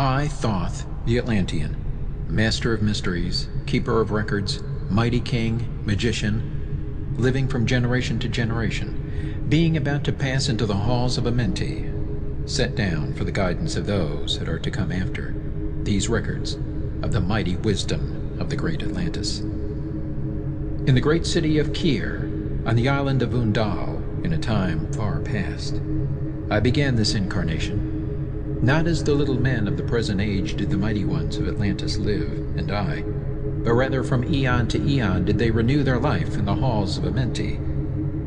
I, Thoth, the Atlantean, master of mysteries, keeper of records, mighty king, magician, living from generation to generation, being about to pass into the halls of Amenti, set down for the guidance of those that are to come after, these records of the mighty wisdom of the great Atlantis. In the great city of Kir, on the island of Undal, in a time far past, I began this incarnation. Not as the little men of the present age did the mighty ones of Atlantis live and die, but rather from eon to eon did they renew their life in the halls of Amenti,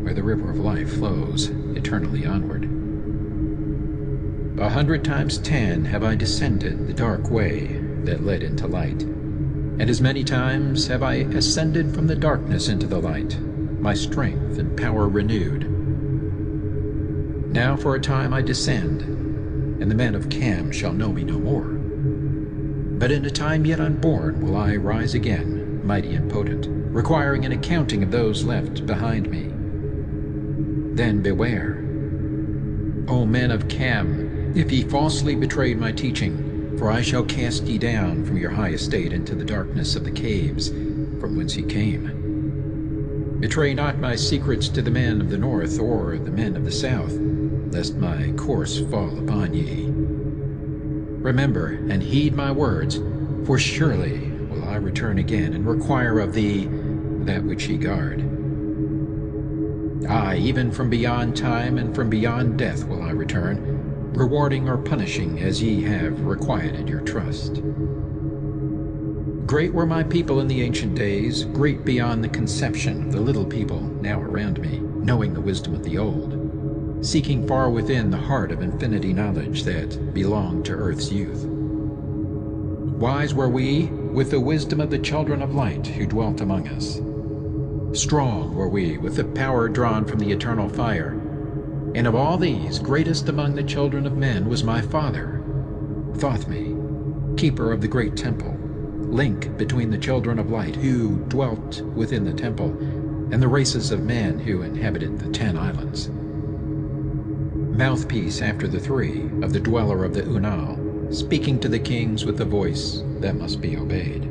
where the river of life flows eternally onward. 100 times 10 have I descended the dark way that led into light, and as many times have I ascended from the darkness into the light, my strength and power renewed. Now for a time I descend, and the men of Cam shall know me no more. But in a time yet unborn will I rise again, mighty and potent, requiring an accounting of those left behind me. Then beware, O men of Cam, if ye falsely betrayed my teaching, for I shall cast ye down from your high estate into the darkness of the caves from whence ye came. Betray not my secrets to the men of the north or the men of the south, lest my course fall upon ye. Remember and heed my words, for surely will I return again and require of thee that which ye guard. Aye, even from beyond time and from beyond death will I return, rewarding or punishing as ye have requited your trust. Great were my people in the ancient days, great beyond the conception of the little people now around me, knowing the wisdom of the old, seeking far within the heart of infinity knowledge that belonged to earth's youth. Wise were we with the wisdom of the children of light who dwelt among us. Strong were we with the power drawn from the eternal fire, and of all these, greatest among the children of men was my father, Thothme, keeper of the great temple, link between the children of light who dwelt within the temple and the races of men who inhabited the 10 islands. Mouthpiece after the 3 of the dweller of the Unal, speaking to the kings with a voice that must be obeyed.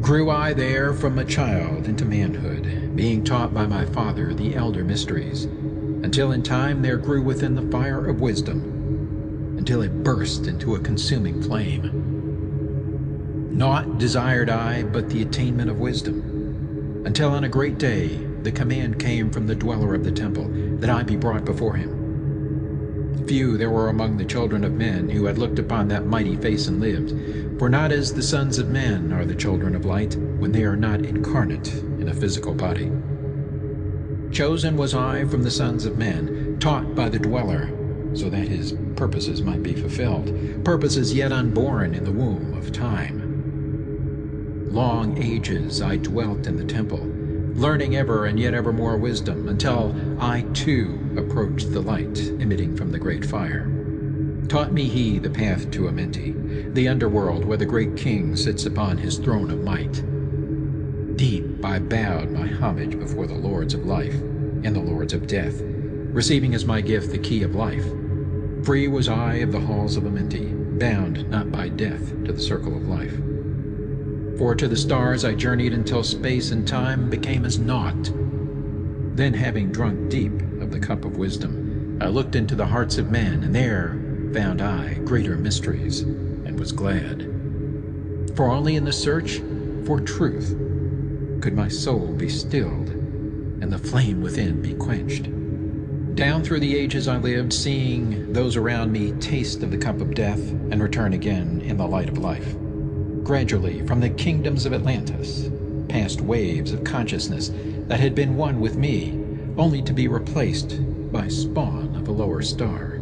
Grew I there from a child into manhood, being taught by my father the elder mysteries, until in time there grew within the fire of wisdom, until it burst into a consuming flame. Naught desired I but the attainment of wisdom, until on a great day the command came from the dweller of the temple that I be brought before him. Few there were among the children of men who had looked upon that mighty face and lived, for not as the sons of men are the children of light when they are not incarnate in a physical body. Chosen was I from the sons of men, taught by the dweller, so that his purposes might be fulfilled, purposes yet unborn in the womb of time. Long ages I dwelt in the temple, learning ever and yet ever more wisdom, until I too approached the light emitting from the great fire. Taught me he the path to Amenti, the underworld where the great king sits upon his throne of might. Deep I bowed my homage before the lords of life and the lords of death, receiving as my gift the key of life. Free was I of the halls of Amenti, bound not by death to the circle of life. For to the stars I journeyed until space and time became as naught. Then, having drunk deep of the cup of wisdom, I looked into the hearts of men, and there found I greater mysteries, and was glad. For only in the search for truth could my soul be stilled, and the flame within be quenched. Down through the ages I lived, seeing those around me taste of the cup of death, and return again in the light of life. Gradually, from the kingdoms of Atlantis, past waves of consciousness that had been one with me, only to be replaced by spawn of a lower star.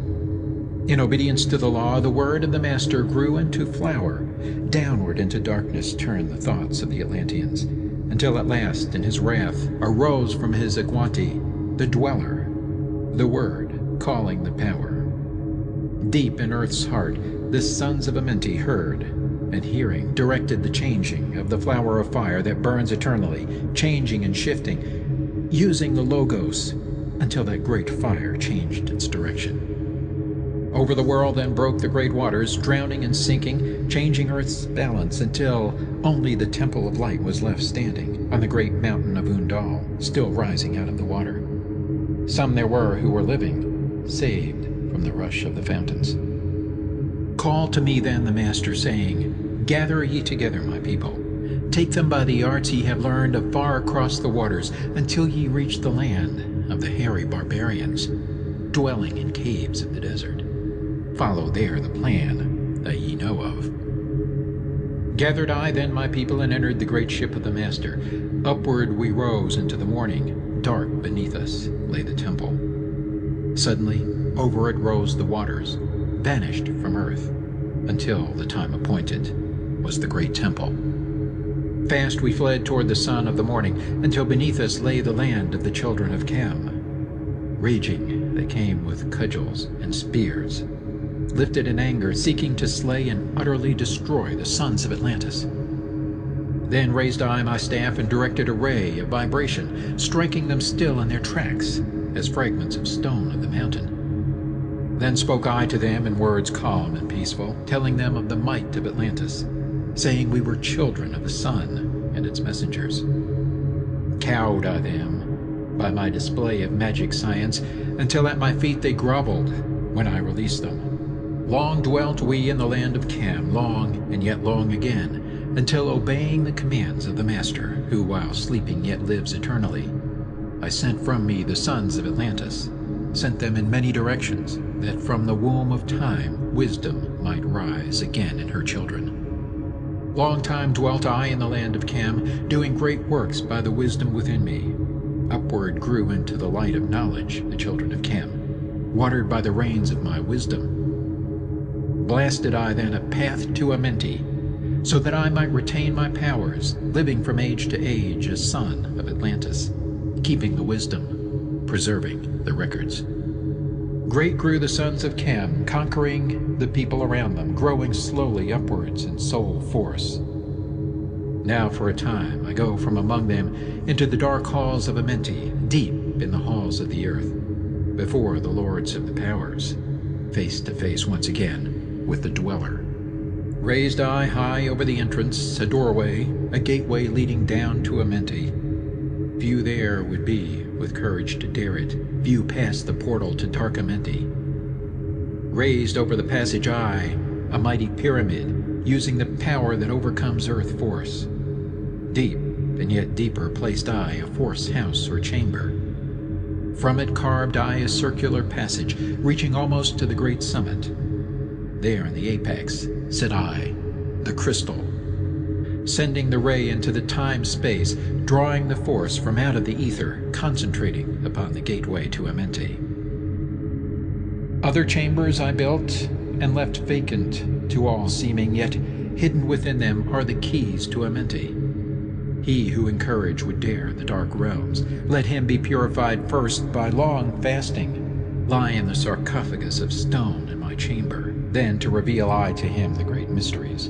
In obedience to the law, the word of the Master grew into flower, downward into darkness turned the thoughts of the Atlanteans, until at last, in his wrath, arose from his Agwanti, the dweller, the word calling the power. Deep in earth's heart, the sons of Amenti heard, and hearing, directed the changing of the flower of fire that burns eternally, changing and shifting, using the Logos until that great fire changed its direction. Over the world then broke the great waters, drowning and sinking, changing earth's balance, until only the Temple of Light was left standing on the great mountain of Undal, still rising out of the water. Some there were who were living, saved from the rush of the fountains. Called to me then the Master, saying, Gather ye together, my people. Take them by the arts ye have learned afar across the waters, until ye reach the land of the hairy barbarians, dwelling in caves of the desert. Follow there the plan that ye know of. Gathered I then my people, and entered the great ship of the Master. Upward we rose into the morning. Dark beneath us lay the temple. Suddenly over it rose the waters, vanished from earth, until the time appointed was the great temple. Fast we fled toward the sun of the morning, until beneath us lay the land of the children of Cam. Raging they came with cudgels and spears, lifted in anger, seeking to slay and utterly destroy the sons of Atlantis. Then raised I my staff and directed a ray of vibration, striking them still in their tracks, as fragments of stone of the mountain. Then spoke I to them in words calm and peaceful, telling them of the might of Atlantis, saying we were children of the sun and its messengers. Cowed I them by my display of magic science, until at my feet they groveled when I released them. Long dwelt we in the land of Cam, long and yet long again, until obeying the commands of the Master, who while sleeping yet lives eternally, I sent from me the sons of Atlantis, sent them in many directions, that from the womb of time wisdom might rise again in her children. Long time dwelt I in the land of Cam, doing great works by the wisdom within me. Upward grew into the light of knowledge the children of Cam, watered by the rains of my wisdom. Blasted I then a path to Amenti, so that I might retain my powers, living from age to age as son of Atlantis, keeping the wisdom, preserving the records. Great grew the sons of Cam, conquering the people around them, growing slowly upwards in soul force. Now for a time I go from among them into the dark halls of Amenti, deep in the halls of the earth, before the lords of the powers, face to face once again with the Dweller. Raised I high over the entrance, a doorway, a gateway leading down to Amenti. Few there would be with courage to dare it, few past the portal to dark Amenti. Raised over the passage I, a mighty pyramid, using the power that overcomes earth force. Deep and yet deeper placed I a force house or chamber. From it carved I a circular passage, reaching almost to the great summit. There in the apex sit I, the crystal, sending the ray into the time-space, drawing the force from out of the ether, concentrating upon the gateway to Amenti. Other chambers I built and left vacant to all seeming, yet hidden within them are the keys to Amenti. He who in courage would dare the dark realms, let him be purified first by long fasting, lie in the sarcophagus of stone in my chamber, then to reveal I to him the great mysteries.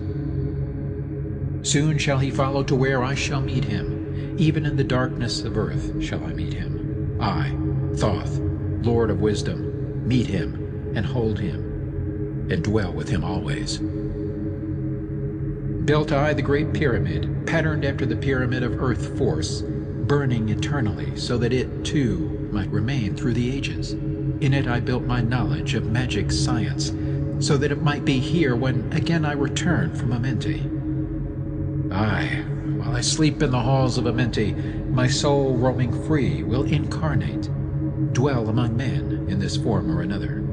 Soon shall he follow to where I shall meet him, even in the darkness of earth shall I meet him. I, Thoth, Lord of Wisdom, meet him and hold him, and dwell with him always. Built I the great pyramid, patterned after the pyramid of earth force, burning eternally, so that it, too, might remain through the ages. In it I built my knowledge of magic science, so that it might be here when again I return from Amenti. Aye, while I sleep in the halls of Amenti, my soul roaming free will incarnate, dwell among men in this form or another.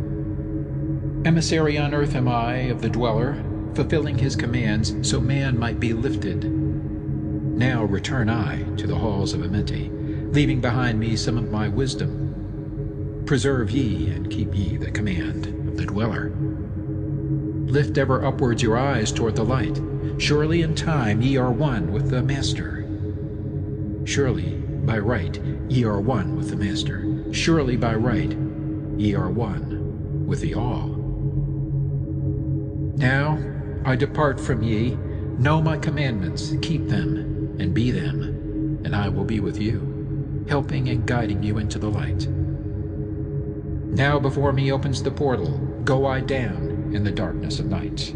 Emissary on earth am I of the Dweller, fulfilling his commands so man might be lifted. Now return I to the halls of Amenti, leaving behind me some of my wisdom. Preserve ye and keep ye the command of the Dweller. Lift ever upwards your eyes toward the light. Surely in time ye are one with the Master. Surely by right ye are one with the Master. Surely by right ye are one with the All. Now I depart from ye. Know my commandments, keep them, and be them, and I will be with you, helping and guiding you into the light. Now before me opens the portal, go I down in the darkness of night.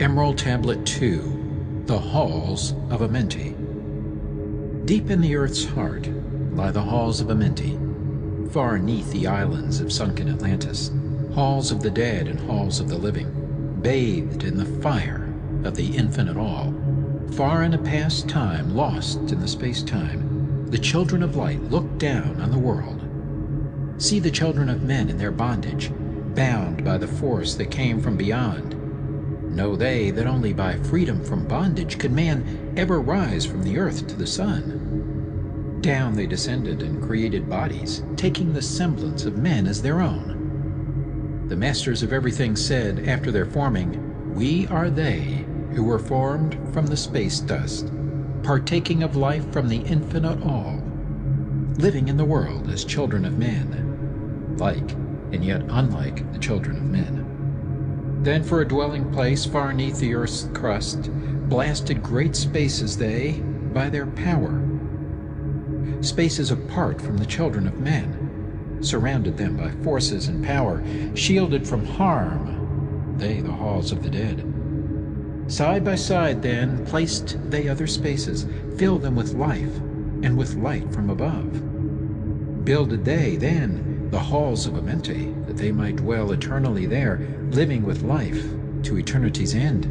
Emerald Tablet 2, The Halls of Amenti. Deep in the earth's heart lie the halls of Amenti, far neath the islands of sunken Atlantis, halls of the dead and halls of the living, bathed in the fire of the infinite all. Far in a past time, lost in the space-time, the children of light look down on the world. See the children of men in their bondage, bound by the force that came from beyond. Know they that only by freedom from bondage could man ever rise from the earth to the sun. Down they descended and created bodies, taking the semblance of men as their own. The masters of everything said after their forming, "We are they who were formed from the space dust, partaking of life from the infinite all, living in the world as children of men, like and yet unlike the children of men." Then for a dwelling place far neath the earth's crust, blasted great spaces they by their power. Spaces apart from the children of men, surrounded them by forces and power, shielded from harm, they the halls of the dead. Side by side then placed they other spaces, filled them with life and with light from above. Builded they then the halls of Amenti, that they might dwell eternally there, living with life to eternity's end.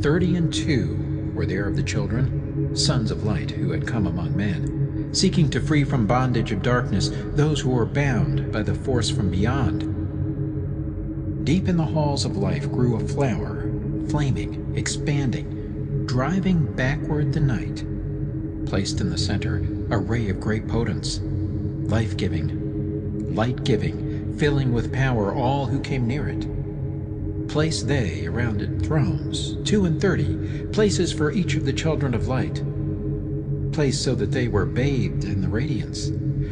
32 were there of the children, sons of light, who had come among men, seeking to free from bondage of darkness those who were bound by the force from beyond. Deep in the halls of life grew a flower, flaming, expanding, driving backward the night. Placed in the center, a ray of great potence, life-giving, light-giving, filling with power all who came near it. Placed they around it thrones, 32, places for each of the children of light, placed so that they were bathed in the radiance,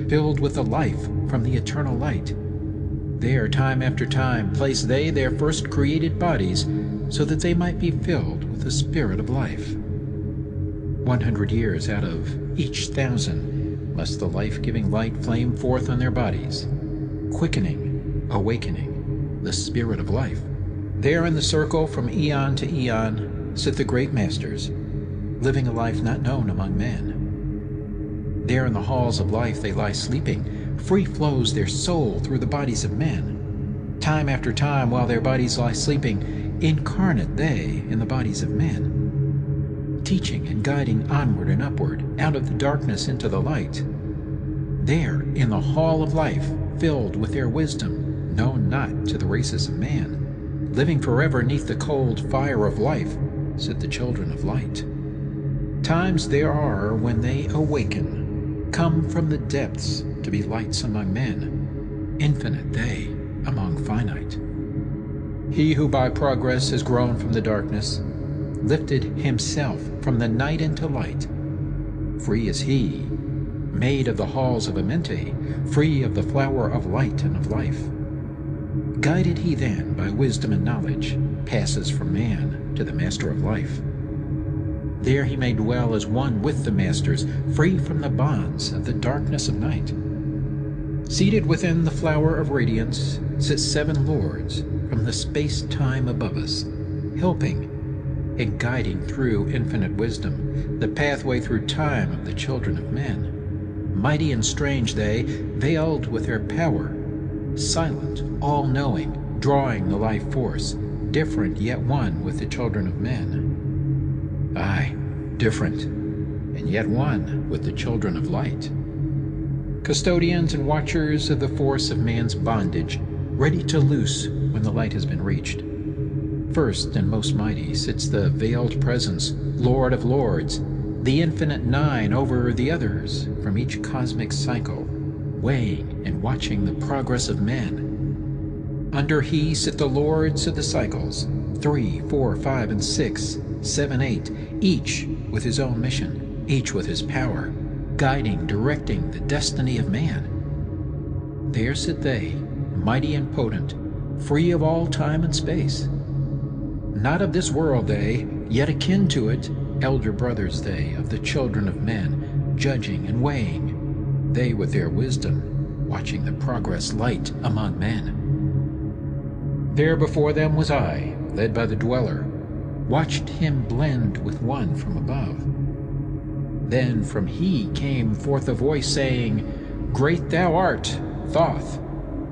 filled with the life from the eternal light. There, time after time, placed they their first created bodies, so that they might be filled with the spirit of life. 100 years out of each 1,000 must the life-giving light flame forth on their bodies, quickening, awakening the spirit of life. There in the circle from eon to eon sit the great masters, living a life not known among men. There in the halls of life they lie sleeping, free flows their soul through the bodies of men. Time after time, while their bodies lie sleeping, incarnate they in the bodies of men, teaching and guiding onward and upward, out of the darkness into the light. There, in the hall of life, filled with their wisdom, known not to the races of man, living forever neath the cold fire of life, sit the children of light. Times there are when they awaken, come from the depths to be lights among men, infinite they among finite. He who by progress has grown from the darkness, lifted himself from the night into light. Free is he, made of the halls of Amenti, free of the flower of light and of life. Guided he then by wisdom and knowledge, passes from man to the master of life. There he may dwell as one with the masters, free from the bonds of the darkness of night. Seated within the flower of radiance sit 7 lords from the space-time above us, helping and guiding through infinite wisdom the pathway through time of the children of men. Mighty and strange they, veiled with their power, silent, all-knowing, drawing the life force, different yet one with the children of men. Aye, different, and yet one with the children of light. Custodians and watchers of the force of man's bondage, ready to loose when the light has been reached. First and most mighty sits the veiled presence, Lord of Lords, the infinite 9 over the others from each cosmic cycle, weighing and watching the progress of men. Under he sit the lords of the cycles, 3, 4, 5, and 6, 7, 8, each with his own mission, each with his power, guiding, directing the destiny of man. There sit they, mighty and potent, free of all time and space. Not of this world they, yet akin to it, elder brothers they of the children of men, judging and weighing. they with their wisdom, watching the progress light among men. There before them was I, led by the dweller, watched him blend with one from above. Then from he came forth a voice saying, Great thou art, Thoth,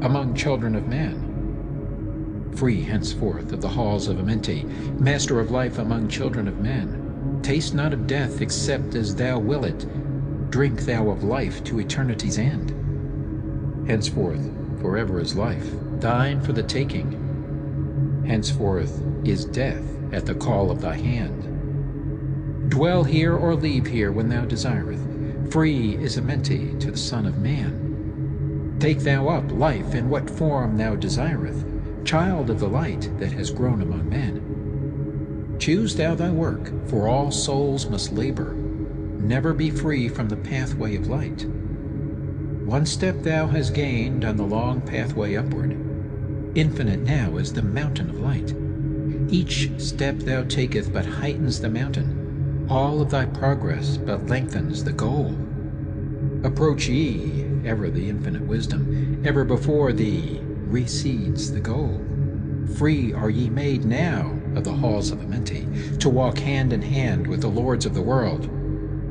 among children of men. Free henceforth of the halls of Amenti, master of life among children of men. Taste not of death except as thou will it, drink thou of life to eternity's end. Henceforth forever is life, thine for the taking. Henceforth is death at the call of thy hand. Dwell here or leave here when thou desireth. Free is Amenti to the Son of Man. Take thou up life in what form thou desireth, child of the light that has grown among men. Choose thou thy work, for all souls must labor. Never be free from the pathway of light. One step thou hast gained on the long pathway upward. Infinite now is the mountain of light. Each step thou taketh but heightens the mountain. All of thy progress but lengthens the goal. Approach ye, ever the infinite wisdom, ever before thee recedes the goal. Free are ye made now of the halls of Amenti, to walk hand in hand with the lords of the world,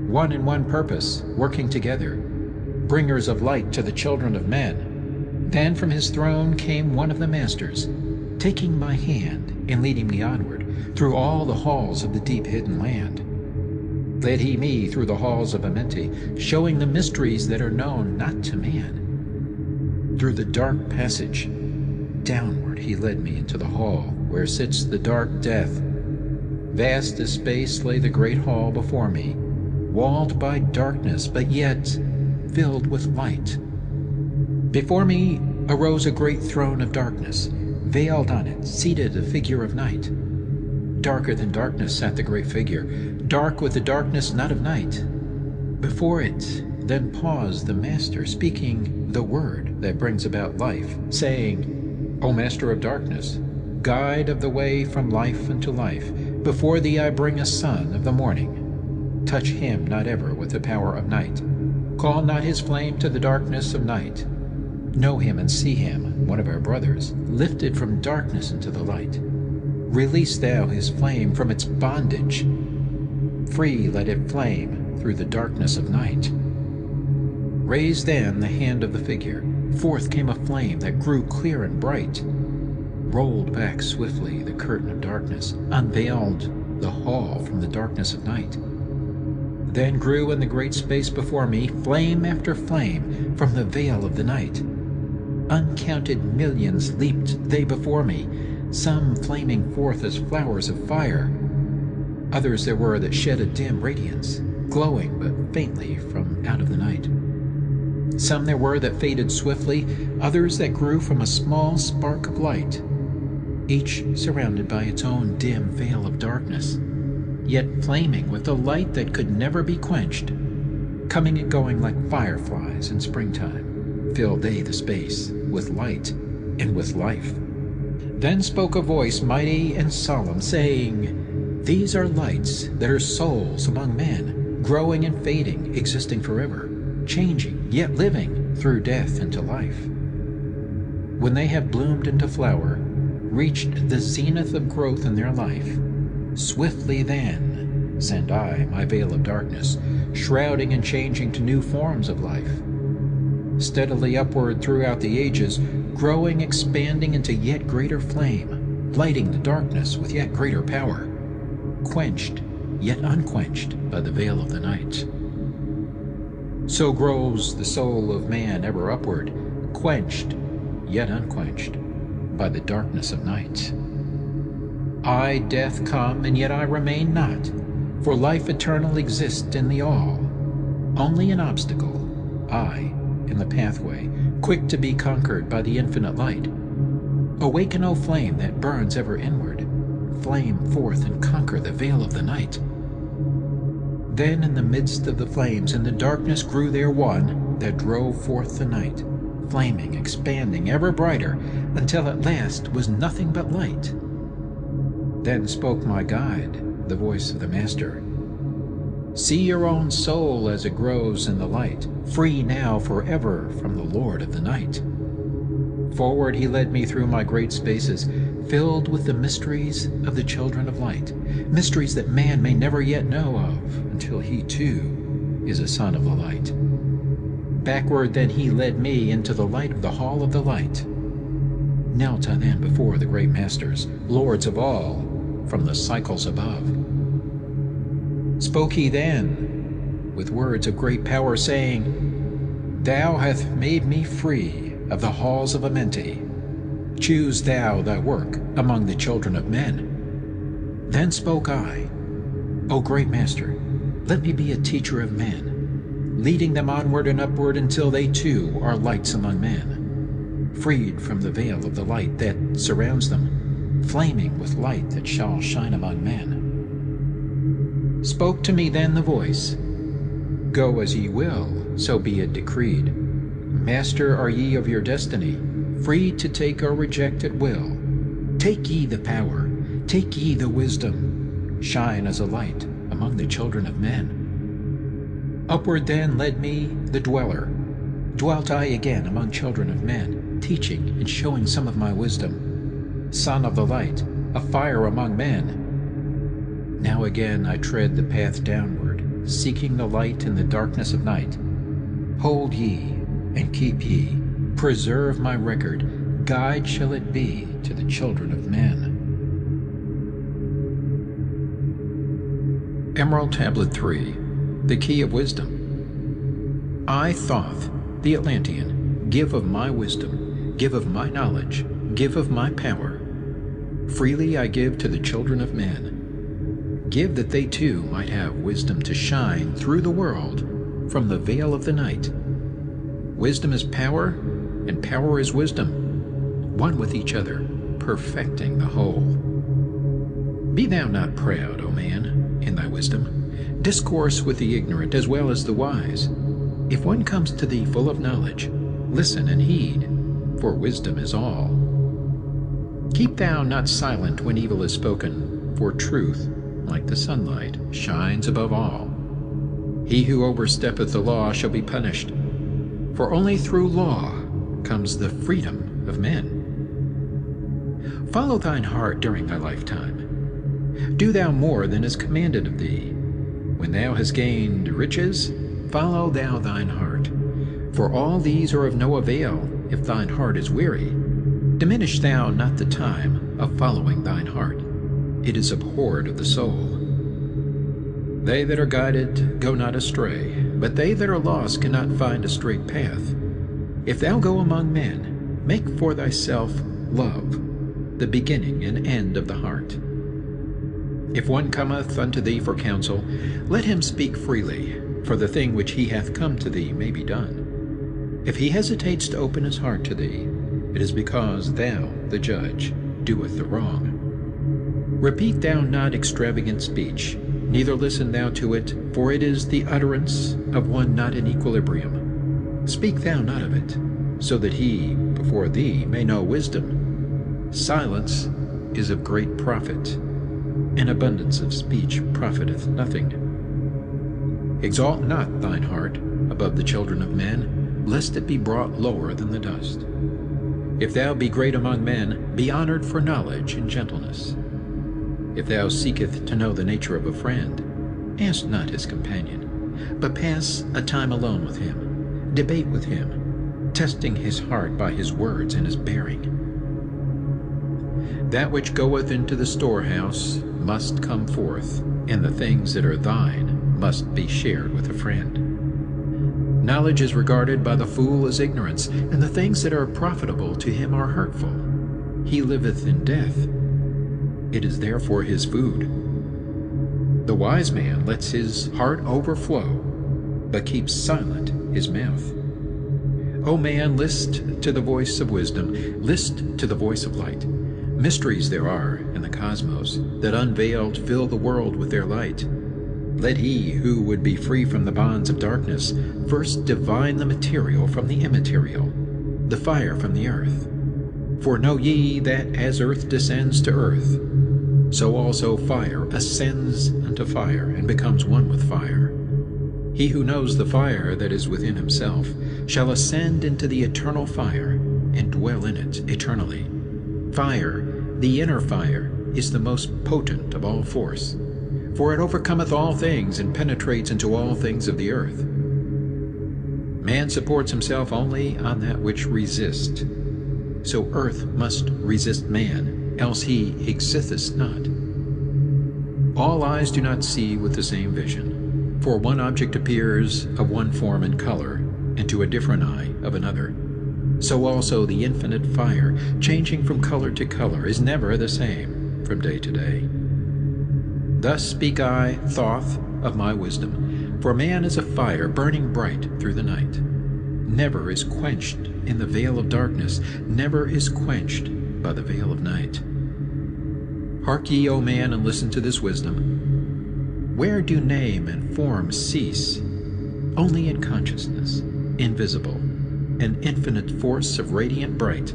one in one purpose, working together, bringers of light to the children of men. Then from his throne came one of the masters, taking my hand and leading me onward through all the halls of the deep hidden land. Led he me through the halls of Amenti, showing the mysteries that are known not to man. Through the dark passage, downward he led me into the hall where sits the dark death. Vast as space lay the great hall before me, walled by darkness, but yet filled with light. Before me arose a great throne of darkness. Veiled on it, seated a figure of night. Darker than darkness sat the great figure, dark with the darkness not of night. Before it then paused the Master, speaking the word that brings about life, saying, O Master of darkness, guide of the way from life unto life, before thee I bring a son of the morning. Touch him not ever with the power of night. Call not his flame to the darkness of night. Know him and see him, one of our brothers, lifted from darkness into the light. Release thou his flame from its bondage. Free let it flame through the darkness of night. Raise then the hand of the figure. Forth came a flame that grew clear and bright. Rolled back swiftly the curtain of darkness, unveiled the hall from the darkness of night. Then grew in the great space before me flame after flame from the veil of the night. Uncounted millions leaped they before me, some flaming forth as flowers of fire. Others there were that shed a dim radiance, glowing but faintly from out of the night. Some there were that faded swiftly, others that grew from a small spark of light, each surrounded by its own dim veil of darkness, yet flaming with a light that could never be quenched. Coming and going like fireflies in springtime, filled they the space with light and with life. Then spoke a voice mighty and solemn, saying, These are lights that are souls among men, growing and fading, existing forever, changing, yet living through death into life. When they have bloomed into flower, reached the zenith of growth in their life, swiftly then send I my veil of darkness, shrouding and changing to new forms of life. Steadily upward throughout the ages, growing, expanding into yet greater flame, lighting the darkness with yet greater power, quenched yet unquenched by the veil of the night. So grows the soul of man ever upward, quenched yet unquenched by the darkness of night. I, death, come, and yet I remain not, for life eternal exists in the all. Only an obstacle, I, in the pathway, quick to be conquered by the infinite light. Awaken, O flame that burns ever inward, flame forth and conquer the veil of the night. Then in the midst of the flames in the darkness grew there one that drove forth the night, flaming, expanding, ever brighter, until at last was nothing but light. Then spoke my guide, the voice of the Master. See your own soul as it grows in the light, free now forever from the Lord of the night. Forward he led me through my great spaces, filled with the mysteries of the children of light, mysteries that man may never yet know of, until he too is a son of the light. Backward then he led me into the light of the hall of the light. Knelt I then before the great masters, lords of all, from the cycles above. Spoke he then with words of great power, saying, Thou hast made me free of the halls of Amenti. Choose thou thy work among the children of men. Then spoke I, O great master, let me be a teacher of men, leading them onward and upward until they too are lights among men, freed from the veil of the light that surrounds them, flaming with light that shall shine among men. Spoke to me then the voice, Go as ye will, so be it decreed. Master are ye of your destiny, free to take or reject at will. Take ye the power, take ye the wisdom, shine as a light among the children of men. Upward then led me the dweller. Dwelt I again among children of men, teaching and showing some of my wisdom. Son of the light, a fire among men. Now again I tread the path downward, seeking the light in the darkness of night. Hold ye, and keep ye, preserve my record, guide shall it be to the children of men. Emerald Tablet 3, The Key of Wisdom. I, Thoth, the Atlantean, give of my wisdom, give of my knowledge, give of my power. Freely I give to the children of men. Give that they too might have wisdom to shine through the world from the veil of the night. Wisdom is power, and power is wisdom, one with each other, perfecting the whole. Be thou not proud, O man, in thy wisdom. Discourse with the ignorant as well as the wise. If one comes to thee full of knowledge, listen and heed, for wisdom is all. Keep thou not silent when evil is spoken, for truth, like the sunlight, shines above all. He who oversteppeth the law shall be punished, for only through law comes the freedom of men. Follow thine heart during thy lifetime. Do thou more than is commanded of thee. When thou hast gained riches, follow thou thine heart. For all these are of no avail if thine heart is weary. Diminish thou not the time of following thine heart. It is abhorred of the soul. They that are guided go not astray, but they that are lost cannot find a straight path. If thou go among men, make for thyself love, the beginning and end of the heart. If one cometh unto thee for counsel, let him speak freely, for the thing which he hath come to thee may be done. If he hesitates to open his heart to thee, it is because thou, the judge, doeth the wrong. Repeat thou not extravagant speech, neither listen thou to it, for it is the utterance of one not in equilibrium. Speak thou not of it, so that he before thee may know wisdom. Silence is of great profit, and abundance of speech profiteth nothing. Exalt not thine heart above the children of men, lest it be brought lower than the dust. If thou be great among men, be honored for knowledge and gentleness. If thou seeketh to know the nature of a friend, ask not his companion, but pass a time alone with him, debate with him, testing his heart by his words and his bearing. That which goeth into the storehouse must come forth, and the things that are thine must be shared with a friend. Knowledge is regarded by the fool as ignorance, and the things that are profitable to him are hurtful. He liveth in death. It is therefore his food. The wise man lets his heart overflow, but keeps silent his mouth. O man, list to the voice of wisdom, list to the voice of light. Mysteries there are in the cosmos that unveiled fill the world with their light. Let he who would be free from the bonds of darkness first divine the material from the immaterial, the fire from the earth. For know ye that as earth descends to earth, so also fire ascends unto fire, and becomes one with fire. He who knows the fire that is within himself shall ascend into the eternal fire, and dwell in it eternally. Fire, the inner fire, is the most potent of all force, for it overcometh all things, and penetrates into all things of the earth. Man supports himself only on that which resists. So earth must resist man, else he existeth not. All eyes do not see with the same vision, for one object appears of one form and color, and to a different eye of another. So also the infinite fire, changing from color to color, is never the same from day to day. Thus speak I, Thoth, of my wisdom, for man is a fire burning bright through the night. Never is quenched in the veil of darkness, never is quenched by the veil of night. Hark ye, O man, and listen to this wisdom. Where do name and form cease? Only in consciousness, invisible, an infinite force of radiant bright.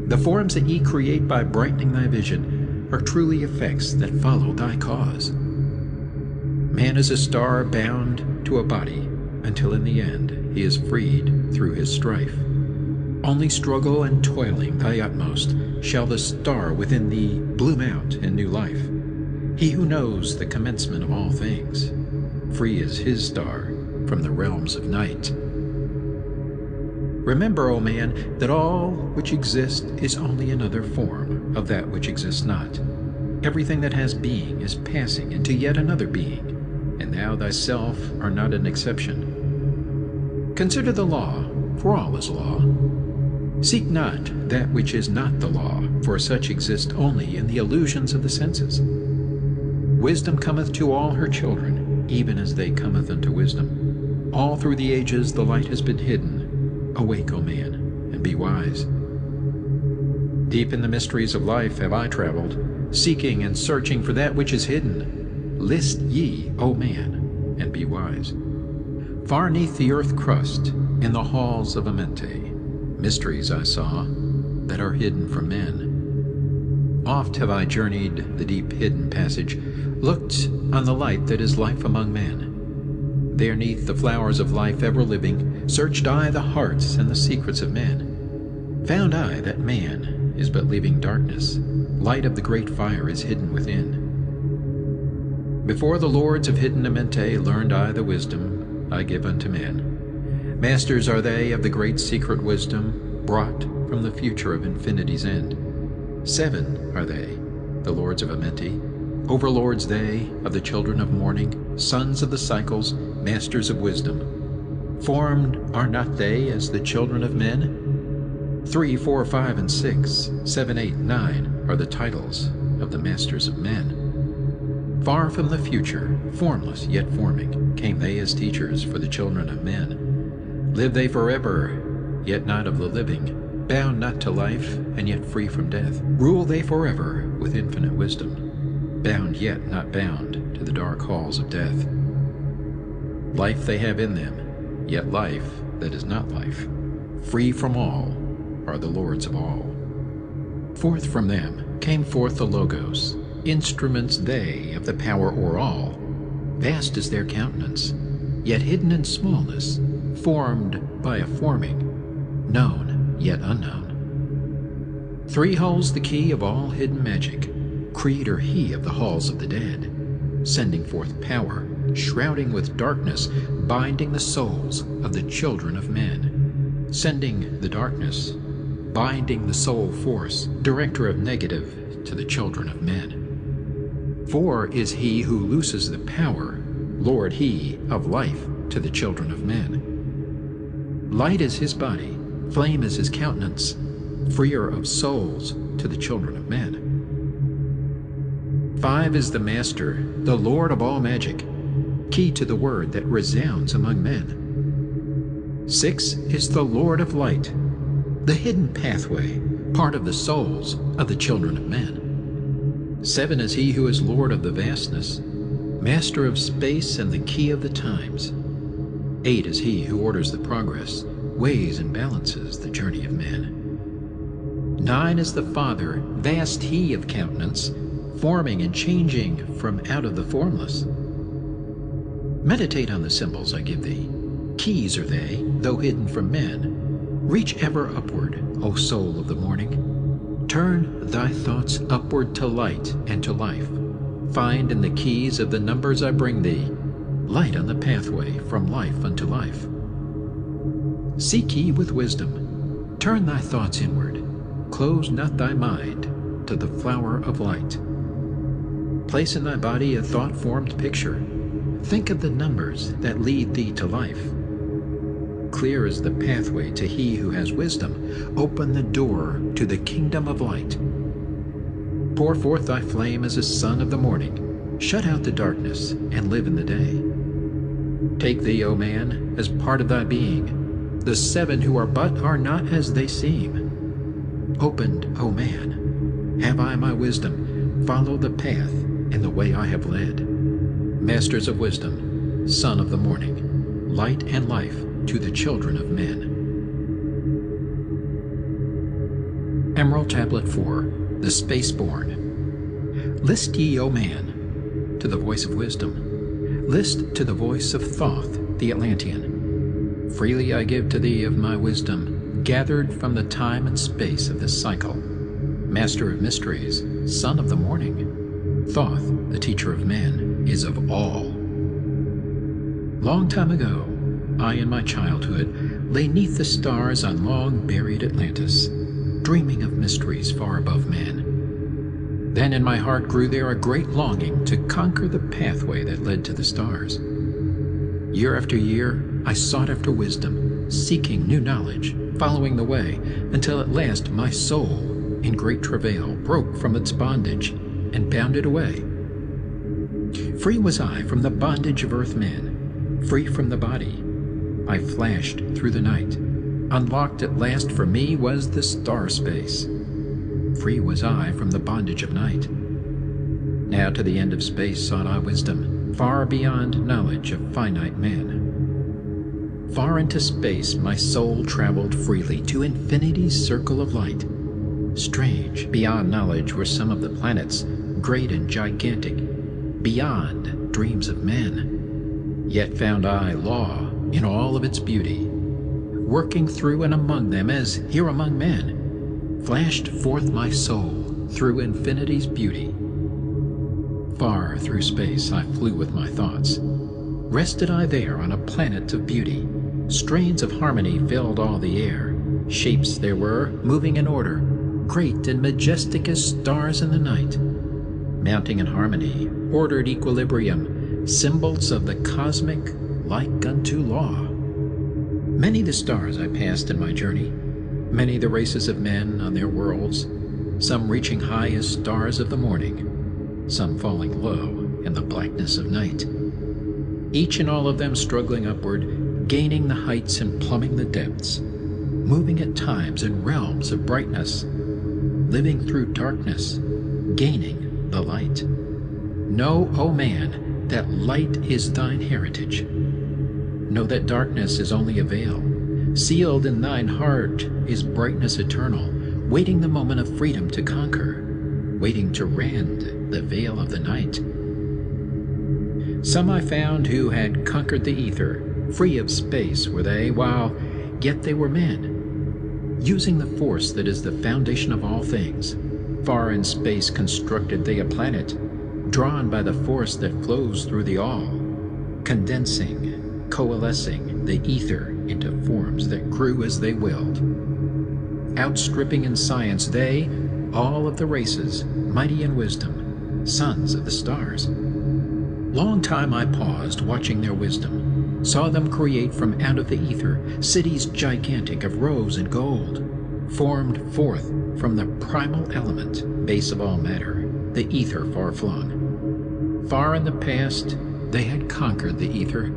The forms that ye create by brightening thy vision are truly effects that follow thy cause. Man is a star bound to a body, until in the end he is freed through his strife. Only struggle and toiling thy utmost shall the star within thee bloom out in new life. He who knows the commencement of all things, free is his star from the realms of night. Remember, O man, that all which exists is only another form of that which exists not. Everything that has being is passing into yet another being, and thou thyself art not an exception. Consider the law, for all is law. Seek not that which is not the law, for such exist only in the illusions of the senses. Wisdom cometh to all her children, even as they cometh unto wisdom. All through the ages the light has been hidden. Awake, O man, and be wise. Deep in the mysteries of life have I traveled, seeking and searching for that which is hidden. List ye, O man, and be wise. Far neath the earth crust, in the halls of Amenti, mysteries I saw that are hidden from men. Oft have I journeyed the deep hidden passage, looked on the light that is life among men. There neath the flowers of life ever living, searched I the hearts and the secrets of men. Found I that man is but leaving darkness, light of the great fire is hidden within. Before the lords of hidden Amenti learned I the wisdom I give unto men. Masters are they of the great secret wisdom, brought from the future of infinity's end. 7 are they, the lords of Amenti, overlords they of the children of morning, sons of the cycles, masters of wisdom. Formed are not they as the children of men? 3, 4, 5, and 6, 7, 8, 9 are the titles of the masters of men. Far from the future, formless yet forming, came they as teachers for the children of men. Live they forever, yet not of the living, bound not to life, and yet free from death. Rule they forever with infinite wisdom, bound yet not bound to the dark halls of death. Life they have in them, yet life that is not life. Free from all are the lords of all. Forth from them came forth the Logos, instruments they of the power o'er all. Vast is their countenance, yet hidden in smallness, formed by a forming, known yet unknown. 3 holds the key of all hidden magic, creator he of the halls of the dead, sending forth power, shrouding with darkness, binding the souls of the children of men. Sending the darkness, binding the soul force, director of negative to the children of men. 4 is he who looses the power, lord he of life to the children of men. Light is his body, flame is his countenance, freer of souls to the children of men. 5 is the master, the lord of all magic, key to the word that resounds among men. 6 is the lord of light, the hidden pathway, part of the souls of the children of men. 7 is he who is lord of the vastness, master of space and the key of the times. 8 is he who orders the progress, weighs and balances the journey of men. 9 is the Father, vast he of countenance, forming and changing from out of the formless. Meditate on the symbols I give thee. Keys are they, though hidden from men. Reach ever upward, O soul of the morning. Turn thy thoughts upward to light and to life. Find in the keys of the numbers I bring thee light on the pathway from life unto life. Seek ye with wisdom. Turn thy thoughts inward. Close not thy mind to the flower of light. Place in thy body a thought-formed picture. Think of the numbers that lead thee to life. Clear is the pathway to he who has wisdom. Open the door to the kingdom of light. Pour forth thy flame as a sun of the morning. Shut out the darkness and live in the day. Take thee, O man, as part of thy being. The seven who are but are not as they seem. Opened, O man, have I my wisdom. Follow the path in the way I have led. Masters of wisdom, son of the morning, light and life to the children of men. Emerald Tablet 4, The Spaceborn. List ye, O man, to the voice of wisdom. List to the voice of Thoth, the Atlantean. Freely I give to thee of my wisdom, gathered from the time and space of this cycle. Master of mysteries, son of the morning, Thoth, the teacher of men, is of all. Long time ago, I in my childhood lay 'neath the stars on long-buried Atlantis, dreaming of mysteries far above man. Then in my heart grew there a great longing to conquer the pathway that led to the stars. Year after year, I sought after wisdom, seeking new knowledge, following the way, until at last my soul, in great travail, broke from its bondage and bounded away. Free was I from the bondage of earth-men, free from the body. I flashed through the night. Unlocked at last for me was the star space. Free was I from the bondage of night. Now to the end of space sought I wisdom, far beyond knowledge of finite man. Far into space my soul traveled freely to infinity's circle of light. Strange, beyond knowledge were some of the planets, great and gigantic, beyond dreams of men. Yet found I law in all of its beauty, working through and among them as here among men, flashed forth my soul through infinity's beauty. Far through space I flew with my thoughts. Rested I there on a planet of beauty. Strains of harmony filled all the air. Shapes there were, moving in order, great and majestic as stars in the night. Mounting in harmony, ordered equilibrium, symbols of the cosmic, like unto law. Many the stars I passed in my journey, many the races of men on their worlds, some reaching high as stars of the morning, some falling low in the blackness of night. Each and all of them struggling upward, gaining the heights and plumbing the depths, moving at times in realms of brightness, living through darkness, gaining the light. Know, O man, that light is thine heritage. Know that darkness is only a veil. Sealed in thine heart is brightness eternal, waiting the moment of freedom to conquer, waiting to rend the veil of the night. Some I found who had conquered the ether, free of space were they, while yet they were men. Using the force that is the foundation of all things, far in space constructed they a planet, drawn by the force that flows through the all, condensing, coalescing the ether into forms that grew as they willed. Outstripping in science they, all of the races, mighty in wisdom, sons of the stars. Long time I paused, watching their wisdom, saw them create from out of the ether cities gigantic of rose and gold, formed forth from the primal element, base of all matter, the ether far-flung. Far in the past, they had conquered the ether,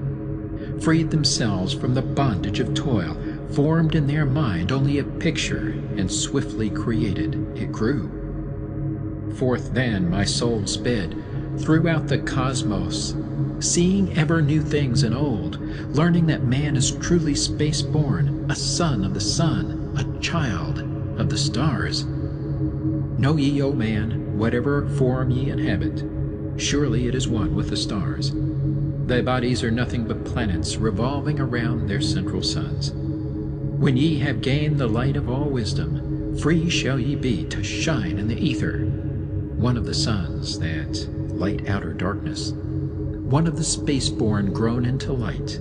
freed themselves from the bondage of toil, formed in their mind only a picture, and swiftly created it grew. Forth then my soul sped, throughout the cosmos, seeing ever new things and old, learning that man is truly space-born, a son of the sun, a child of the stars. Know ye, O man, whatever form ye inhabit, surely it is one with the stars. Thy bodies are nothing but planets revolving around their central suns. When ye have gained the light of all wisdom, free shall ye be to shine in the ether, one of the suns that light outer darkness, one of the space-born grown into light.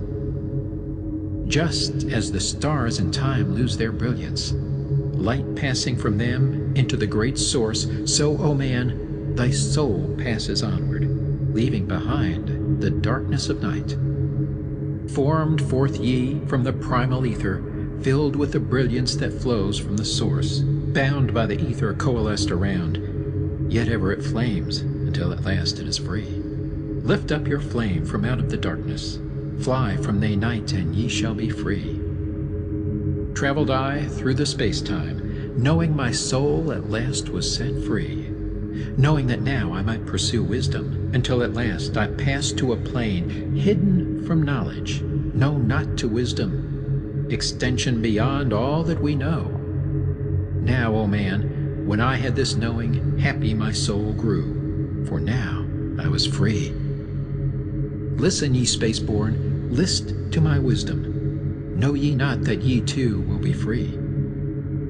Just as the stars in time lose their brilliance, light passing from them into the great source, so, O man, thy soul passes onward, leaving behind the darkness of night. Formed forth ye from the primal ether, filled with the brilliance that flows from the source, bound by the ether coalesced around, yet ever it flames until at last it is free. Lift up your flame from out of the darkness, fly from the night, and ye shall be free. Traveled I through the space-time, knowing my soul at last was set free, knowing that now I might pursue wisdom, until at last I passed to a plane hidden from knowledge, known not to wisdom, extension beyond all that we know. Now, O man, when I had this knowing, happy my soul grew, for now I was free. Listen, ye spaceborn, list to my wisdom. Know ye not that ye too will be free?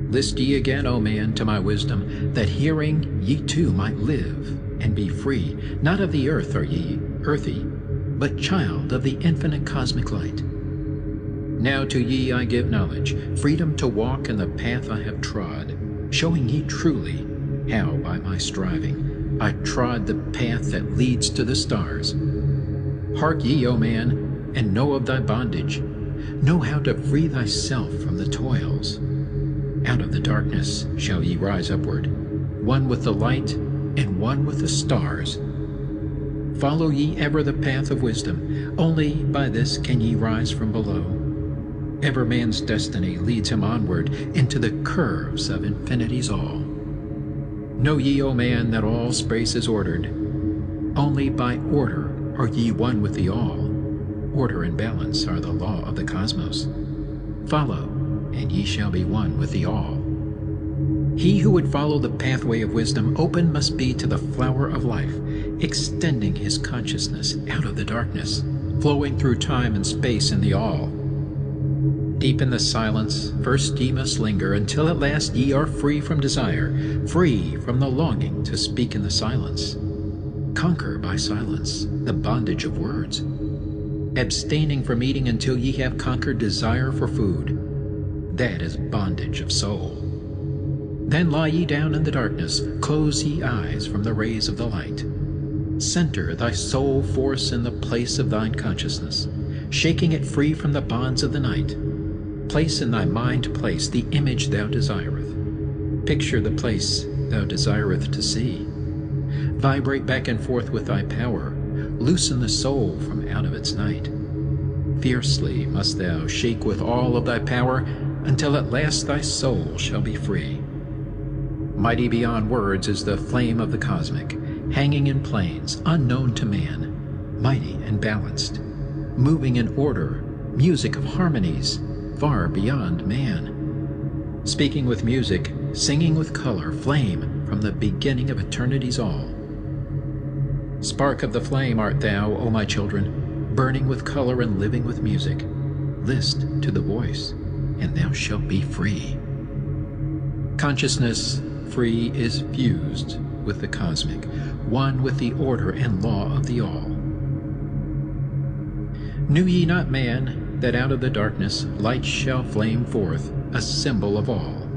List ye again, O man, to my wisdom, that hearing ye too might live and be free. Not of the earth are ye, earthy, but child of the infinite cosmic light. Now to ye I give knowledge, freedom to walk in the path I have trod, showing ye truly how by my striving I trod the path that leads to the stars. Hark ye, O man, and know of thy bondage. Know how to free thyself from the toils. Out of the darkness shall ye rise upward, one with the light and one with the stars. Follow ye ever the path of wisdom, only by this can ye rise from below. Ever man's destiny leads him onward into the curves of infinity's all. Know ye, O man, that all space is ordered. Only by order are ye one with the all. Order and balance are the law of the cosmos. Follow, and ye shall be one with the all. He who would follow the pathway of wisdom open must be to the flower of life, extending his consciousness out of the darkness, flowing through time and space in the all. Deep in the silence, first ye must linger, until at last ye are free from desire, free from the longing to speak in the silence. Conquer by silence the bondage of words, abstaining from eating until ye have conquered desire for food. That is bondage of soul. Then lie ye down in the darkness, close ye eyes from the rays of the light. Center thy soul force in the place of thine consciousness, shaking it free from the bonds of the night. Place in thy mind place the image thou desireth. Picture the place thou desireth to see. Vibrate back and forth with thy power. Loosen the soul from out of its night. Fiercely must thou shake with all of thy power, until at last thy soul shall be free. Mighty beyond words is the flame of the cosmic, hanging in planes unknown to man, mighty and balanced, moving in order, music of harmonies, far beyond man. Speaking with music, singing with color, flame from the beginning of eternity's all. Spark of the flame art thou, O my children, burning with color and living with music. List to the voice, and thou shalt be free. Consciousness free is fused with the cosmic, one with the order and law of the all. Knew ye not, man, that out of the darkness light shall flame forth, a symbol of all?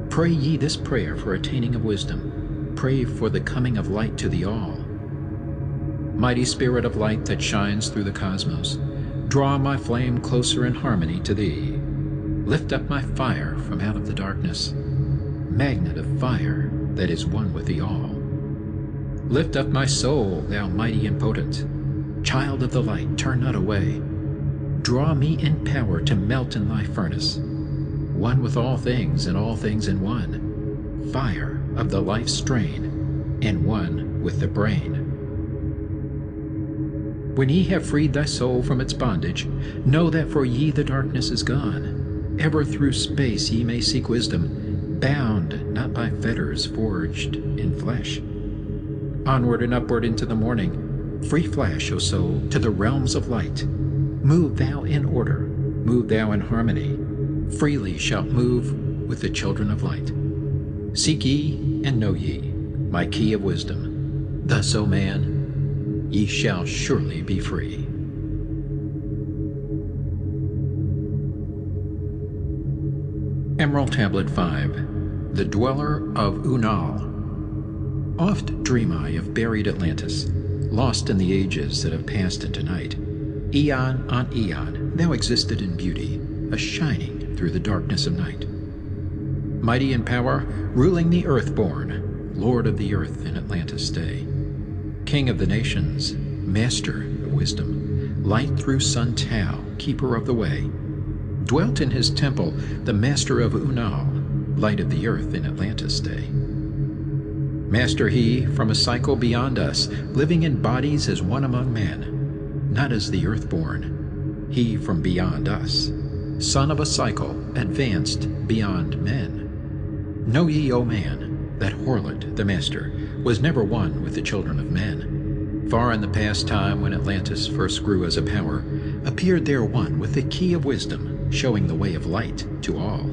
Pray ye this prayer for attaining of wisdom. Pray for the coming of light to the all. Mighty spirit of light that shines through the cosmos, draw my flame closer in harmony to thee. Lift up my fire from out of the darkness, magnet of fire that is one with the all. Lift up my soul, thou mighty and potent, child of the light, turn not away. Draw me in power to melt in thy furnace, one with all things and all things in one, fire of the life strain, and one with the brain. When ye have freed thy soul from its bondage, know that for ye the darkness is gone. Ever through space ye may seek wisdom, bound not by fetters forged in flesh. Onward and upward into the morning, free flash, O soul, to the realms of light. Move thou in order, move thou in harmony, freely shalt move with the children of light. Seek ye and know ye my key of wisdom. Thus, O man, ye shall surely be free. Emerald Tablet 5. The Dweller of Unal. Oft dream I of buried Atlantis, lost in the ages that have passed into night. Eon on eon thou existed in beauty, a shining through the darkness of night. Mighty in power, ruling the earth-born, Lord of the earth in Atlantis' day. King of the nations, master of wisdom, light through Sun Tao, keeper of the way. Dwelt in his temple the master of Unal, light of the earth in Atlantis' day. Master he from a cycle beyond us, living in bodies as one among men, not as the earth-born, he from beyond us, son of a cycle, advanced beyond men. Know ye, O man, that Horlet, the master, was never one with the children of men. Far in the past time when Atlantis first grew as a power, appeared there one with the key of wisdom, showing the way of light to all.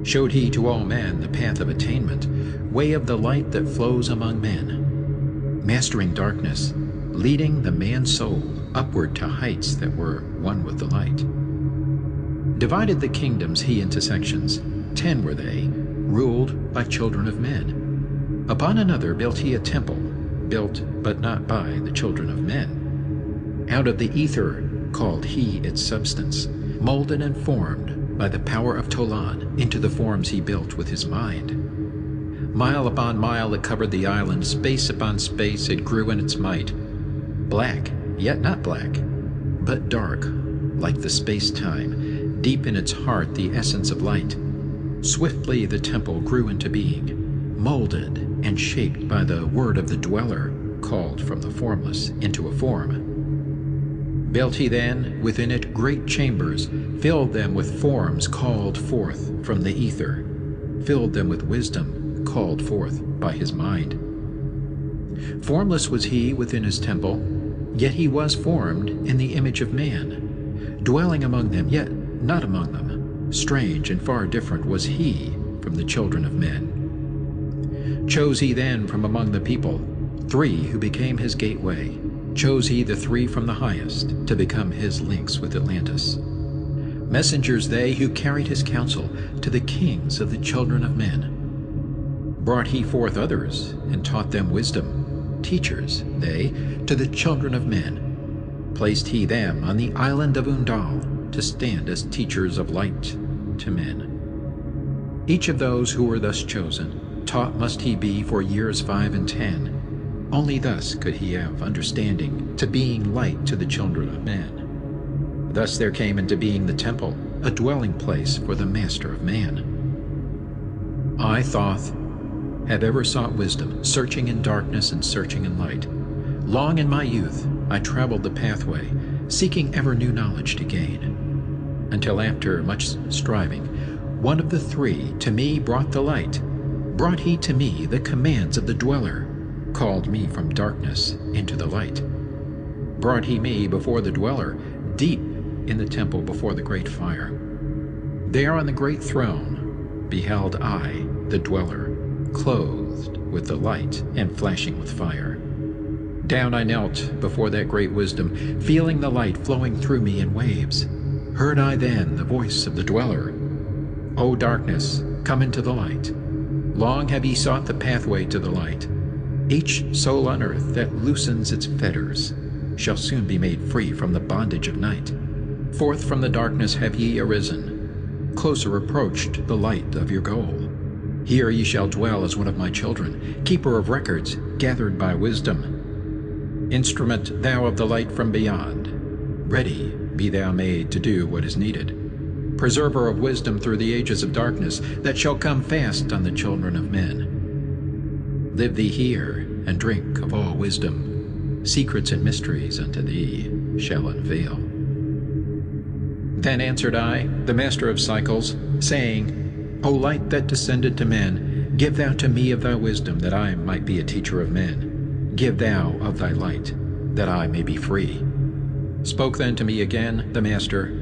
Showed he to all men the path of attainment, way of the light that flows among men, mastering darkness, leading the man's soul upward to heights that were one with the light. Divided the kingdoms he into sections, 10 were they, ruled by children of men. Upon another built he a temple, built but not by the children of men. Out of the ether called he its substance, molded and formed by the power of Tolan into the forms he built with his mind. Mile upon mile it covered the island, space upon space it grew in its might. Black, yet not black, but dark, like the space-time, deep in its heart the essence of light. Swiftly the temple grew into being, molded and shaped by the word of the dweller, called from the formless into a form. Built he then within it great chambers, filled them with forms called forth from the ether, filled them with wisdom called forth by his mind. Formless was he within his temple, yet he was formed in the image of man, dwelling among them, yet not among them. Strange and far different was he from the children of men. Chose he then from among the people 3 who became his gateway. Chose he the 3 from the highest to become his links with Atlantis. Messengers they who carried his counsel to the kings of the children of men. Brought he forth others and taught them wisdom. Teachers they to the children of men. Placed he them on the island of Undal to stand as teachers of light to men. Each of those who were thus chosen, taught must he be for years 5 and 10. Only thus could he have understanding to being light to the children of men. Thus there came into being the temple, a dwelling place for the master of man. I, Thoth, have ever sought wisdom, searching in darkness and searching in light. Long in my youth I traveled the pathway, seeking ever new knowledge to gain, until after much striving, one of the 3 to me brought the light. Brought he to me the commands of the dweller, called me from darkness into the light. Brought he me before the dweller, deep in the temple before the great fire. There on the great throne beheld I the dweller, clothed with the light and flashing with fire. Down I knelt before that great wisdom, feeling the light flowing through me in waves. Heard I then the voice of the dweller, O darkness, come into the light. Long have ye sought the pathway to the light. Each soul on earth that loosens its fetters shall soon be made free from the bondage of night. Forth from the darkness have ye arisen, closer approached the light of your goal. Here ye shall dwell as one of my children, keeper of records gathered by wisdom. Instrument thou of the light from beyond, ready be thou made to do what is needed. Preserver of wisdom through the ages of darkness that shall come fast on the children of men. Live thee here, and drink of all wisdom. Secrets and mysteries unto thee shall unveil. Then answered I, the master of cycles, saying, O light that descended to men, give thou to me of thy wisdom, that I might be a teacher of men. Give thou of thy light, that I may be free. Spoke then to me again the Master,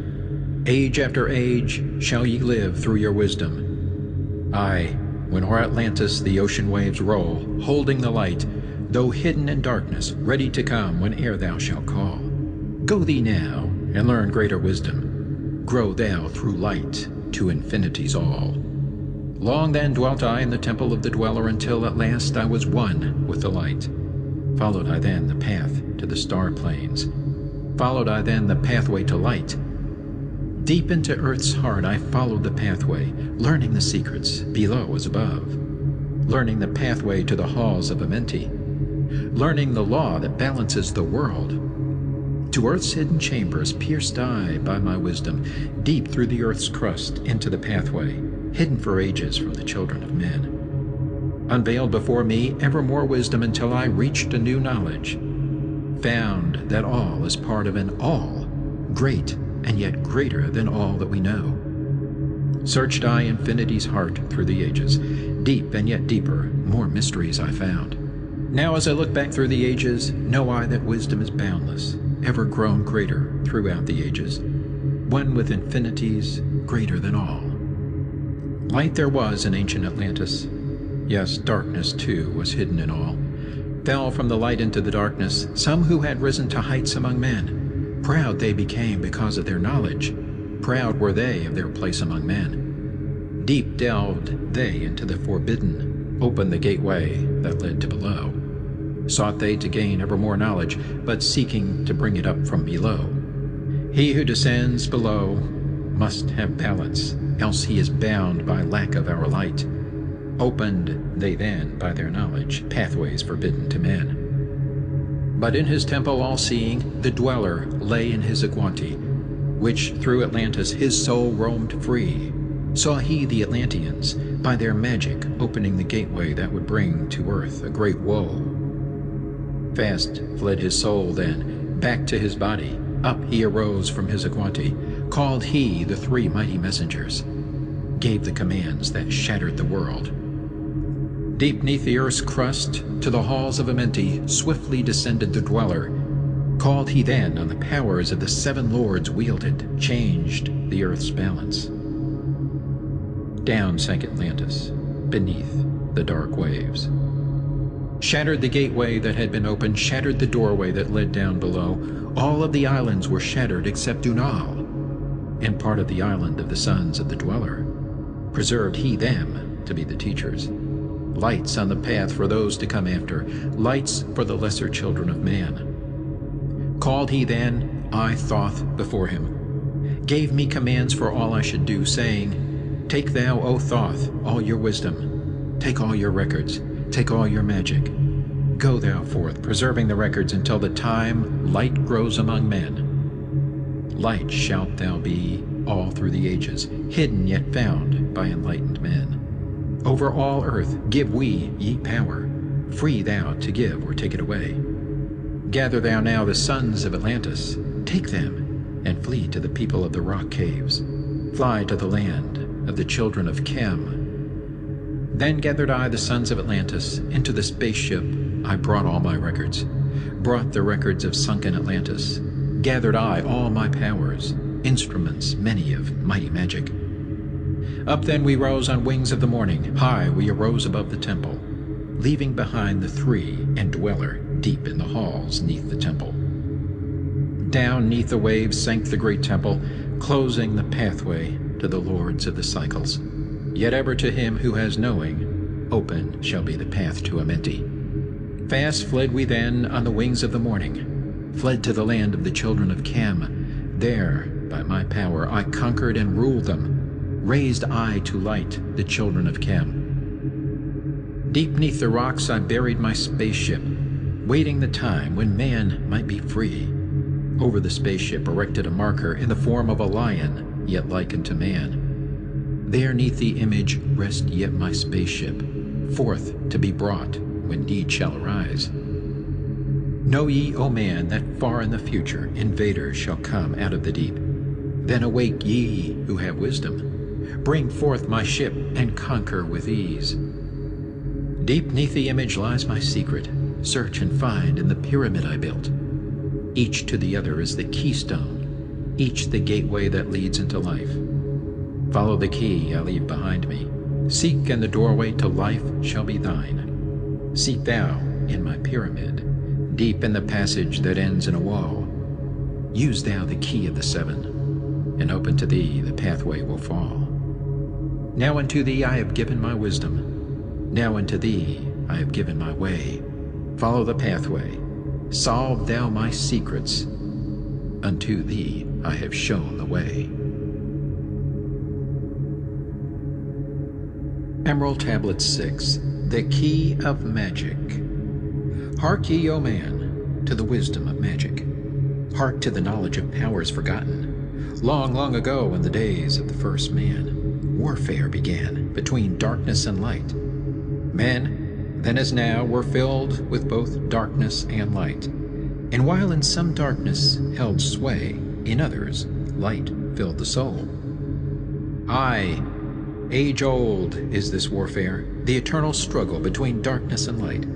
Age after age shall ye live through your wisdom. Aye, when o'er Atlantis the ocean waves roll, holding the light, though hidden in darkness, ready to come whene'er thou shalt call. Go thee now, and learn greater wisdom. Grow thou through light to infinities all. Long then dwelt I in the temple of the Dweller, until at last I was one with the light. Followed I then the path to the star plains. Followed I then the pathway to light. Deep into earth's heart I followed the pathway, learning the secrets below as above. Learning the pathway to the halls of Amenti. Learning the law that balances the world. To earth's hidden chambers pierced I by my wisdom, deep through the earth's crust into the pathway, hidden for ages from the children of men. Unveiled before me ever more wisdom, until I reached a new knowledge. Found that all is part of an all, great and yet greater than all that we know. Searched I infinity's heart through the ages, deep and yet deeper, more mysteries I found. Now as I look back through the ages, know I that wisdom is boundless, ever grown greater throughout the ages, one with infinities greater than all. Light there was in ancient Atlantis. Yes, darkness too was hidden in all. Fell from the light into the darkness some who had risen to heights among men. Proud they became because of their knowledge. Proud were they of their place among men. Deep delved they into the forbidden, opened the gateway that led to below. Sought they to gain ever more knowledge, but seeking to bring it up from below. He who descends below must have balance, else he is bound by lack of our light. Opened they then by their knowledge pathways forbidden to men. But in his temple all-seeing, the Dweller lay in his Aquanti, which through Atlantis his soul roamed free. Saw he the Atlanteans, by their magic opening the gateway that would bring to earth a great woe. Fast fled his soul then, back to his body. Up he arose from his Aquanti, called he the three mighty messengers, gave the commands that shattered the world. Deep neath the earth's crust, to the halls of Amenti, swiftly descended the Dweller. Called he then on the powers of the seven lords wielded, changed the earth's balance. Down sank Atlantis, beneath the dark waves. Shattered the gateway that had been opened, shattered the doorway that led down below. All of the islands were shattered except Dunal, and part of the island of the sons of the Dweller. Preserved he them to be the teachers. Lights on the path for those to come after, lights for the lesser children of man. Called he then, I Thoth, before him, gave me commands for all I should do, saying, Take thou, O Thoth, all your wisdom, take all your records, take all your magic. Go thou forth, preserving the records until the time light grows among men. Light shalt thou be all through the ages, hidden yet found by enlightened men. Over all earth give we ye power, free thou to give or take it away. Gather thou now the sons of Atlantis, take them, and flee to the people of the rock caves. Fly to the land of the children of Chem. Then gathered I the sons of Atlantis into the spaceship. I brought all my records, brought the records of sunken Atlantis. Gathered I all my powers, instruments many of mighty magic. Up then we rose on wings of the morning, high we arose above the temple, leaving behind the three and Dweller deep in the halls neath the temple. Down neath the waves sank the great temple, closing the pathway to the lords of the cycles. Yet ever to him who has knowing, open shall be the path to Amenti. Fast fled we then on the wings of the morning, fled to the land of the children of Chem. There, by my power, I conquered and ruled them. Raised I to light the children of Chem. Deep neath the rocks I buried my spaceship, waiting the time when man might be free. Over the spaceship erected a marker in the form of a lion, yet likened to man. There neath the image rest yet my spaceship, forth to be brought when need shall arise. Know ye, O man, that far in the future invaders shall come out of the deep. Then awake ye who have wisdom. Bring forth my ship and conquer with ease. Deep 'neath the image lies my secret. Search and find in the pyramid I built. Each to the other is the keystone, each the gateway that leads into life. Follow the key I leave behind me. Seek, and the doorway to life shall be thine. Seek thou in my pyramid, deep in the passage that ends in a wall. Use thou the key of the seven, and open to thee the pathway will fall. Now unto thee I have given my wisdom. Now unto thee I have given my way. Follow the pathway. Solve thou my secrets. Unto thee I have shown the way. Emerald Tablet 6, The Key of Magic. Hark ye, O man, to the wisdom of magic. Hark to the knowledge of powers forgotten. Long, long ago, in the days of the first man, warfare began between darkness and light. Men, then as now, were filled with both darkness and light. And while in some darkness held sway, in others light filled the soul. Aye, age-old is this warfare, the eternal struggle between darkness and light.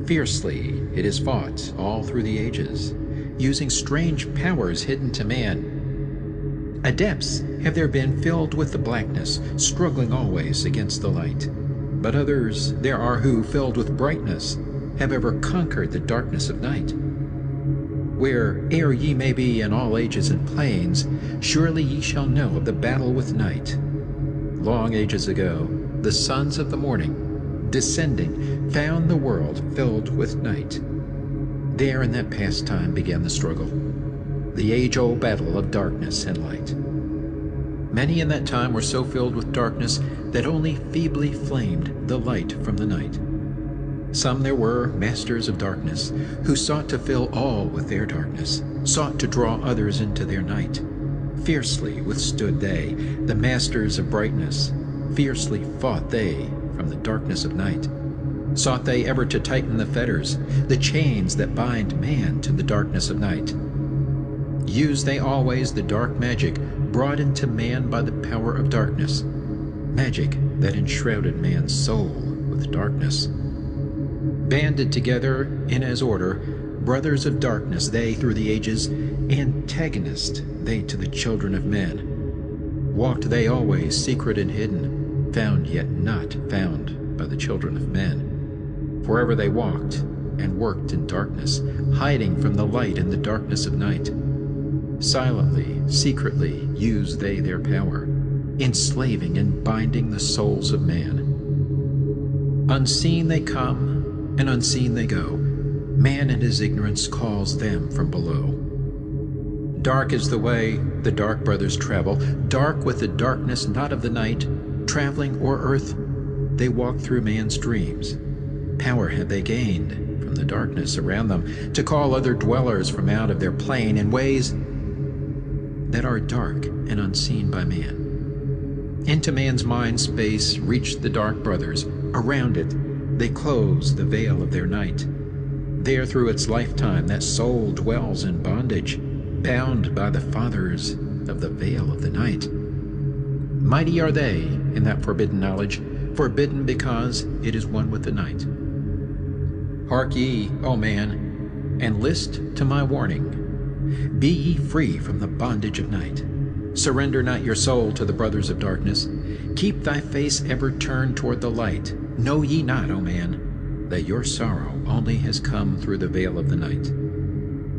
Fiercely it is fought all through the ages, using strange powers hidden to man. Adepts have there been filled with the blackness, struggling always against the light. But others there are who, filled with brightness, have ever conquered the darkness of night. Where'er ye may be in all ages and planes, surely ye shall know of the battle with night. Long ages ago, the sons of the morning, descending, found the world filled with night. There in that past time began the struggle, the age-old battle of darkness and light. Many in that time were so filled with darkness that only feebly flamed the light from the night. Some there were, masters of darkness, who sought to fill all with their darkness, sought to draw others into their night. Fiercely withstood they, the masters of brightness, fiercely fought they from the darkness of night. Sought they ever to tighten the fetters, the chains that bind man to the darkness of night. Used they always the dark magic brought into man by the power of darkness, magic that enshrouded man's soul with darkness. Banded together in as order, brothers of darkness they through the ages, antagonist they to the children of men. Walked they always secret and hidden, found yet not found by the children of men. Forever they walked and worked in darkness, hiding from the light in the darkness of night. Silently, secretly used they their power, enslaving and binding the souls of man. Unseen they come, and unseen they go. Man in his ignorance calls them from below. Dark is the way the dark brothers travel, dark with the darkness not of the night. Traveling o'er earth, they walk through man's dreams. Power have they gained from the darkness around them to call other dwellers from out of their plane in ways that are dark and unseen by man. Into man's mind space reach the dark brothers. Around it they close the veil of their night. There through its lifetime that soul dwells in bondage, bound by the fathers of the veil of the night. Mighty are they in that forbidden knowledge, forbidden because it is one with the night. Hark ye, O man, and list to my warning. Be ye free from the bondage of night. Surrender not your soul to the brothers of darkness. Keep thy face ever turned toward the light. Know ye not, O man, that your sorrow only has come through the veil of the night?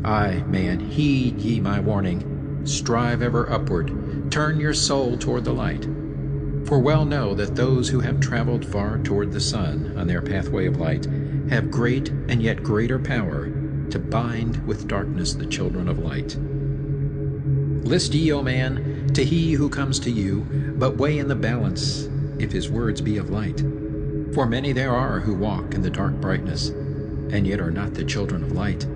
Aye, man, heed ye my warning. Strive ever upward. Turn your soul toward the light. For well know that those who have traveled far toward the sun on their pathway of light have great and yet greater power to bind with darkness the children of light. List ye, O man, to he who comes to you, but weigh in the balance if his words be of light. For many there are who walk in the dark brightness, and yet are not the children of light.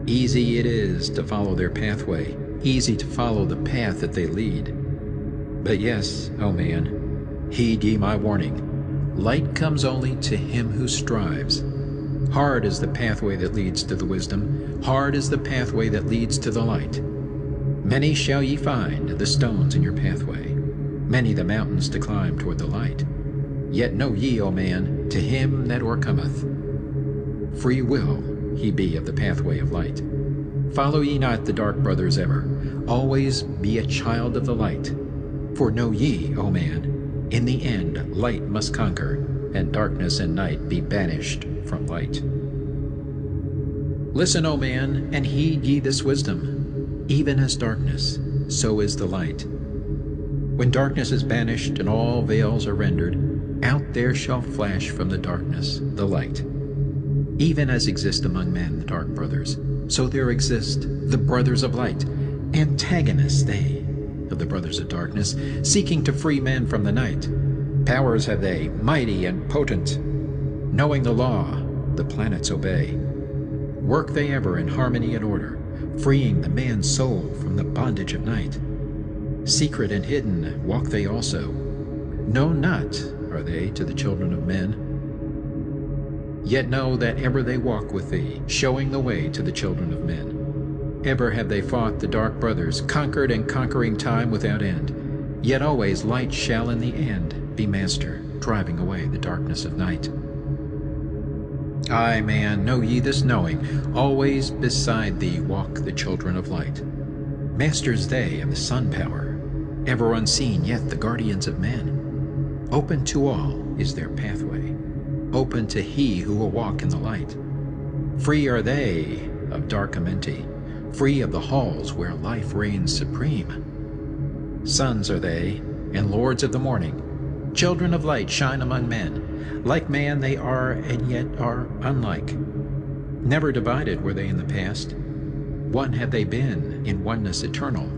Easy it is to follow their pathway, easy to follow the path that they lead. But yes, O man, heed ye my warning. Light comes only to him who strives. Hard is the pathway that leads to the wisdom, hard is the pathway that leads to the light. Many shall ye find the stones in your pathway, many the mountains to climb toward the light. Yet know ye, O man, to him that o'ercometh, free will he be of the pathway of light. Follow ye not the dark brothers ever, always be a child of the light. For know ye, O man, in the end light must conquer, and darkness and night be banished from light. Listen, O man, and heed ye this wisdom. Even as darkness, so is the light. When darkness is banished and all veils are rendered, out there shall flash from the darkness the light. Even as exist among men the dark brothers, so there exist the brothers of light, antagonists they of the brothers of darkness, seeking to free men from the night. Powers have they, mighty and potent. Knowing the law, the planets obey. Work they ever in harmony and order, freeing the man's soul from the bondage of night. Secret and hidden walk they also. Known not are they to the children of men. Yet know that ever they walk with thee, showing the way to the children of men. Ever have they fought the dark brothers, conquered and conquering time without end. Yet always light shall in the end be master, driving away the darkness of night. Aye, man, know ye this knowing, always beside thee walk the children of light. Masters they of the sun power, ever unseen yet the guardians of men. Open to all is their pathway, open to he who will walk in the light. Free are they of dark Amenti, free of the halls where life reigns supreme. Sons are they, and lords of the morning, children of light shine among men. Like man they are, and yet are unlike. Never divided were they in the past. One have they been in oneness eternal.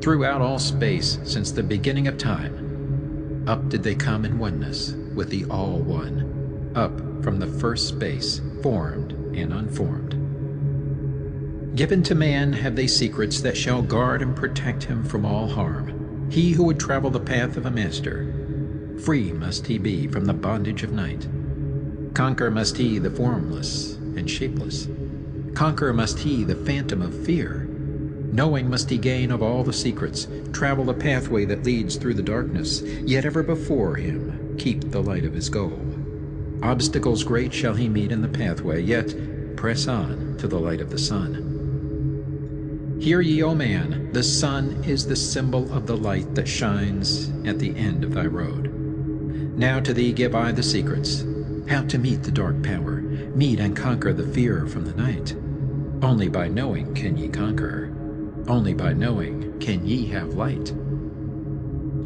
Throughout all space, since the beginning of time, up did they come in oneness with the All-One, up from the first space, formed and unformed. Given to man have they secrets that shall guard and protect him from all harm. He who would travel the path of a master, free must he be from the bondage of night. Conquer must he the formless and shapeless. Conquer must he the phantom of fear. Knowing must he gain of all the secrets, travel the pathway that leads through the darkness, yet ever before him keep the light of his goal. Obstacles great shall he meet in the pathway, yet press on to the light of the sun. Hear ye, O man, the sun is the symbol of the light that shines at the end of thy road. Now to thee give I the secrets, how to meet the dark power, meet and conquer the fear from the night. Only by knowing can ye conquer, only by knowing can ye have light.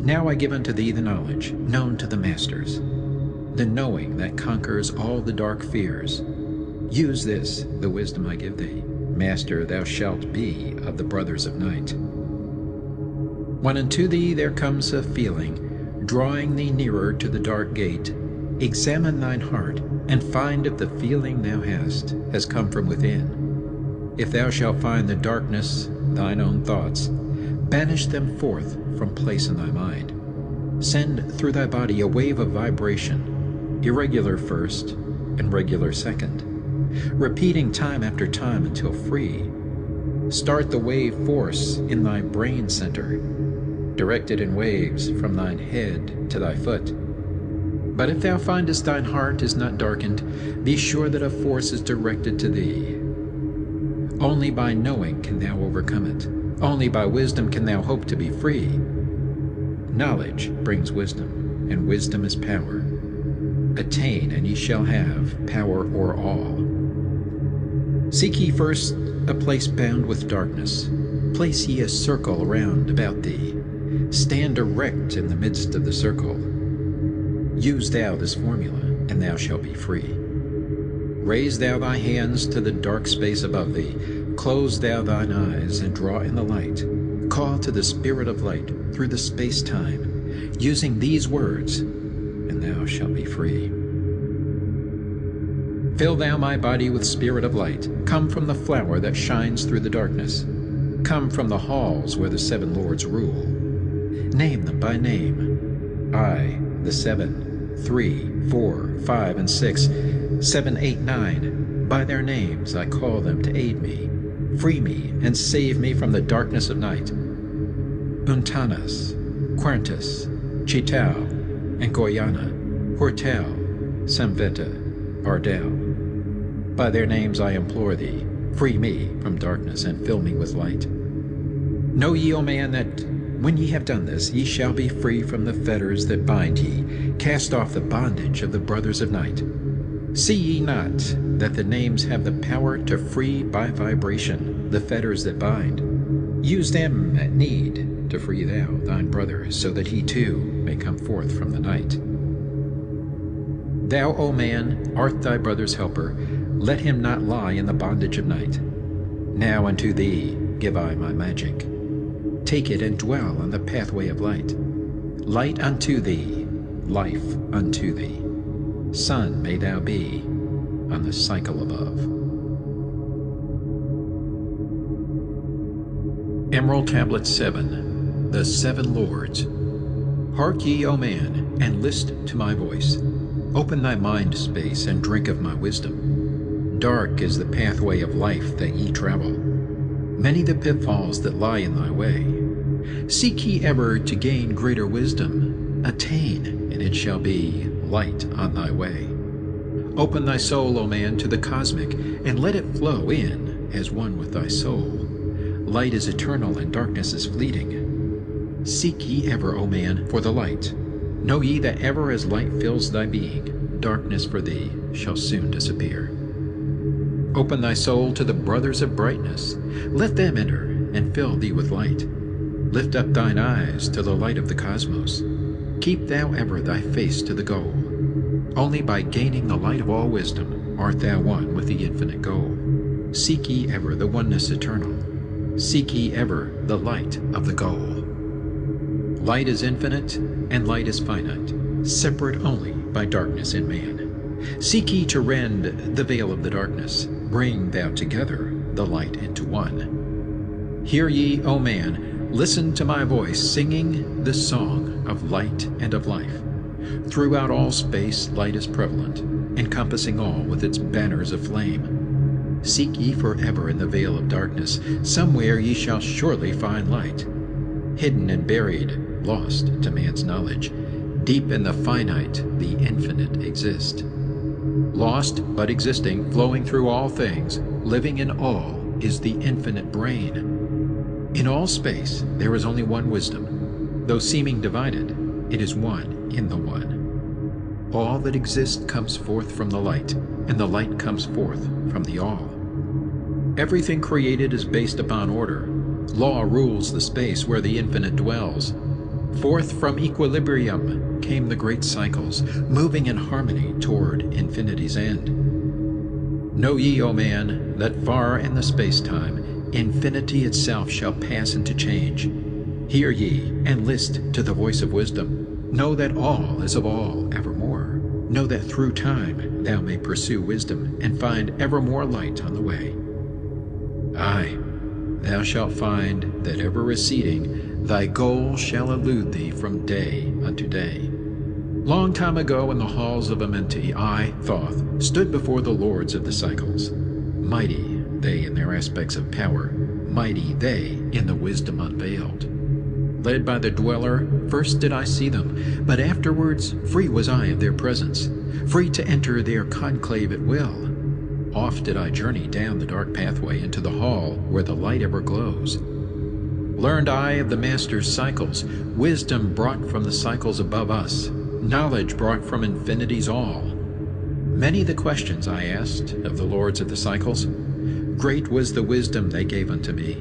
Now I give unto thee the knowledge, known to the masters, the knowing that conquers all the dark fears. Use this, the wisdom I give thee. Master thou shalt be of the brothers of night. When unto thee there comes a feeling, drawing thee nearer to the dark gate, examine thine heart, and find if the feeling thou hast has come from within. If thou shalt find the darkness, thine own thoughts, banish them forth from place in thy mind. Send through thy body a wave of vibration, irregular first and regular second, repeating time after time until free. Start the wave force in thy brain center, directed in waves from thine head to thy foot. But if thou findest thine heart is not darkened, be sure that a force is directed to thee. Only by knowing can thou overcome it. Only by wisdom can thou hope to be free. Knowledge brings wisdom, and wisdom is power. Attain, and ye shall have power o'er all. Seek ye first a place bound with darkness. Place ye a circle round about thee. Stand erect in the midst of the circle. Use thou this formula, and thou shalt be free. Raise thou thy hands to the dark space above thee. Close thou thine eyes, and draw in the light. Call to the Spirit of light through the space-time, using these words, and thou shalt be free. Fill thou my body with spirit of light. Come from the flower that shines through the darkness. Come from the halls where the seven lords rule. Name them by name. I, the 7, 3, 4, 5, and 6, 7, 8, 9. By their names I call them to aid me, free me, and save me from the darkness of night. Untanas, Quertus, Chitao, and Goyana, Hortel, Samveta, Ardel. By their names I implore thee, free me from darkness and fill me with light. Know ye, O man, that when ye have done this, ye shall be free from the fetters that bind ye, cast off the bondage of the brothers of night. See ye not that the names have the power to free by vibration the fetters that bind? Use them at need to free thou thine brother, so that he too may come forth from the night. Thou, O man, art thy brother's helper. Let him not lie in the bondage of night. Now unto thee give I my magic. Take it and dwell on the pathway of light. Light unto thee, life unto thee. Sun may thou be on the cycle above. Emerald Tablet 7. The Seven Lords. Hark ye, O man, and list to my voice. Open thy mind space and drink of my wisdom. Dark is the pathway of life that ye travel. Many the pitfalls that lie in thy way. Seek ye ever to gain greater wisdom. Attain, and it shall be light on thy way. Open thy soul, O man, to the cosmic, and let it flow in as one with thy soul. Light is eternal, and darkness is fleeting. Seek ye ever, O man, for the light. Know ye that ever as light fills thy being, darkness for thee shall soon disappear. Open thy soul to the brothers of brightness. Let them enter and fill thee with light. Lift up thine eyes to the light of the cosmos. Keep thou ever thy face to the goal. Only by gaining the light of all wisdom art thou one with the infinite goal. Seek ye ever the oneness eternal. Seek ye ever the light of the goal. Light is infinite, and light is finite, separate only by darkness in man. Seek ye to rend the veil of the darkness. Bring thou together the light into one. Hear ye, O man, listen to my voice, singing the song of light and of life. Throughout all space light is prevalent, encompassing all with its banners of flame. Seek ye forever in the veil of darkness. Somewhere ye shall surely find light. Hidden and buried, lost to man's knowledge, deep in the finite, the infinite exist. Lost but existing, flowing through all things, living in all, is the infinite brain. In all space there is only one wisdom. Though seeming divided, it is one in the one. All that exists comes forth from the light, and the light comes forth from the all. Everything created is based upon order. Law rules the space where the infinite dwells. Forth from equilibrium came the great cycles, moving in harmony toward infinity's end. Know ye, O man, that far in the space-time, infinity itself shall pass into change. Hear ye, and list to the voice of wisdom. Know that all is of all evermore. Know that through time thou may pursue wisdom, and find ever more light on the way. Aye, thou shalt find that ever receding, thy goal shall elude thee from day unto day. Long time ago in the halls of Amenti, I, Thoth, stood before the lords of the cycles. Mighty they in their aspects of power, mighty they in the wisdom unveiled. Led by the dweller, first did I see them, but afterwards free was I of their presence, free to enter their conclave at will. Oft did I journey down the dark pathway into the hall where the light ever glows. Learned I of the master's cycles, wisdom brought from the cycles above us, knowledge brought from infinity's all. Many the questions I asked of the lords of the cycles. Great was the wisdom they gave unto me.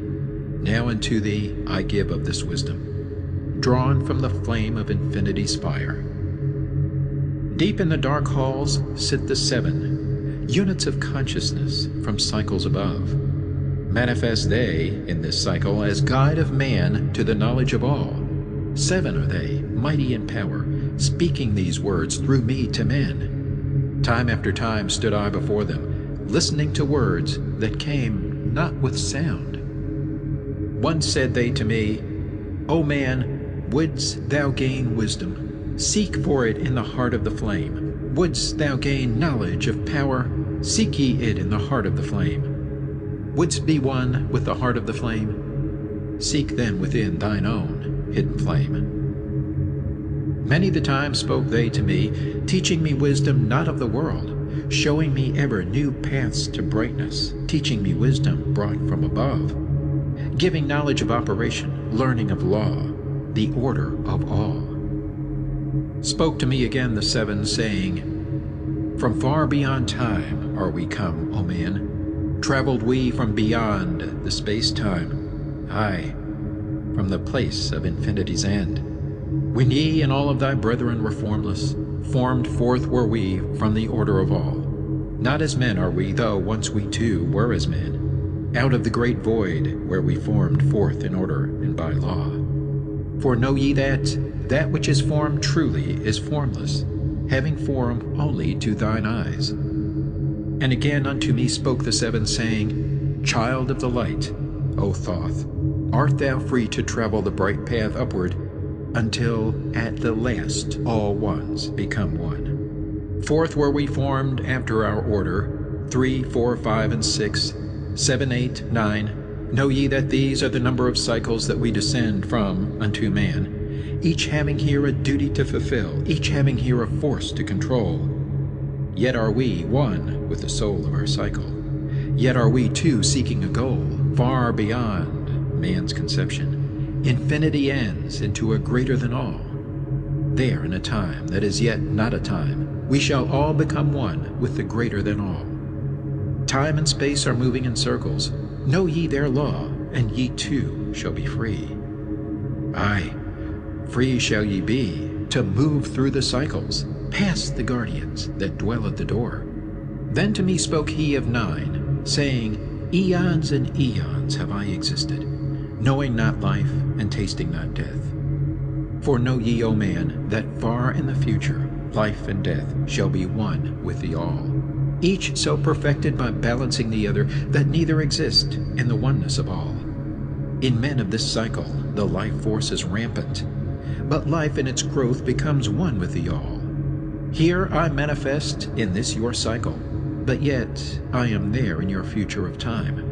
Now unto thee I give of this wisdom, drawn from the flame of infinity's fire. Deep in the dark halls sit the seven, units of consciousness from cycles above. Manifest they in this cycle as guide of man to the knowledge of all. Seven are they, mighty in power, speaking these words through me to men. Time after time stood I before them, listening to words that came not with sound. Once said they to me, O man, wouldst thou gain wisdom? Seek for it in the heart of the flame. Wouldst thou gain knowledge of power? Seek ye it in the heart of the flame. Wouldst be one with the heart of the flame? Seek then within thine own hidden flame. Many the time spoke they to me, teaching me wisdom not of the world, showing me ever new paths to brightness, teaching me wisdom brought from above, giving knowledge of operation, learning of law, the order of all. Spoke to me again the seven, saying, From far beyond time are we come, O man, traveled we from beyond the space-time, aye, from the place of infinity's end. When ye and all of thy brethren were formless, formed forth were we from the order of all. Not as men are we, though once we too were as men, out of the great void where we formed forth in order and by law. For know ye that which is formed truly is formless, having form only to thine eyes. And again unto me spoke the seven, saying, Child of the light, O Thoth, art thou free to travel the bright path upward, until at the last all ones become one. Forth were we formed after our order, 3, 4, 5, and 6, 7, 8, 9. Know ye that these are the number of cycles that we descend from unto man, each having here a duty to fulfill, each having here a force to control. Yet are we one with the soul of our cycle. Yet are we two seeking a goal far beyond man's conception. Infinity ends into a greater than all. There in a time that is yet not a time, we shall all become one with the greater than all. Time and space are moving in circles. Know ye their law, and ye too shall be free. Aye, free shall ye be to move through the cycles, past the guardians that dwell at the door. Then to me spoke he of 9, saying, Eons and eons have I existed, knowing not life and tasting not death. For know ye, O man, that far in the future life and death shall be one with the all, each so perfected by balancing the other that neither exist in the oneness of all. In men of this cycle the life force is rampant, but life in its growth becomes one with the all. Here I manifest in this your cycle, but yet I am there in your future of time.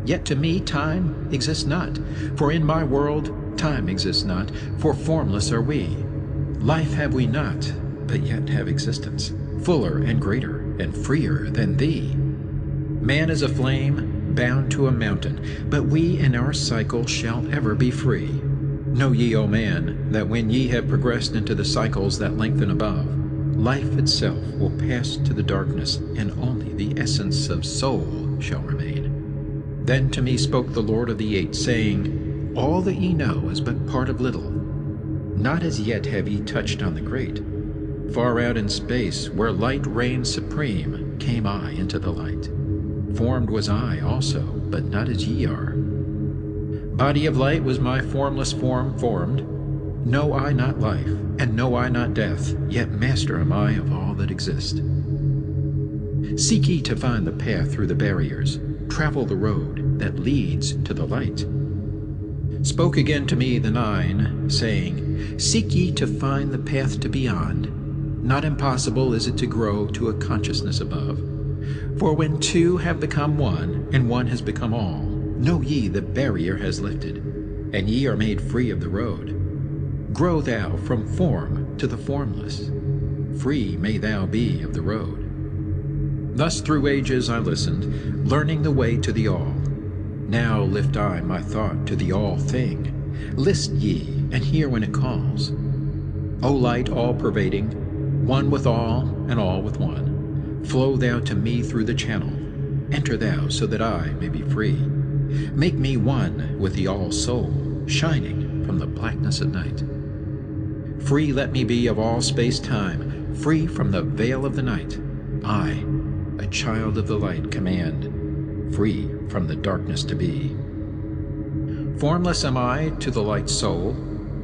Yet to me time exists not, for in my world time exists not, for formless are we. Life have we not, but yet have existence, fuller and greater and freer than thee. Man is a flame bound to a mountain, but we in our cycle shall ever be free. Know ye, O man, that when ye have progressed into the cycles that lengthen above, life itself will pass to the darkness, and only the essence of soul shall remain. Then to me spoke the Lord of the Eight, saying, All that ye know is but part of little. Not as yet have ye touched on the great. Far out in space, where light reigned supreme, came I into the light. Formed was I also, but not as ye are. Body of light was my formless form formed. Know I not life, and know I not death, yet master am I of all that exist. Seek ye to find the path through the barriers, travel the road that leads to the light. Spoke again to me the 9, saying, Seek ye to find the path to beyond. Not impossible is it to grow to a consciousness above. For when two have become one, and one has become all, know ye the barrier has lifted, and ye are made free of the road. Grow thou from form to the formless. Free may thou be of the road. Thus through ages I listened, learning the way to the all. Now lift I my thought to the all thing. List ye, and hear when it calls. O light all-pervading, one with all and all with one, flow thou to me through the channel. Enter thou so that I may be free. Make me one with the all-soul, shining from the blackness of night. Free let me be of all space-time, free from the veil of the night. I, a child of the light, command, free from the darkness to be. Formless am I to the light soul,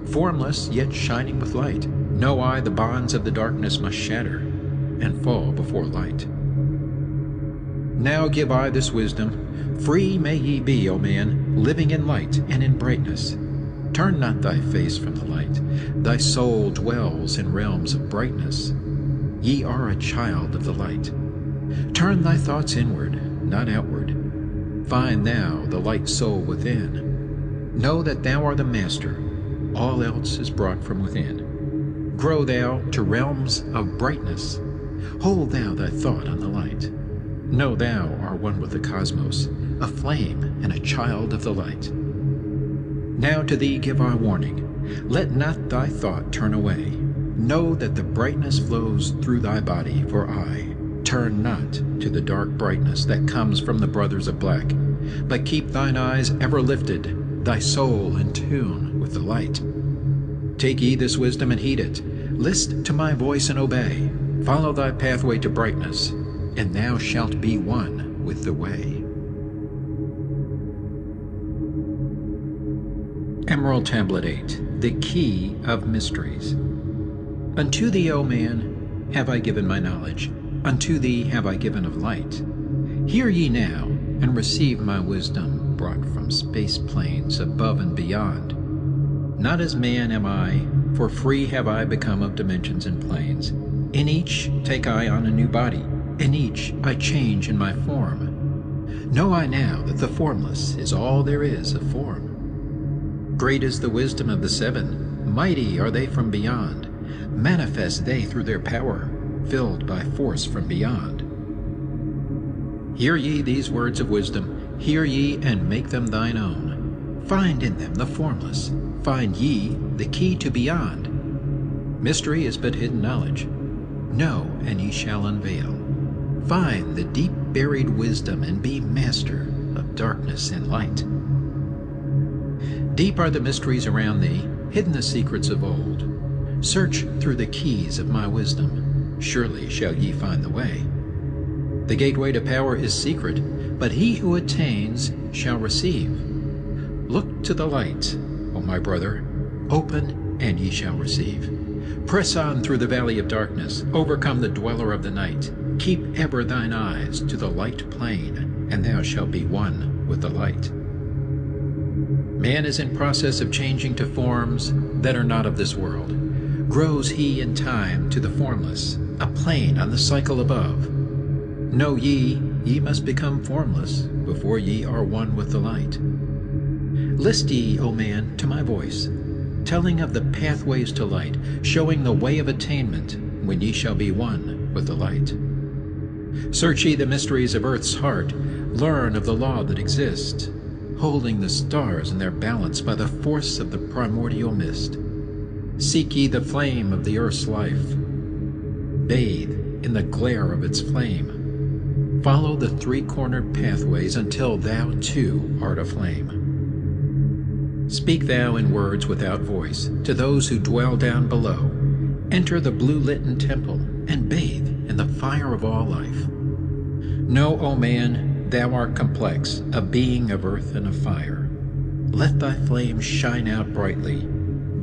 formless yet shining with light. Know I the bonds of the darkness must shatter and fall before light. Now give I this wisdom, free may ye be, O man, living in light and in brightness. Turn not thy face from the light, thy soul dwells in realms of brightness. Ye are a child of the light. Turn thy thoughts inward, not outward. Find thou the light soul within. Know that thou art the master, all else is brought from within. grow thou to realms of brightness. Hold thou thy thought on the light. Know thou art one with the cosmos, a flame and a child of the light. Now to thee give our warning. Let not thy thought turn away. Know that the brightness flows through thy body, for I turn not to the dark brightness that comes from the brothers of black, but keep thine eyes ever lifted, thy soul in tune with the light. Take ye this wisdom and heed it. List to my voice and obey. Follow thy pathway to brightness, and thou shalt be one with the way. Emerald Tablet 8, the Key of Mysteries. Unto thee, O man, have I given my knowledge. Unto thee have I given of light. Hear ye now, and receive my wisdom, brought from space planes above and beyond. Not as man am I, for free have I become of dimensions and planes. In each take I on a new body, in each I change in my form. Know I now that the formless is all there is of form. Great is the wisdom of the seven, mighty are they from beyond. Manifest they through their power, filled by force from beyond. Hear ye these words of wisdom, hear ye and make them thine own. Find in them the formless, find ye the key to beyond. Mystery is but hidden knowledge. Know, and ye shall unveil. Find the deep buried wisdom, and be master of darkness and light. Deep are the mysteries around thee, hidden the secrets of old. Search through the keys of my wisdom, surely shall ye find the way. The gateway to power is secret, but he who attains shall receive. Look to the light, O my brother, open and ye shall receive. Press on through the valley of darkness, overcome the dweller of the night. Keep ever thine eyes to the light plain, and thou shalt be one with the light. Man is in process of changing to forms that are not of this world. Grows he in time to the formless, a plane on the cycle above. Know ye, ye must become formless before ye are one with the light. List ye, O man, to my voice, telling of the pathways to light, showing the way of attainment when ye shall be one with the light. Search ye the mysteries of earth's heart, learn of the law that exists, holding the stars in their balance by the force of the primordial mist. Seek ye the flame of the earth's life. Bathe in the glare of its flame. Follow the three-cornered pathways until thou too art aflame. Speak thou in words without voice to those who dwell down below. Enter the blue-litten temple and bathe in the fire of all life. Know, O man, thou art complex, a being of earth and of fire. Let thy flame shine out brightly.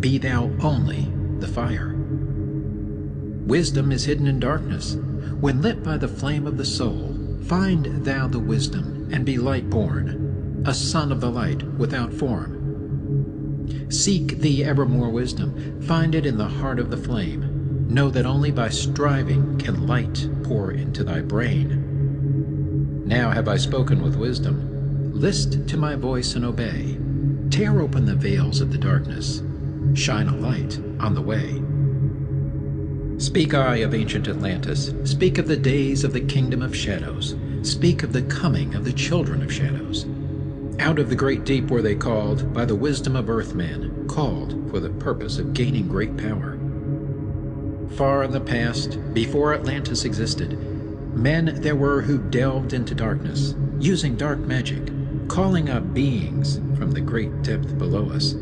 Be thou only the fire. Wisdom is hidden in darkness. When lit by the flame of the soul, find thou the wisdom and be light-born, a son of the light without form. Seek thee evermore wisdom, find it in the heart of the flame. Know that only by striving can light pour into thy brain. Now have I spoken with wisdom. List to my voice and obey. Tear open the veils of the darkness. Shine a light on the way. Speak I of ancient Atlantis. Speak of the days of the kingdom of shadows. Speak of the coming of the children of shadows. Out of the great deep were they called by the wisdom of earthmen, called for the purpose of gaining great power. Far in the past, before Atlantis existed, men there were who delved into darkness, using dark magic, calling up beings from the great depth below us.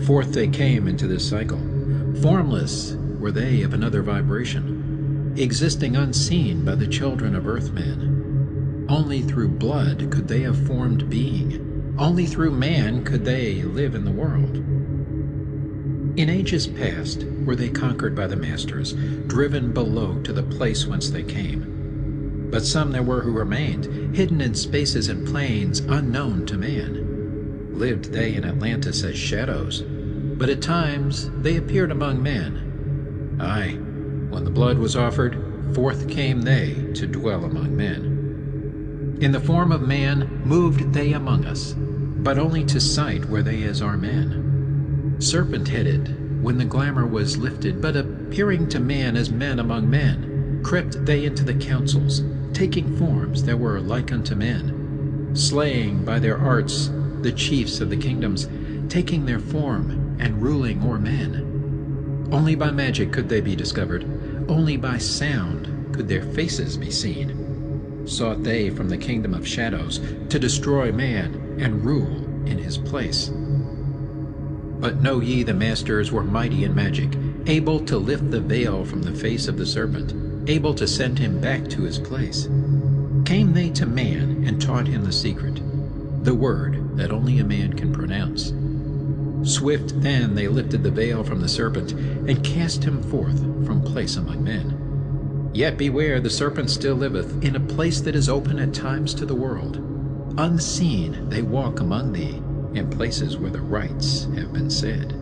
Forth they came into this cycle. Formless were they of another vibration, existing unseen by the children of earthmen. Only through blood could they have formed being. Only through man could they live in the world. In ages past were they conquered by the masters, driven below to the place whence they came. But some there were who remained, hidden in spaces and planes unknown to man. Lived they in Atlantis as shadows, but at times they appeared among men. Aye, when the blood was offered, forth came they to dwell among men. In the form of man moved they among us, but only to sight were they as our men. Serpent-headed, when the glamour was lifted, but a appearing to man as men among men, crept they into the councils, taking forms that were like unto men, slaying by their arts the chiefs of the kingdoms, taking their form and ruling o'er men. Only by magic could they be discovered, only by sound could their faces be seen. Sought they from the kingdom of shadows to destroy man and rule in his place. But know ye the masters were mighty in magic, able to lift the veil from the face of the serpent, able to send him back to his place. Came they to man and taught him the secret, the word that only a man can pronounce. Swift then they lifted the veil from the serpent and cast him forth from place among men. Yet beware, the serpent still liveth in a place that is open at times to the world. Unseen they walk among thee in places where the rites have been said.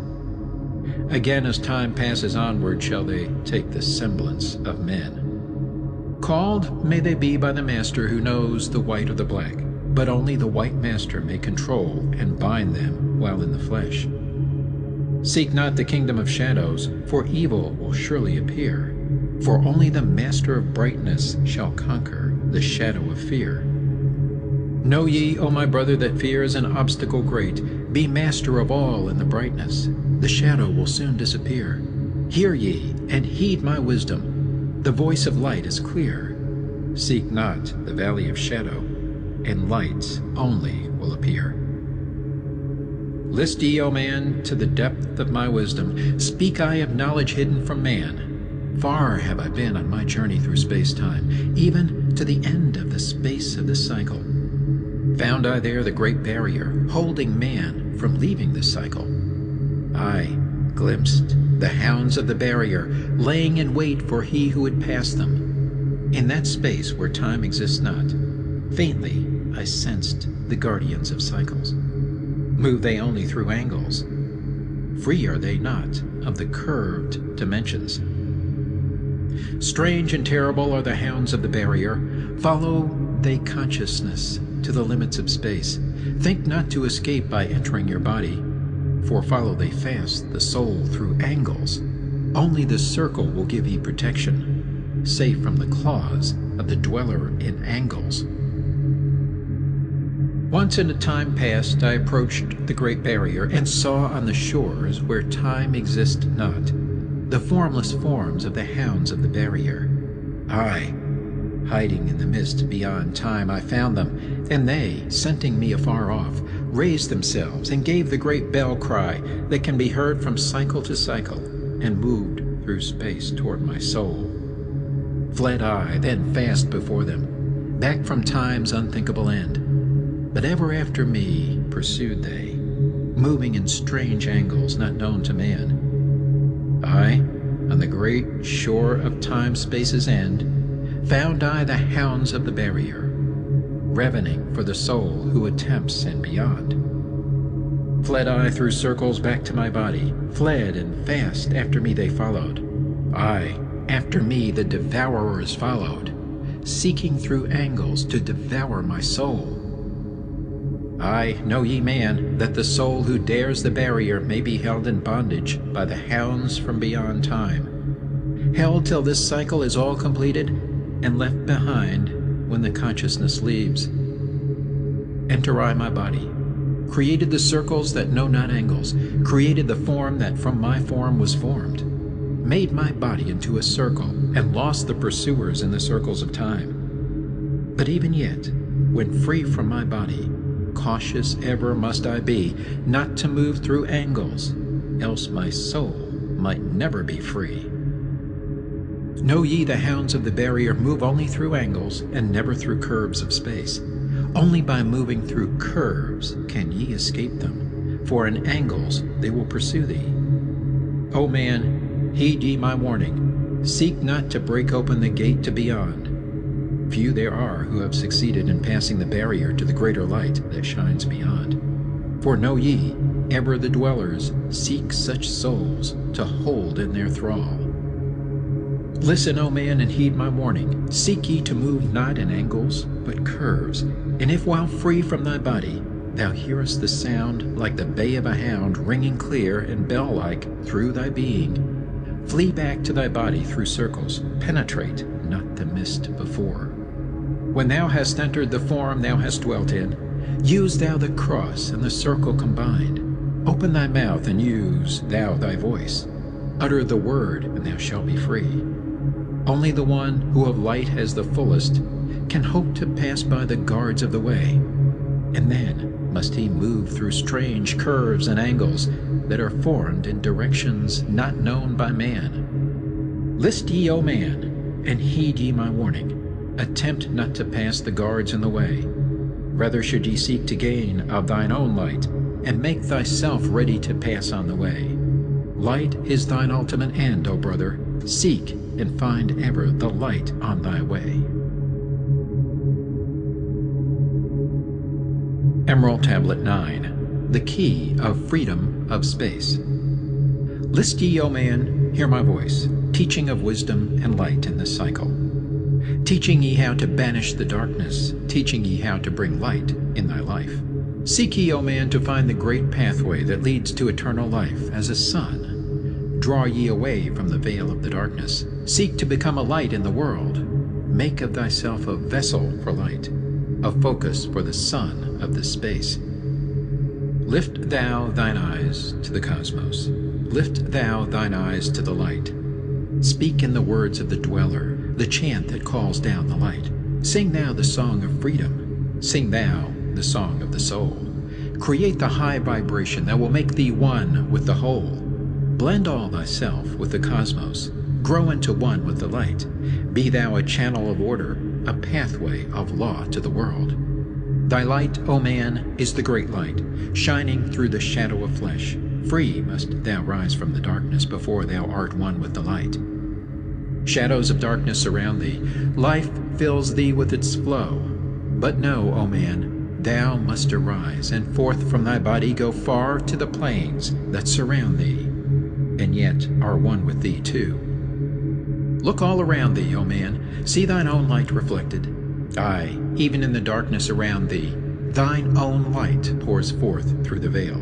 Again, as time passes onward, shall they take the semblance of men. Called may they be by the master who knows the white or the black, but only the white master may control and bind them while in the flesh. Seek not the kingdom of shadows, for evil will surely appear, for only the master of brightness shall conquer the shadow of fear. Know ye, O my brother, that fear is an obstacle great. Be master of all in the brightness. The shadow will soon disappear. Hear ye, and heed my wisdom. The voice of light is clear. Seek not the valley of shadow, and light only will appear. List ye, O man, to the depth of my wisdom. Speak I of knowledge hidden from man. Far have I been on my journey through space-time, even to the end of the space of this cycle. Found I there the great barrier, holding man from leaving this cycle. I glimpsed the hounds of the barrier, laying in wait for he who would pass them. In that space where time exists not, faintly I sensed the guardians of cycles. Move they only through angles? Free are they not of the curved dimensions. Strange and terrible are the hounds of the barrier. Follow they consciousness to the limits of space. Think not to escape by entering your body, for follow they fast the soul through angles. Only the circle will give ye protection, safe from the claws of the dweller in angles. Once in a time past I approached the great barrier, and saw on the shores where time exists not, the formless forms of the hounds of the barrier. Aye, hiding in the mist beyond time I found them, and they, scenting me afar off, raised themselves and gave the great bell cry that can be heard from cycle to cycle, and moved through space toward my soul. Fled I then fast before them, back from time's unthinkable end. But ever after me pursued they, moving in strange angles not known to man. I, on the great shore of time-space's end, found I the hounds of the barrier, ravening for the soul who attempts and beyond. Fled I through circles back to my body, fled and fast after me they followed. Aye, after me the devourers followed, seeking through angles to devour my soul. Aye, know ye, man, that the soul who dares the barrier may be held in bondage by the hounds from beyond time, held till this cycle is all completed, and left behind when the consciousness leaves. Enter I my body, created the circles that know not angles, created the form that from my form was formed, made my body into a circle, and lost the pursuers in the circles of time. But even yet, when free from my body, cautious ever must I be, not to move through angles, else my soul might never be free. Know ye the hounds of the barrier move only through angles, and never through curves of space. Only by moving through curves can ye escape them, for in angles they will pursue thee. O man, heed ye my warning, seek not to break open the gate to beyond. Few there are who have succeeded in passing the barrier to the greater light that shines beyond. For know ye, ever the dwellers seek such souls to hold in their thrall. Listen, O man, and heed my warning. Seek ye to move not in angles, but curves. And if while free from thy body, thou hearest the sound like the bay of a hound ringing clear and bell-like through thy being, Flee back to thy body through circles, penetrate not the mist before. When thou hast entered the form thou hast dwelt in, use thou the cross and the circle combined. Open thy mouth and use thou thy voice. Utter the word, and thou shalt be free. Only the one who of light has the fullest can hope to pass by the guards of the way, and then must he move through strange curves and angles that are formed in directions not known by man. List ye, O man, and heed ye my warning. Attempt not to pass the guards in the way. Rather should ye seek to gain of thine own light, and make thyself ready to pass on the way. Light is thine ultimate end, O brother. Seek and find ever the light on thy way. Emerald Tablet 9. The Key of Freedom of Space. List ye, O man, hear my voice, teaching of wisdom and light in this cycle. Teaching ye how to banish the darkness, teaching ye how to bring light in thy life. Seek ye, O man, to find the great pathway that leads to eternal life as a sun. Draw ye away from the veil of the darkness. Seek to become a light in the world. Make of thyself a vessel for light, a focus for the sun of this space. Lift thou thine eyes to the cosmos. Lift thou thine eyes to the light. Speak in the words of the dweller, the chant that calls down the light. Sing thou the song of freedom. Sing thou the song of the soul. Create the high vibration that will make thee one with the whole. Blend all thyself with the cosmos. Grow into one with the light. Be thou a channel of order, a pathway of law to the world. Thy light, O man, is the great light, shining through the shadow of flesh. Free must thou rise from the darkness before thou art one with the light. Shadows of darkness surround thee. Life fills thee with its flow. But know, O man, thou must arise, and forth from thy body go far to the plains that surround thee, and yet are one with thee too. Look all around thee, O man, see thine own light reflected. Aye, even in the darkness around thee, thine own light pours forth through the veil.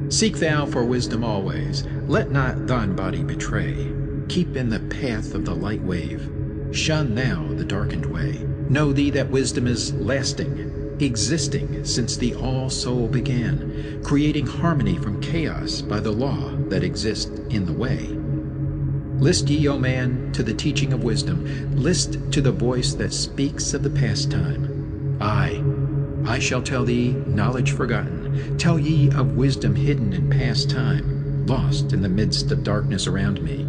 Seek thou for wisdom always, let not thine body betray. Keep in the path of the light wave. Shun thou the darkened way. Know thee that wisdom is lasting, existing since the all-soul began, creating harmony from chaos by the law that exists in the way. List ye, O man, to the teaching of wisdom. List to the voice that speaks of the past time. I shall tell thee knowledge forgotten. Tell ye of wisdom hidden in past time, lost in the midst of darkness around me.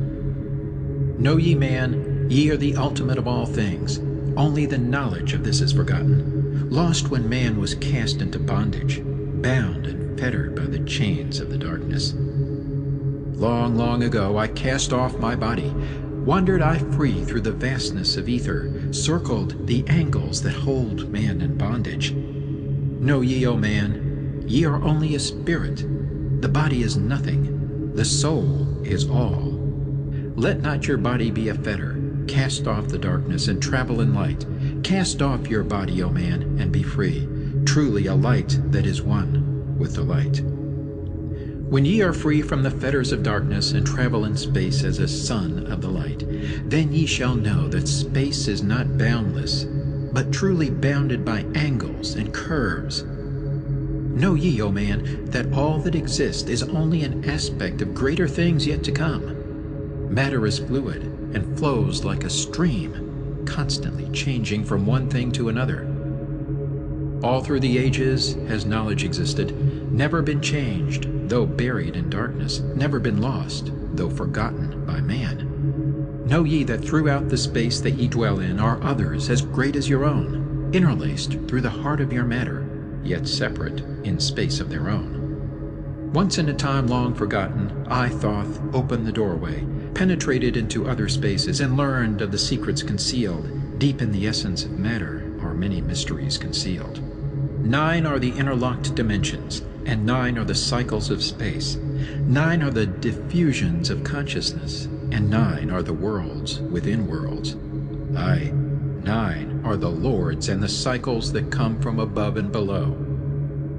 Know ye, man, ye are the ultimate of all things. Only the knowledge of this is forgotten. Lost when man was cast into bondage, bound and fettered by the chains of the darkness. Long, long ago I cast off my body, wandered I free through the vastness of ether, circled the angles that hold man in bondage. Know ye, O man, ye are only a spirit. The body is nothing, the soul is all. Let not your body be a fetter. Cast off the darkness and travel in light. Cast off your body, O man, and be free, truly a light that is one with the light. When ye are free from the fetters of darkness and travel in space as a son of the light, then ye shall know that space is not boundless, but truly bounded by angles and curves. Know ye, O man, that all that exists is only an aspect of greater things yet to come. Matter is fluid and flows like a stream, constantly changing from one thing to another. All through the ages has knowledge existed, never been changed, though buried in darkness, never been lost, though forgotten by man. Know ye that throughout the space that ye dwell in are others as great as your own, interlaced through the heart of your matter, yet separate in space of their own. Once in a time long forgotten, I, Thoth, opened the doorway, penetrated into other spaces, and learned of the secrets concealed. Deep in the essence of matter are many mysteries concealed. 9 are the interlocked dimensions, and 9 are the cycles of space. 9 are the diffusions of consciousness, and 9 are the worlds within worlds. Aye, 9 are the lords and the cycles that come from above and below.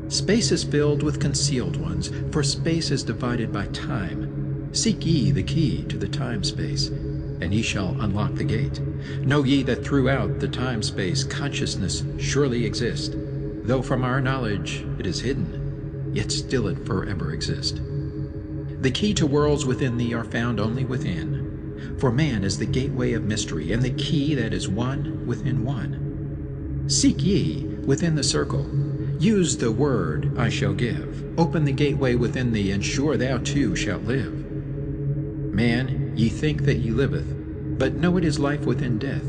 Space is filled with concealed ones, for space is divided by time. Seek ye the key to the time-space, and ye shall unlock the gate. Know ye that throughout the time-space consciousness surely exists, though from our knowledge it is hidden, yet still it forever exists. The key to worlds within thee are found only within, for man is the gateway of mystery, and the key that is one within one. Seek ye within the circle, use the word I shall give, open the gateway within thee, and sure thou too shalt live. Man, ye think that ye liveth, but know it is life within death,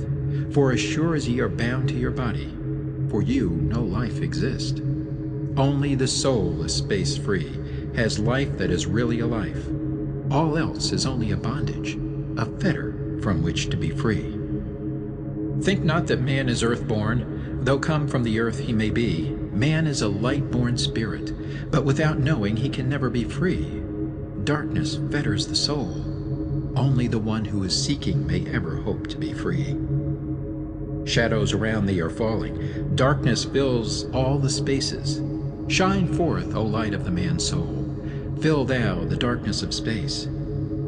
for as sure as ye are bound to your body, for you no life exists. Only the soul is space free, has life that is really a life. All else is only a bondage, a fetter from which to be free. Think not that man is earth-born, though come from the earth he may be. Man is a light-born spirit, but without knowing he can never be free. Darkness fetters the soul. Only the one who is seeking may ever hope to be free. Shadows around thee are falling. Darkness fills all the spaces. Shine forth, O light of the man's soul. Fill thou the darkness of space.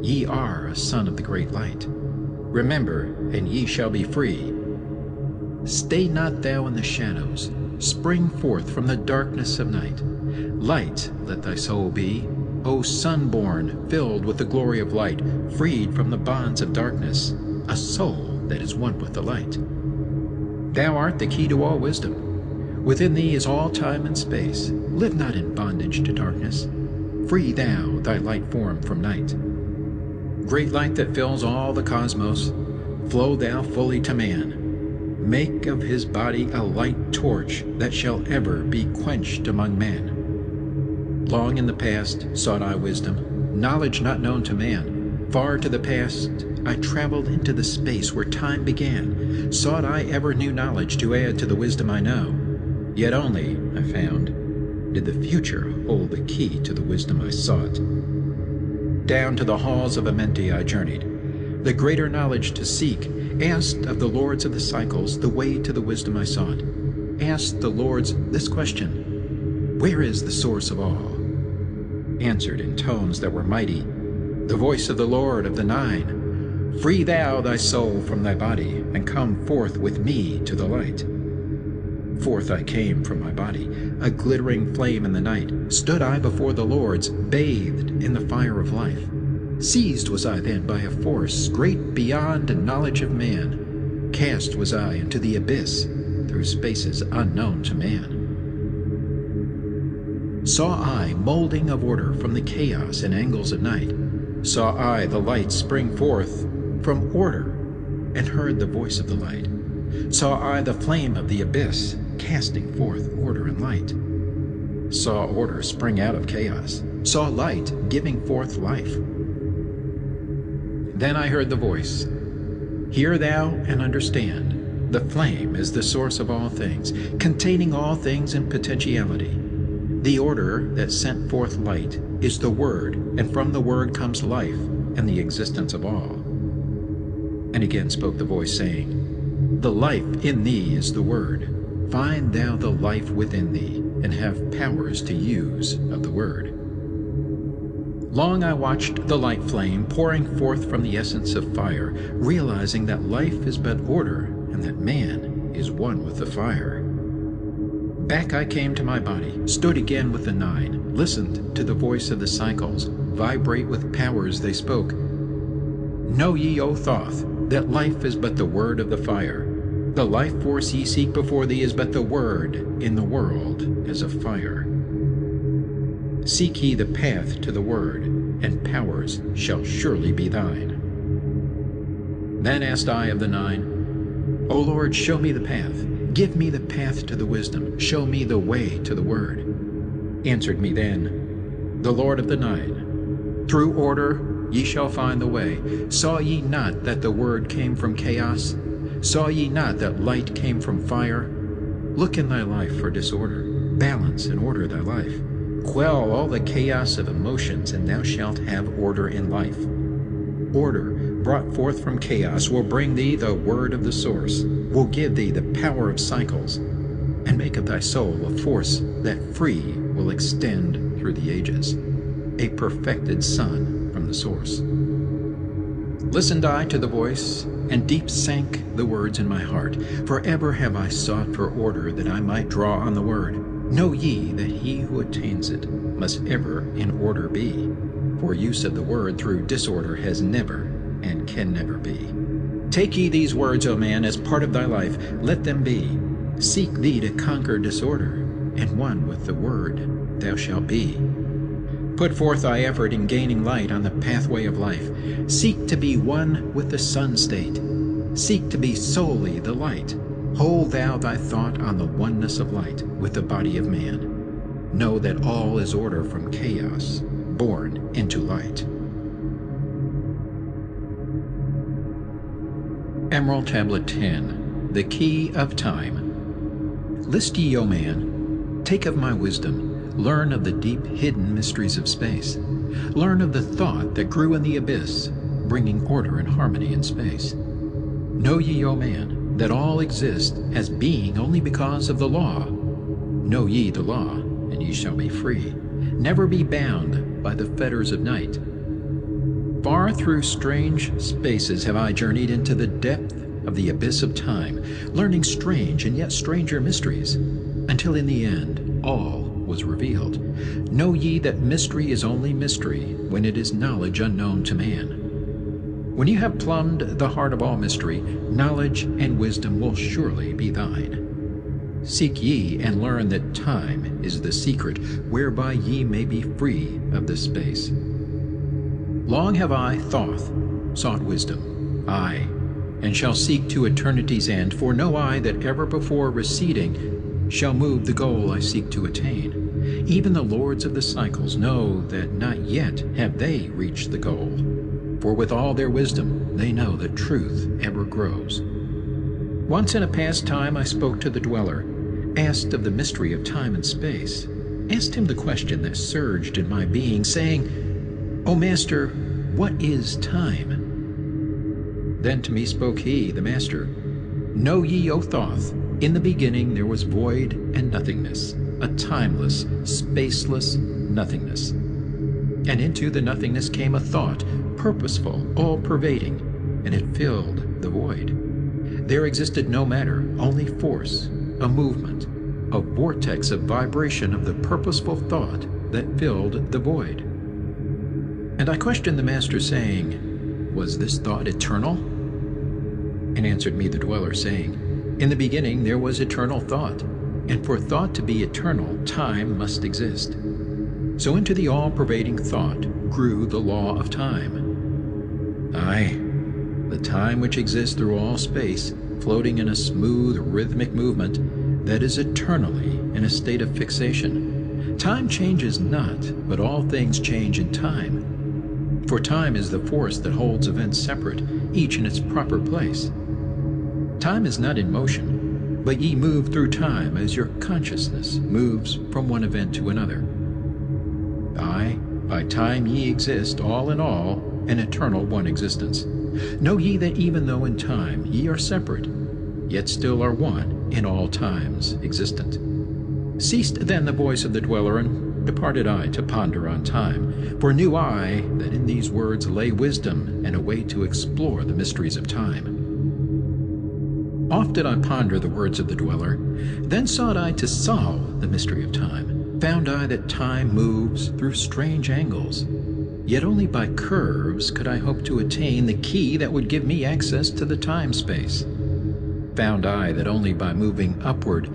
Ye are a son of the great light. Remember, and ye shall be free. Stay not thou in the shadows. Spring forth from the darkness of night. Light let thy soul be, O sun-born, filled with the glory of light, freed from the bonds of darkness, a soul that is one with the light. Thou art the key to all wisdom. Within thee is all time and space. Live not in bondage to darkness. Free thou thy light form from night. Great light that fills all the cosmos, flow thou fully to man. Make of his body a light torch that shall ever be quenched among men. Long in the past sought I wisdom, knowledge not known to man. Far to the past I traveled into the space where time began. Sought I ever new knowledge to add to the wisdom I know. Yet only, I found, did the future hold the key to the wisdom I sought. Down to the halls of Amenti I journeyed, the greater knowledge to seek, asked of the lords of the cycles the way to the wisdom I sought. Asked the lords this question: where is the source of all? Answered in tones that were mighty, the voice of the Lord of the Nine: free thou thy soul from thy body, and come forth with me to the light. Forth I came from my body, a glittering flame in the night. Stood I before the lords, bathed in the fire of life. Seized was I then by a force great beyond the knowledge of man. Cast was I into the abyss, through spaces unknown to man. Saw I molding of order from the chaos and angles of night. Saw I the light spring forth from order, and heard the voice of the light. Saw I the flame of the abyss, casting forth order and light. Saw order spring out of chaos. Saw light giving forth life. Then I heard the voice: hear thou and understand. The flame is the source of all things, containing all things in potentiality. The order that sent forth light is the Word, and from the Word comes life and the existence of all. And again spoke the voice, saying, the life in thee is the Word. Find thou the life within thee, and have powers to use of the Word. Long I watched the light flame pouring forth from the essence of fire, realizing that life is but order, and that man is one with the fire. Back I came to my body, stood again with the Nine, listened to the voice of the cycles, vibrate with powers they spoke. Know ye, O Thoth, that life is but the word of the fire. The life force ye seek before thee is but the word in the world as a fire. Seek ye the path to the word, and powers shall surely be thine. Then asked I of the Nine, O Lord, show me the path. Give me the path to the wisdom. Show me the way to the word. Answered me then the Lord of the Nine, through order ye shall find the way. Saw ye not that the word came from chaos? Saw ye not that light came from fire? Look in thy life for disorder. Balance and order thy life. Quell all the chaos of emotions, and thou shalt have order in life. Order brought forth from chaos will bring thee the word of the source, will give thee the power of cycles, and make of thy soul a force that free will extend through the ages, a perfected son from the the source. Listened I to the voice, and deep sank the words in my heart. For ever have I sought for order, that I might draw on the word. Know ye that he who attains it must ever in order be. For use of the word through disorder has never and can never be. Take ye these words, O man, as part of thy life, let them be. Seek thee to conquer disorder, and one with the word thou shalt be. Put forth thy effort in gaining light on the pathway of life. Seek to be one with the sun state. Seek to be solely the light. Hold thou thy thought on the oneness of light with the body of man. Know that all is order from chaos, born into light. Emerald Tablet 10, The Key of Time. List ye, O man, take of my wisdom. Learn of the deep hidden mysteries of space. Learn of the thought that grew in the abyss, bringing order and harmony in space. Know ye, O man, that all exists as being only because of the law. Know ye the law, and ye shall be free. Never be bound by the fetters of night. Far through strange spaces have I journeyed into the depth of the abyss of time, learning strange and yet stranger mysteries, until in the end all was revealed. Know ye that mystery is only mystery when it is knowledge unknown to man. When you have plumbed the heart of all mystery, knowledge and wisdom will surely be thine. Seek ye and learn that time is the secret whereby ye may be free of this space. Long have I, Thoth, sought wisdom, aye, and shall seek to eternity's end, for no eye that ever before receding shall move the goal I seek to attain. Even the lords of the cycles know that not yet have they reached the goal, for with all their wisdom they know that truth ever grows. Once in a past time I spoke to the dweller, asked of the mystery of time and space, asked him the question that surged in my being, saying, O Master, what is time? Then to me spoke he, the Master, Know ye, O Thoth, in the beginning there was void and nothingness, a timeless, spaceless nothingness. And into the nothingness came a thought, purposeful, all-pervading, and it filled the void. There existed no matter, only force, a movement, a vortex of vibration of the purposeful thought that filled the void. And I questioned the Master, saying, Was this thought eternal? And answered me the dweller, saying, In the beginning there was eternal thought, and for thought to be eternal, time must exist. So into the all-pervading thought grew the law of time. Aye, the time which exists through all space, floating in a smooth, rhythmic movement that is eternally in a state of fixation. Time changes not, but all things change in time. For time is the force that holds events separate, each in its proper place. Time is not in motion, but ye move through time as your consciousness moves from one event to another. Aye, by time ye exist, all in all, an eternal one existence. Know ye that even though in time ye are separate, yet still are one in all times existent. Ceased then the voice of the dweller, and departed I to ponder on time, for knew I that in these words lay wisdom and a way to explore the mysteries of time. Oft did I ponder the words of the dweller, then sought I to solve the mystery of time. Found I that time moves through strange angles, yet only by curves could I hope to attain the key that would give me access to the time-space. Found I that only by moving upward,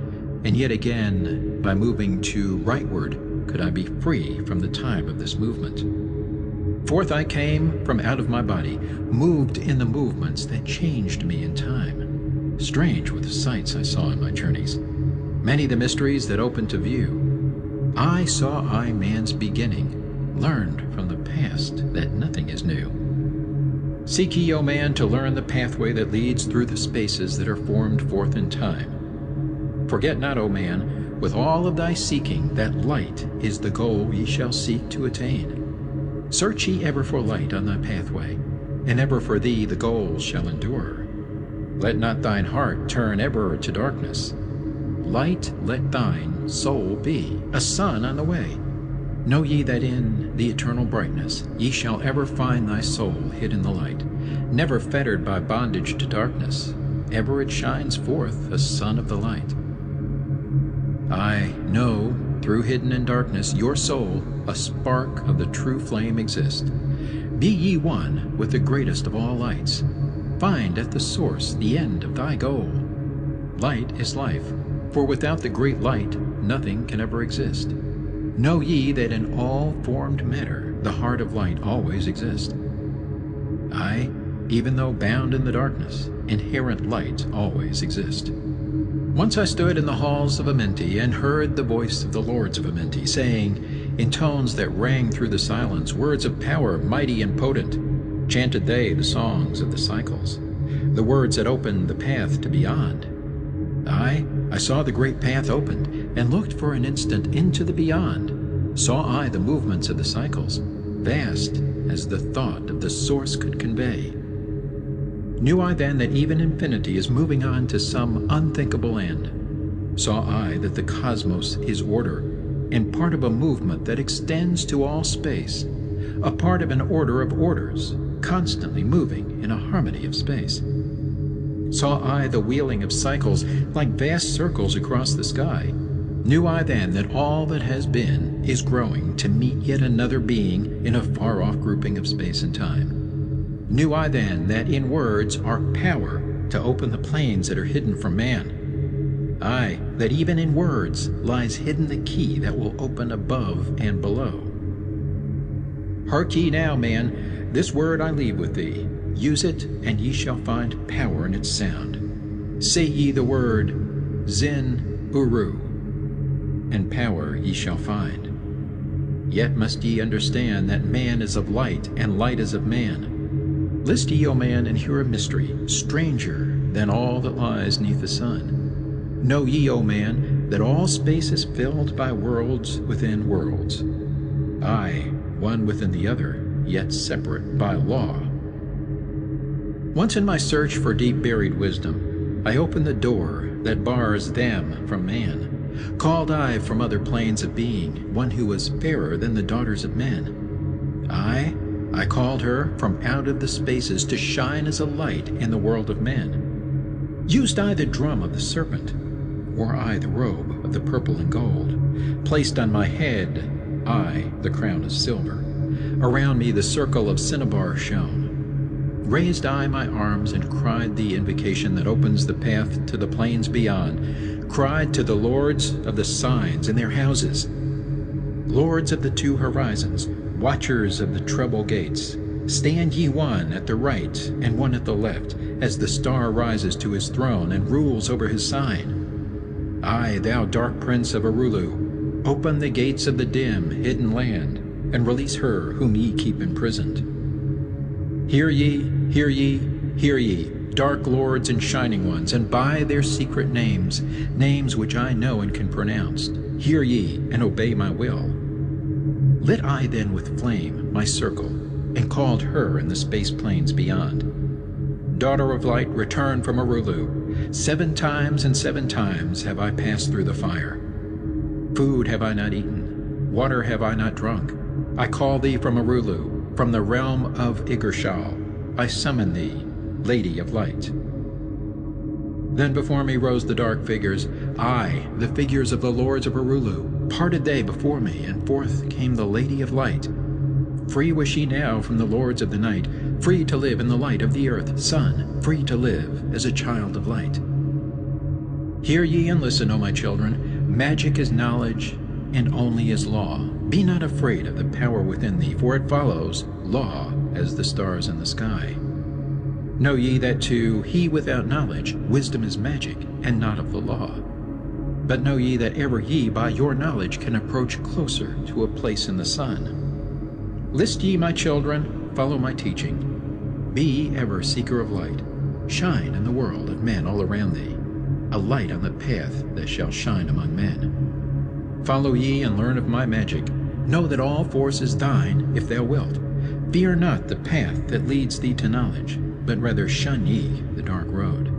and yet again by moving to rightward, could I be free from the time of this movement. Forth I came from out of my body, moved in the movements that changed me in time. Strange were the sights I saw in my journeys, many the mysteries that opened to view. I saw man's beginning, learned from the past that nothing is new. Seek ye, O man, to learn the pathway that leads through the spaces that are formed forth in time. Forget not, O man, with all of thy seeking, that light is the goal ye shall seek to attain. Search ye ever for light on thy pathway, and ever for thee the goal shall endure. Let not thine heart turn ever to darkness. Light let thine soul be, a sun on the way. Know ye that in the eternal brightness ye shall ever find thy soul hid in the light, never fettered by bondage to darkness, ever it shines forth a son of the light. I know, through hidden in darkness, your soul, a spark of the true flame exists. Be ye one with the greatest of all lights. Find at the source the end of thy goal. Light is life, for without the great light nothing can ever exist. Know ye that in all formed matter the heart of light always exists. I, even though bound in the darkness, inherent light always exists. Once I stood in the halls of Amenti and heard the voice of the lords of Amenti, saying, in tones that rang through the silence, words of power mighty and potent, chanted they the songs of the cycles, the words that opened the path to beyond. I saw the great path opened, and looked for an instant into the beyond. Saw I the movements of the cycles, vast as the thought of the source could convey. Knew I then that even infinity is moving on to some unthinkable end. Saw I that the cosmos is order, and part of a movement that extends to all space, a part of an order of orders, constantly moving in a harmony of space. Saw I the wheeling of cycles like vast circles across the sky. Knew I then that all that has been is growing to meet yet another being in a far-off grouping of space and time. Knew I then that in words are power to open the planes that are hidden from man. Aye, that even in words lies hidden the key that will open above and below. Hark ye now, man, this word I leave with thee. Use it, and ye shall find power in its sound. Say ye the word Zin Uru, and power ye shall find. Yet must ye understand that man is of light, and light is of man. List ye, O man, and hear a mystery, stranger than all that lies neath the sun. Know ye, O man, that all space is filled by worlds within worlds. Aye, one within the other, yet separate by law. Once in my search for deep-buried wisdom, I opened the door that bars them from man. Called I from other planes of being one who was fairer than the daughters of men. I called her from out of the spaces to shine as a light in the world of men. Used I the drum of the serpent? Wore I the robe of the purple and gold? Placed on my head I the crown of silver. Around me the circle of cinnabar shone. Raised I my arms and cried the invocation that opens the path to the plains beyond, cried to the lords of the signs in their houses, lords of the two horizons, watchers of the treble gates, stand ye one at the right and one at the left, as the star rises to his throne and rules over his sign. I, thou dark prince of Arulu, open the gates of the dim, hidden land, and release her whom ye keep imprisoned. Hear ye, hear ye, hear ye, dark lords and shining ones, and by their secret names, names which I know and can pronounce, hear ye and obey my will. Lit I then with flame my circle, and called her in the space plains beyond. Daughter of light, return from Arulu. 7 times and 7 times have I passed through the fire. Food have I not eaten, water have I not drunk. I call thee from Arulu, from the realm of Igirshal, I summon thee, Lady of Light. Then before me rose the dark figures, aye, the figures of the lords of Arulu. Parted they before me, and forth came the Lady of Light. Free was she now from the lords of the night, free to live in the light of the earth, sun, free to live as a child of light. Hear ye and listen, O my children, magic is knowledge, and only is law. Be not afraid of the power within thee, for it follows law as the stars in the sky. Know ye that to he without knowledge wisdom is magic, and not of the law. But know ye that ever ye by your knowledge can approach closer to a place in the sun. List ye, my children, follow my teaching. Be ever seeker of light. Shine in the world of men all around thee, a light on the path that shall shine among men. Follow ye and learn of my magic. Know that all force is thine, if thou wilt. Fear not the path that leads thee to knowledge, but rather shun ye the dark road.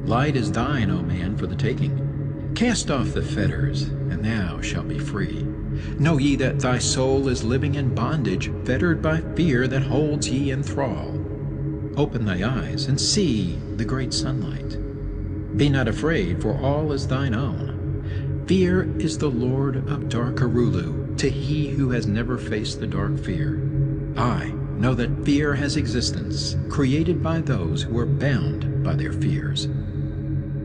Light is thine, O man, for the taking. Cast off the fetters, and thou shalt be free. Know ye that thy soul is living in bondage, fettered by fear that holds ye in thrall? Open thy eyes and see the great sunlight. Be not afraid, for all is thine own. Fear is the lord of dark Arulu, to he who has never faced the dark fear. I know that fear has existence, created by those who are bound by their fears.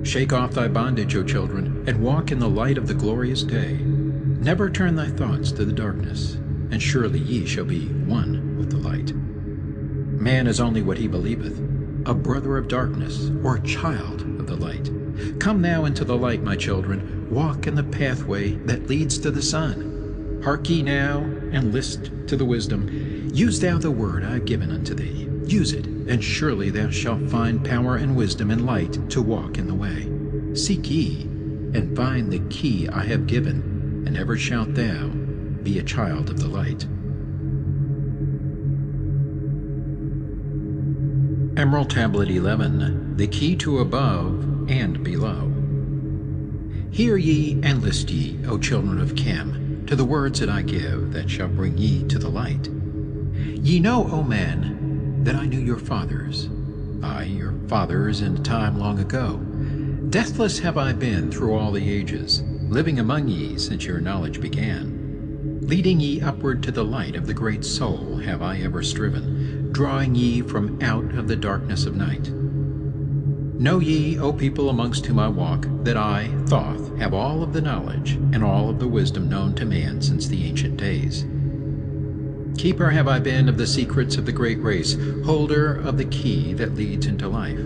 Shake off thy bondage, O children, and walk in the light of the glorious day. Never turn thy thoughts to the darkness, and surely ye shall be one with the light. Man is only what he believeth, a brother of darkness, or a child of the light. Come now into the light, my children, walk in the pathway that leads to the sun. Hark ye now, and list to the wisdom. Use thou the word I have given unto thee. Use it, and surely thou shalt find power and wisdom and light to walk in the way. Seek ye, and find the key I have given, and ever shalt thou be a child of the light. Emerald Tablet 11, the key to above and below. Hear ye and list ye, O children of Chem, to the words that I give, that shall bring ye to the light. Ye know, O man, that I knew your fathers, I your fathers in a time long ago. Deathless have I been through all the ages, living among ye since your knowledge began. Leading ye upward to the light of the great soul have I ever striven, drawing ye from out of the darkness of night. Know ye, O people amongst whom I walk, that I, Thoth, have all of the knowledge and all of the wisdom known to man since the ancient days. Keeper have I been of the secrets of the great race, holder of the key that leads into life.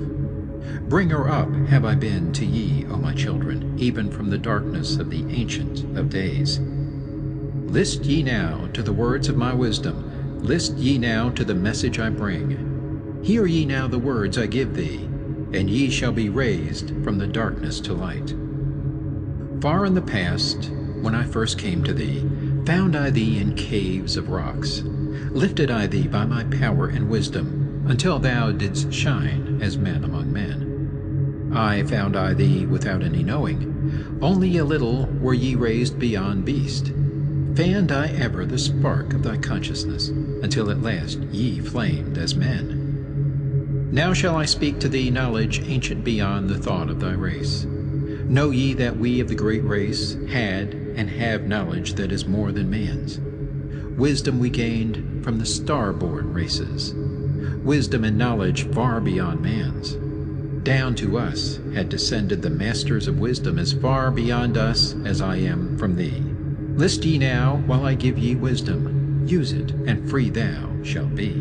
Bringer up have I been to ye, O my children, even from the darkness of the Ancient of Days. List ye now to the words of my wisdom, list ye now to the message I bring. Hear ye now the words I give thee, and ye shall be raised from the darkness to light. Far in the past, when I first came to thee, found I thee in caves of rocks. Lifted I thee by my power and wisdom, until thou didst shine as men among men. I found I thee without any knowing, only a little were ye raised beyond beast. Fanned I ever the spark of thy consciousness, until at last ye flamed as men. Now shall I speak to thee knowledge ancient beyond the thought of thy race. Know ye that we of the great race had and have knowledge that is more than man's. Wisdom we gained from the star-born races, wisdom and knowledge far beyond man's. Down to us had descended the masters of wisdom as far beyond us as I am from thee. List ye now while I give ye wisdom, use it, and free thou shalt be.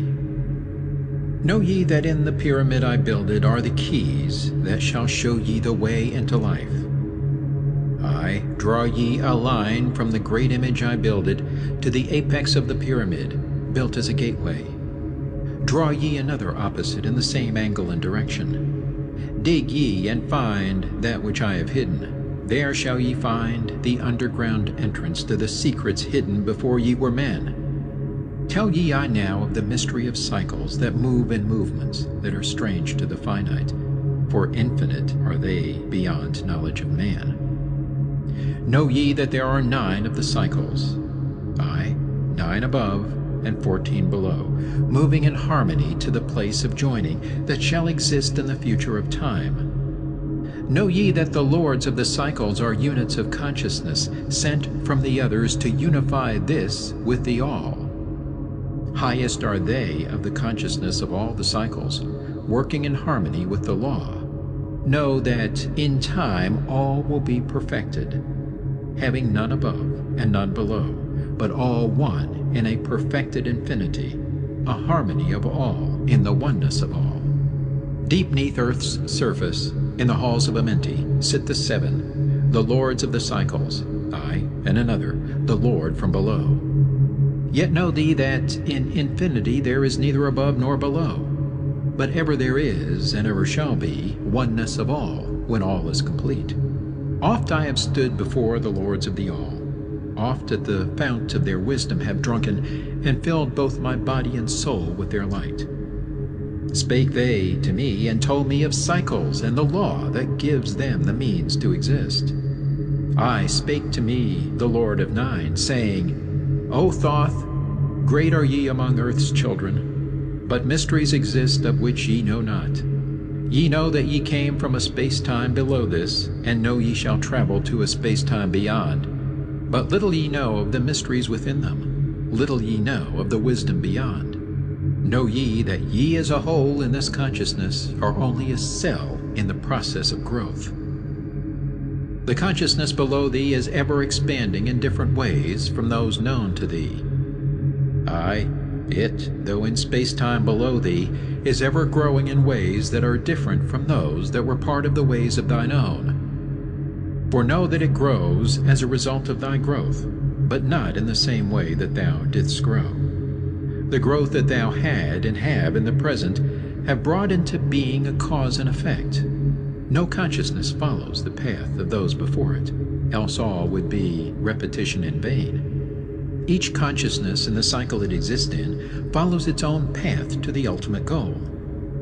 Know ye that in the pyramid I builded are the keys that shall show ye the way into life. I draw ye a line from the great image I builded to the apex of the pyramid, built as a gateway. Draw ye another opposite in the same angle and direction. Dig ye and find that which I have hidden. There shall ye find the underground entrance to the secrets hidden before ye were men. Tell ye I now of the mystery of cycles that move in movements that are strange to the finite, for infinite are they beyond knowledge of man. Know ye that there are 9 of the cycles, aye, 9 above and 14 below, moving in harmony to the place of joining that shall exist in the future of time. Know ye that the lords of the cycles are units of consciousness, sent from the others to unify this with the all. Highest are they of the consciousness of all the cycles, working in harmony with the law. Know that in time all will be perfected, having none above and none below, but all one in a perfected infinity, a harmony of all in the oneness of all. Deep neath earth's surface, in the halls of Amenti, sit the 7, the lords of the cycles, I, and another, the Lord from below. Yet know thee that in infinity there is neither above nor below, but ever there is, and ever shall be, oneness of all, when all is complete. Oft I have stood before the lords of the all, oft at the fount of their wisdom have drunken, and filled both my body and soul with their light. Spake they to me, and told me of cycles and the law that gives them the means to exist. I spake to me, the Lord of Nine, saying, O Thoth, great are ye among earth's children, but mysteries exist of which ye know not. Ye know that ye came from a space-time below this, and know ye shall travel to a space-time beyond. But little ye know of the mysteries within them, little ye know of the wisdom beyond. Know ye that ye as a whole in this consciousness are only a cell in the process of growth. The consciousness below thee is ever expanding in different ways from those known to thee. Aye, it, though in space-time below thee, is ever growing in ways that are different from those that were part of the ways of thine own. For know that it grows as a result of thy growth, but not in the same way that thou didst grow. The growth that thou had and have in the present have brought into being a cause and effect. No consciousness follows the path of those before it, else all would be repetition in vain. Each consciousness in the cycle it exists in follows its own path to the ultimate goal.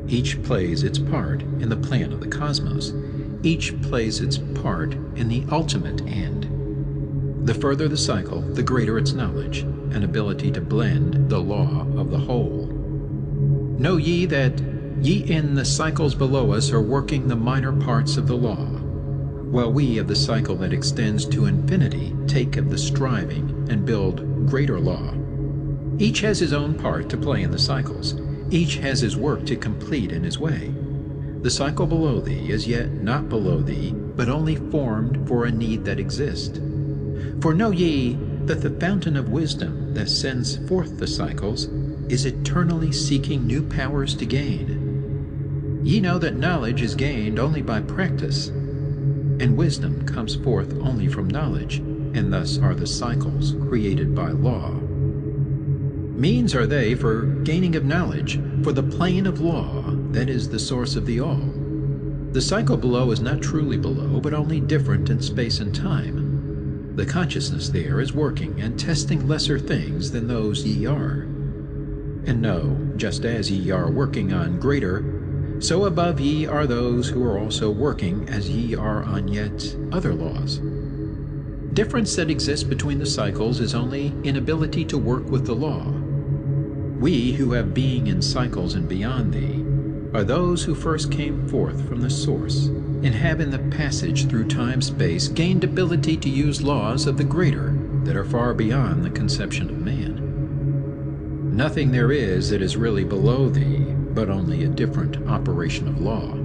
Each plays its part in the plan of the cosmos. Each plays its part in the ultimate end. The further the cycle, the greater its knowledge and ability to blend the law of the whole. Know ye that ye in the cycles below us are working the minor parts of the law, while we of the cycle that extends to infinity take of the striving and build greater law. Each has his own part to play in the cycles. Each has his work to complete in his way. The cycle below thee is yet not below thee, but only formed for a need that exists. For know ye that the fountain of wisdom that sends forth the cycles is eternally seeking new powers to gain. Ye know that knowledge is gained only by practice, and wisdom comes forth only from knowledge, and thus are the cycles created by law. Means are they for gaining of knowledge, for the plane of law that is the source of the all. The cycle below is not truly below, but only different in space and time. The consciousness there is working and testing lesser things than those ye are. And know, just as ye are working on greater, so above ye are those who are also working as ye are on yet other laws. Difference that exists between the cycles is only inability to work with the law. We who have being in cycles and beyond thee are those who first came forth from the source, and have in the passage through time-space gained ability to use laws of the greater that are far beyond the conception of man. Nothing there is that is really below thee, but only a different operation of law.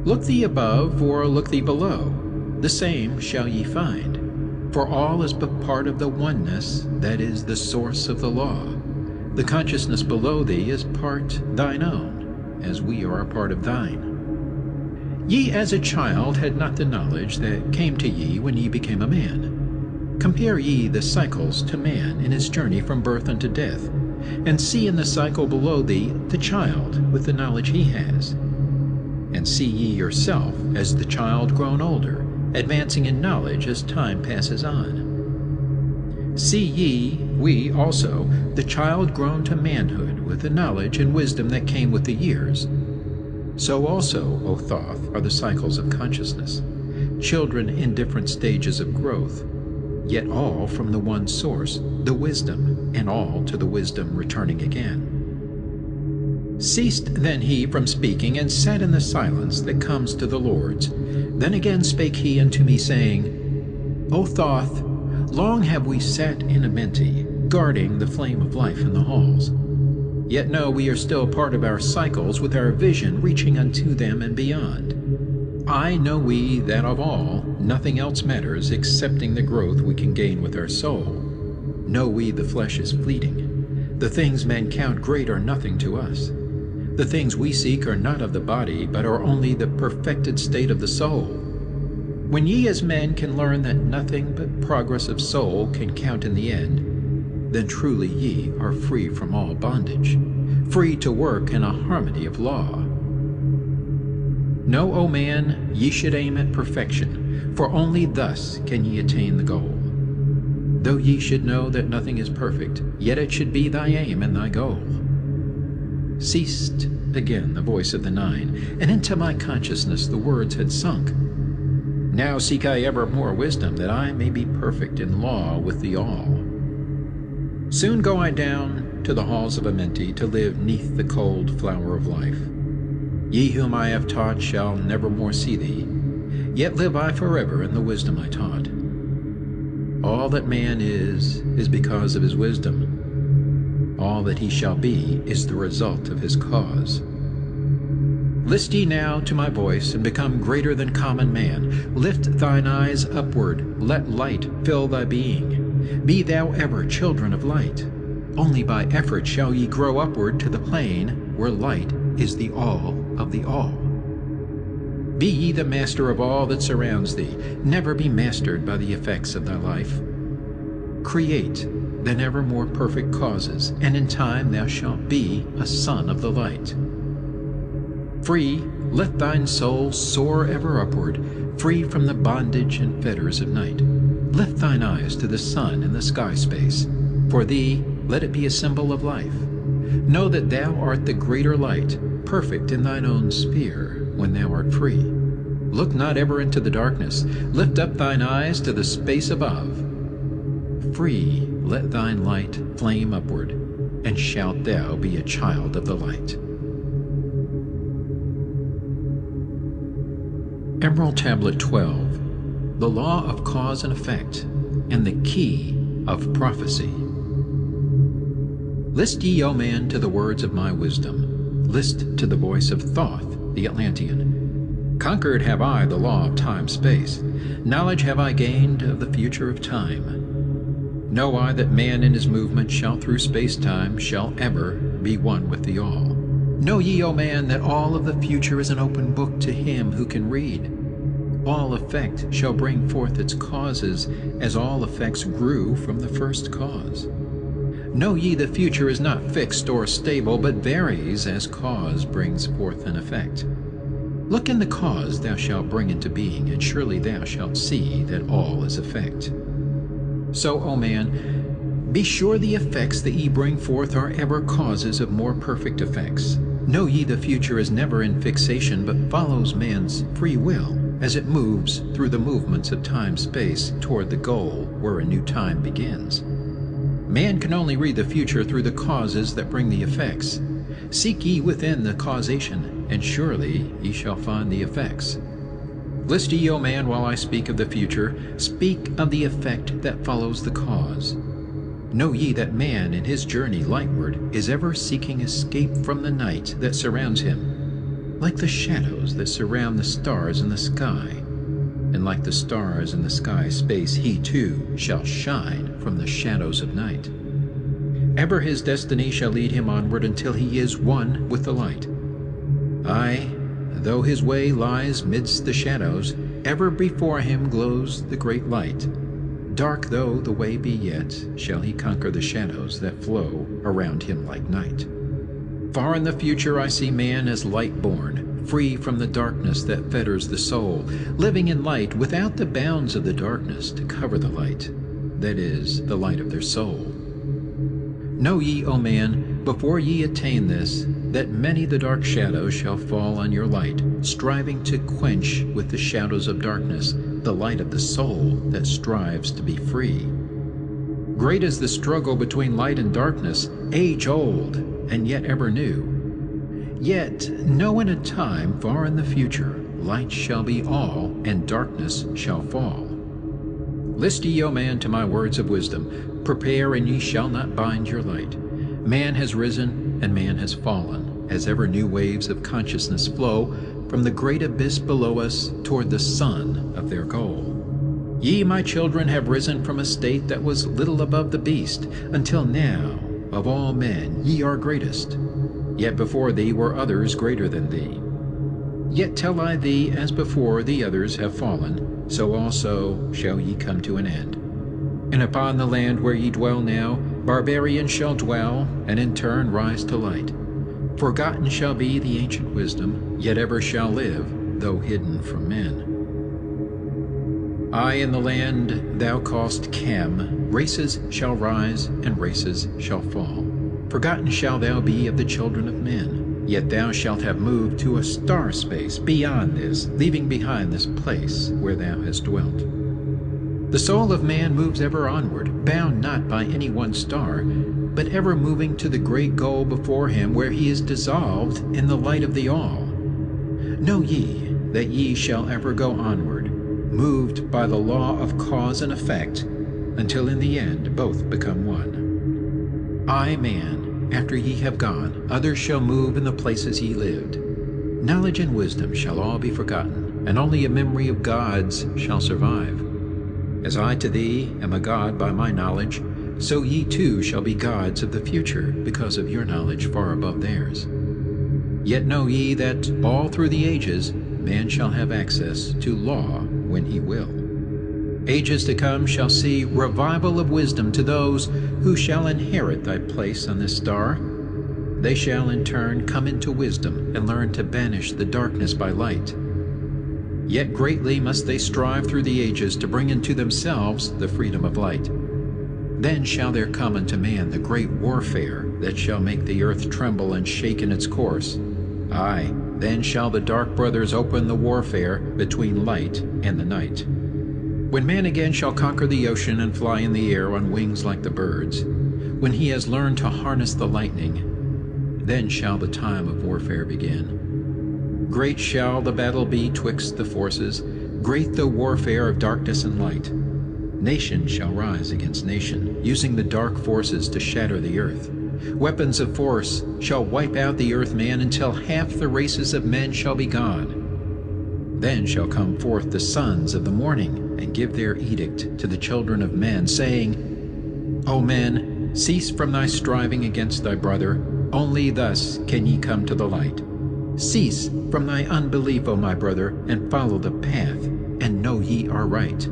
Look thee above, or look thee below, the same shall ye find, for all is but part of the oneness that is the source of the law. The consciousness below thee is part thine own, as we are a part of thine. Ye as a child had not the knowledge that came to ye when ye became a man. Compare ye the cycles to man in his journey from birth unto death, and see in the cycle below thee the child with the knowledge he has. And see ye yourself as the child grown older, advancing in knowledge as time passes on. See ye, we also, the child grown to manhood with the knowledge and wisdom that came with the years. So also, O Thoth, are the cycles of consciousness, children in different stages of growth, yet all from the one source, the wisdom, and all to the wisdom returning again. Ceased then he from speaking, and sat in the silence that comes to the Lord's. Then again spake he unto me, saying, O Thoth, long have we sat in Amenti, guarding the flame of life in the halls. Yet know we are still part of our cycles, with our vision reaching unto them and beyond. I know we that of all, nothing else matters excepting the growth we can gain with our soul. Know we the flesh is fleeting. The things men count great are nothing to us. The things we seek are not of the body, but are only the perfected state of the soul. When ye as men can learn that nothing but progress of soul can count in the end, then truly ye are free from all bondage, free to work in a harmony of law. Know, O man, ye should aim at perfection, for only thus can ye attain the goal. Though ye should know that nothing is perfect, yet it should be thy aim and thy goal. Ceased again the voice of the Nine, and into my consciousness the words had sunk. Now seek I ever more wisdom, that I may be perfect in law with the all. Soon go I down to the halls of Amenti, to live neath the cold flower of life. Ye whom I have taught shall never more see thee, yet live I forever in the wisdom I taught. All that man is because of his wisdom. All that he shall be is the result of his cause. List ye now to my voice, and become greater than common man. Lift thine eyes upward, let light fill thy being. Be thou ever children of light. Only by effort shall ye grow upward to the plane where light is the all of the all. Be ye the master of all that surrounds thee. Never be mastered by the effects of thy life. Create then ever more perfect causes, and in time thou shalt be a son of the light. Free, let thine soul soar ever upward, free from the bondage and fetters of night. Lift thine eyes to the sun in the sky space. For thee, let it be a symbol of life. Know that thou art the greater light, perfect in thine own sphere, when thou art free. Look not ever into the darkness. Lift up thine eyes to the space above. Free, let thine light flame upward, and shalt thou be a child of the light. Emerald Tablet 12, the law of cause and effect, and the key of prophecy. List ye, O man, to the words of my wisdom. List to the voice of Thoth, the Atlantean. Conquered have I the law of time-space. Knowledge have I gained of the future of time. Know I that man in his movement shall through space-time shall ever be one with the all. Know ye, O man, that all of the future is an open book to him who can read. All effect shall bring forth its causes, as all effects grew from the first cause. Know ye the future is not fixed or stable, but varies as cause brings forth an effect. Look in the cause thou shalt bring into being, and surely thou shalt see that all is effect. So, O man, be sure the effects that ye bring forth are ever causes of more perfect effects. Know ye the future is never in fixation, but follows man's free will, as it moves through the movements of time-space toward the goal where a new time begins. Man can only read the future through the causes that bring the effects. Seek ye within the causation, and surely ye shall find the effects. List ye, O man, while I speak of the future, speak of the effect that follows the cause. Know ye that man in his journey lightward is ever seeking escape from the night that surrounds him, like the shadows that surround the stars in the sky. And like the stars in the sky space, he too shall shine from the shadows of night. Ever his destiny shall lead him onward until he is one with the light. Aye, though his way lies midst the shadows, ever before him glows the great light. Dark though the way be yet, shall he conquer the shadows that flow around him like night. Far in the future I see man as light-born, free from the darkness that fetters the soul, living in light without the bounds of the darkness to cover the light, that is, the light of their soul. Know ye, O man, before ye attain this, that many the dark shadows shall fall on your light, striving to quench with the shadows of darkness the light of the soul that strives to be free. Great is the struggle between light and darkness, age-old and yet ever new. Yet know in a time far in the future, light shall be all, and darkness shall fall. List ye, O man, to my words of wisdom. Prepare, and ye shall not bind your light. Man has risen, and man has fallen, as ever new waves of consciousness flow from the great abyss below us toward the sun of their goal. Ye, my children, have risen from a state that was little above the beast, until now, of all men, ye are greatest. Yet before thee were others greater than thee. Yet tell I thee, as before the others have fallen, so also shall ye come to an end. And upon the land where ye dwell now, barbarians shall dwell, and in turn rise to light. Forgotten shall be the ancient wisdom, yet ever shall live, though hidden from men. I in the land thou callest Cam, races shall rise, and races shall fall. Forgotten shall thou be of the children of men. yet thou shalt have moved to a star space beyond this, leaving behind this place where thou hast dwelt. The soul of man moves ever onward, bound not by any one star, but ever moving to the great goal before him, where he is dissolved in the light of the all. Know ye that ye shall ever go onward, moved by the law of cause and effect, until in the end both become one. I, man, after ye have gone, others shall move in the places ye lived. Knowledge and wisdom shall all be forgotten, and only a memory of gods shall survive. As I to thee am a god by my knowledge, so ye too shall be gods of the future, because of your knowledge far above theirs. Yet know ye that all through the ages man shall have access to law when he will. Ages to come shall see revival of wisdom to those who shall inherit thy place on this star. They shall in turn come into wisdom and learn to banish the darkness by light. Yet greatly must they strive through the ages to bring into themselves the freedom of light. Then shall there come unto man the great warfare that shall make the earth tremble and shake in its course. Aye, then shall the dark brothers open the warfare between light and the night. When man again shall conquer the ocean and fly in the air on wings like the birds, when he has learned to harness the lightning, then shall the time of warfare begin. Great shall the battle be twixt the forces, great the warfare of darkness and light. Nation shall rise against nation, using the dark forces to shatter the earth. Weapons of force shall wipe out the earth man until half the races of men shall be gone. Then shall come forth the sons of the morning, and give their edict to the children of men, saying, O men, cease from thy striving against thy brother, only thus can ye come to the light. Cease from thy unbelief, O my brother, and follow the path, and know ye are right.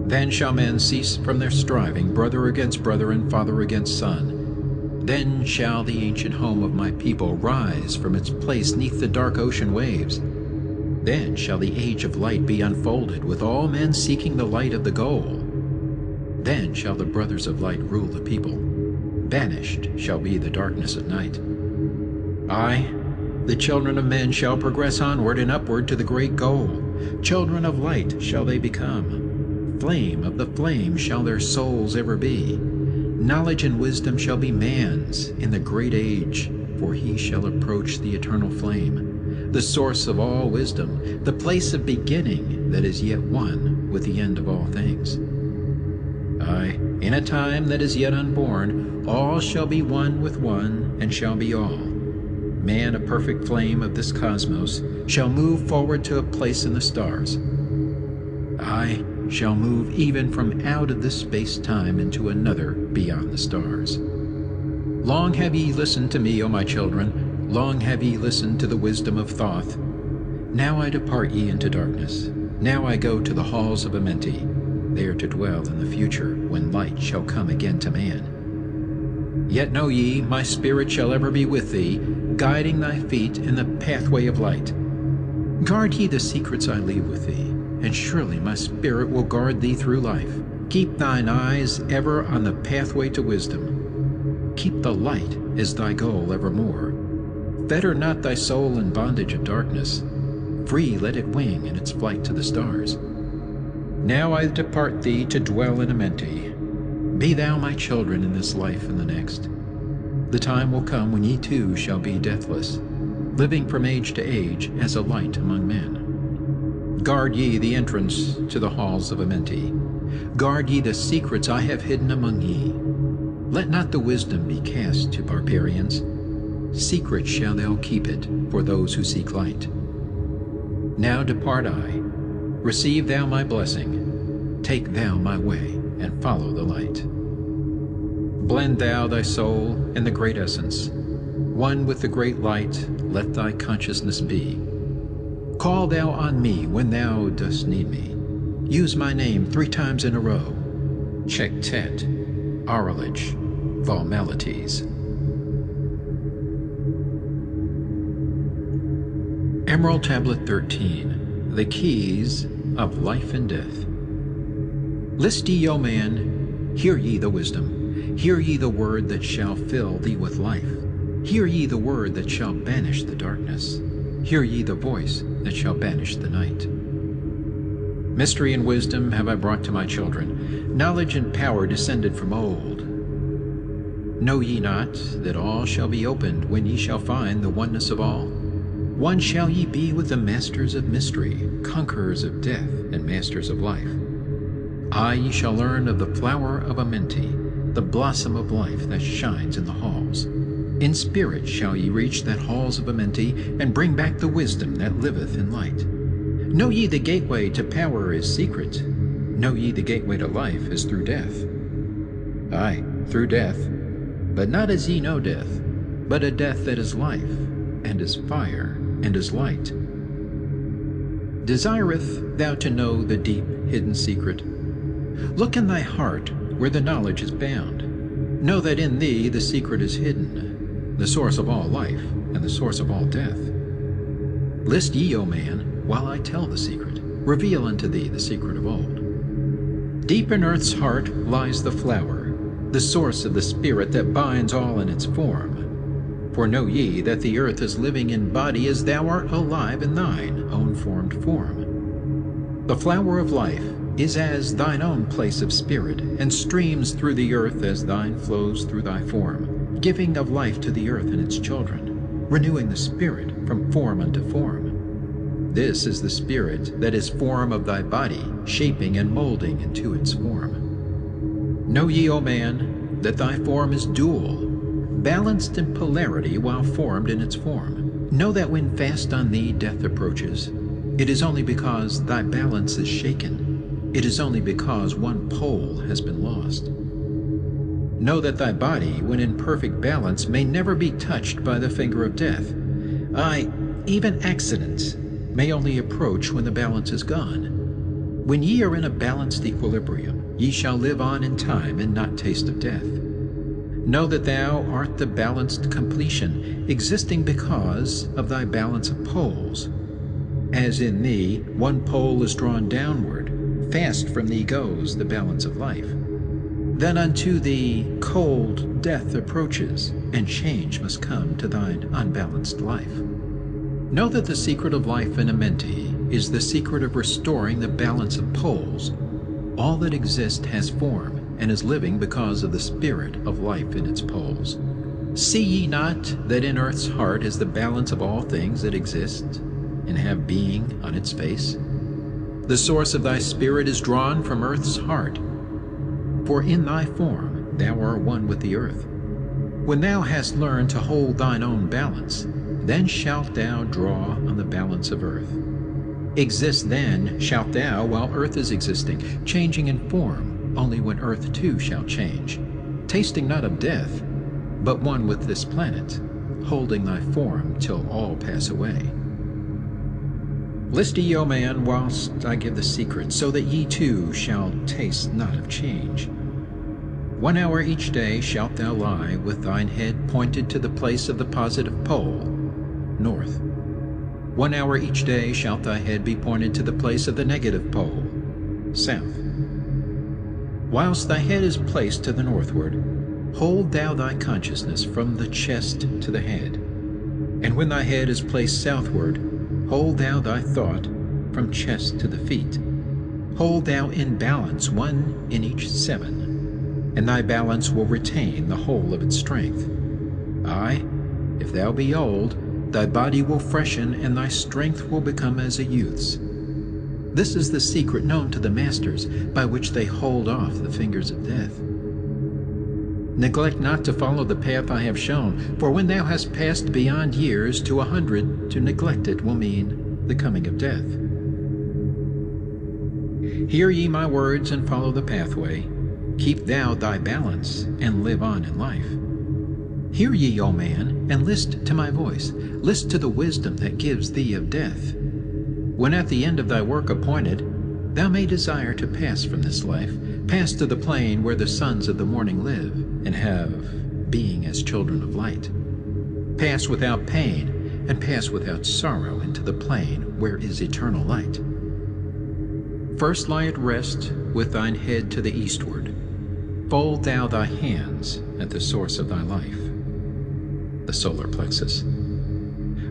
Then shall men cease from their striving, brother against brother and father against son. Then shall the ancient home of my people rise from its place neath the dark ocean waves. Then shall the age of light be unfolded, with all men seeking the light of the goal. Then shall the brothers of light rule the people. Banished shall be the darkness of night. Aye, the children of men shall progress onward and upward to the great goal. Children of light shall they become. Flame of the flame shall their souls ever be. Knowledge and wisdom shall be man's in the great age, for he shall approach the eternal flame, the source of all wisdom, the place of beginning that is yet one with the end of all things. Aye, in a time that is yet unborn, all shall be one with one and shall be all. Man, a perfect flame of this cosmos, shall move forward to a place in the stars. I shall move even from out of this space-time into another beyond the stars. Long have ye listened to me, O my children, long have ye listened to the wisdom of Thoth. Now I depart ye into darkness, now I go to the halls of Amenti, there to dwell in the future, when light shall come again to man. Yet know ye, my spirit shall ever be with thee, guiding thy feet in the pathway of light. Guard ye the secrets I leave with thee, and surely my spirit will guard thee through life. Keep thine eyes ever on the pathway to wisdom. Keep the light as thy goal evermore. Fetter not thy soul in bondage of darkness. Free let it wing in its flight to the stars. Now I depart thee to dwell in Amenti. Be thou my children in this life and the next. The time will come when ye too shall be deathless, living from age to age as a light among men. Guard ye the entrance to the halls of Amenti. Guard ye the secrets I have hidden among ye. Let not the wisdom be cast to barbarians. Secret shall thou keep it for those who seek light. Now depart I. Receive thou my blessing. Take thou my way, and follow the light. Blend thou thy soul in the great essence. One with the great light, let thy consciousness be. Call thou on me when thou dost need me. Use my name 3 times in a row. Chektet, Aralich, Valmalites. Emerald Tablet 13, The Keys of Life and Death. List ye, O man, hear ye the wisdom, hear ye the word that shall fill thee with life. Hear ye the word that shall banish the darkness. Hear ye the voice that shall banish the night. Mystery and wisdom have I brought to my children, knowledge and power descended from old. Know ye not that all shall be opened when ye shall find the oneness of all? One shall ye be with the masters of mystery, conquerors of death, and masters of life. Aye, ye shall learn of the flower of Amenti, the blossom of life that shines in the halls. In spirit shall ye reach that halls of Amenti, and bring back the wisdom that liveth in light. Know ye the gateway to power is secret. Know ye the gateway to life is through death. Aye, through death, but not as ye know death, but a death that is life, and is fire, and is light. Desireth thou to know the deep hidden secret? Look in thy heart where the knowledge is bound. Know that in thee the secret is hidden, the source of all life, and the source of all death. List ye, O man, while I tell the secret, reveal unto thee the secret of old. Deep in earth's heart lies the flower, the source of the spirit that binds all in its form. For know ye that the earth is living in body as thou art alive in thine own formed form. The flower of life is as thine own place of spirit, and streams through the earth as thine flows through thy form, giving of life to the earth and its children, renewing the spirit from form unto form. This is the spirit that is form of thy body, shaping and molding into its form. Know ye, O man, that thy form is dual, balanced in polarity while formed in its form. Know that when fast on thee death approaches, it is only because thy balance is shaken. It is only because one pole has been lost. Know that thy body, when in perfect balance, may never be touched by the finger of death. Aye, even accidents may only approach when the balance is gone. When ye are in a balanced equilibrium, ye shall live on in time and not taste of death. Know that thou art the balanced completion, existing because of thy balance of poles. As in thee one pole is drawn downward, fast from thee goes the balance of life. Then unto thee cold death approaches, and change must come to thine unbalanced life. Know that the secret of life in Amenti is the secret of restoring the balance of poles. All that exists has form, and is living because of the spirit of life in its poles. See ye not that in earth's heart is the balance of all things that exist and have being on its face? The source of thy spirit is drawn from earth's heart, for in thy form thou art one with the earth. When thou hast learned to hold thine own balance, then shalt thou draw on the balance of earth. Exist then shalt thou while earth is existing, changing in form, only when earth too shall change, tasting not of death, but one with this planet, holding thy form till all pass away. List ye, O man, whilst I give the secret, so that ye too shall taste not of change. 1 hour each day shalt thou lie with thine head pointed to the place of the positive pole, north. 1 hour each day shalt thy head be pointed to the place of the negative pole, south. Whilst thy head is placed to the northward, hold thou thy consciousness from the chest to the head. And when thy head is placed southward, hold thou thy thought from chest to the feet. Hold thou in balance 1 in each 7, and thy balance will retain the whole of its strength. Aye, if thou be old, thy body will freshen, and thy strength will become as a youth's. This is the secret known to the masters, by which they hold off the fingers of death. Neglect not to follow the path I have shown, for when thou hast passed beyond years to 100, to neglect it will mean the coming of death. Hear ye my words and follow the pathway. Keep thou thy balance and live on in life. Hear ye, O man, and list to my voice. List to the wisdom that gives thee of death. When at the end of thy work appointed, thou may desire to pass from this life, pass to the plane where the sons of the morning live, and have being as children of light. Pass without pain, and pass without sorrow into the plane where is eternal light. First lie at rest with thine head to the eastward. Fold thou thy hands at the source of thy life. The the solar plexus.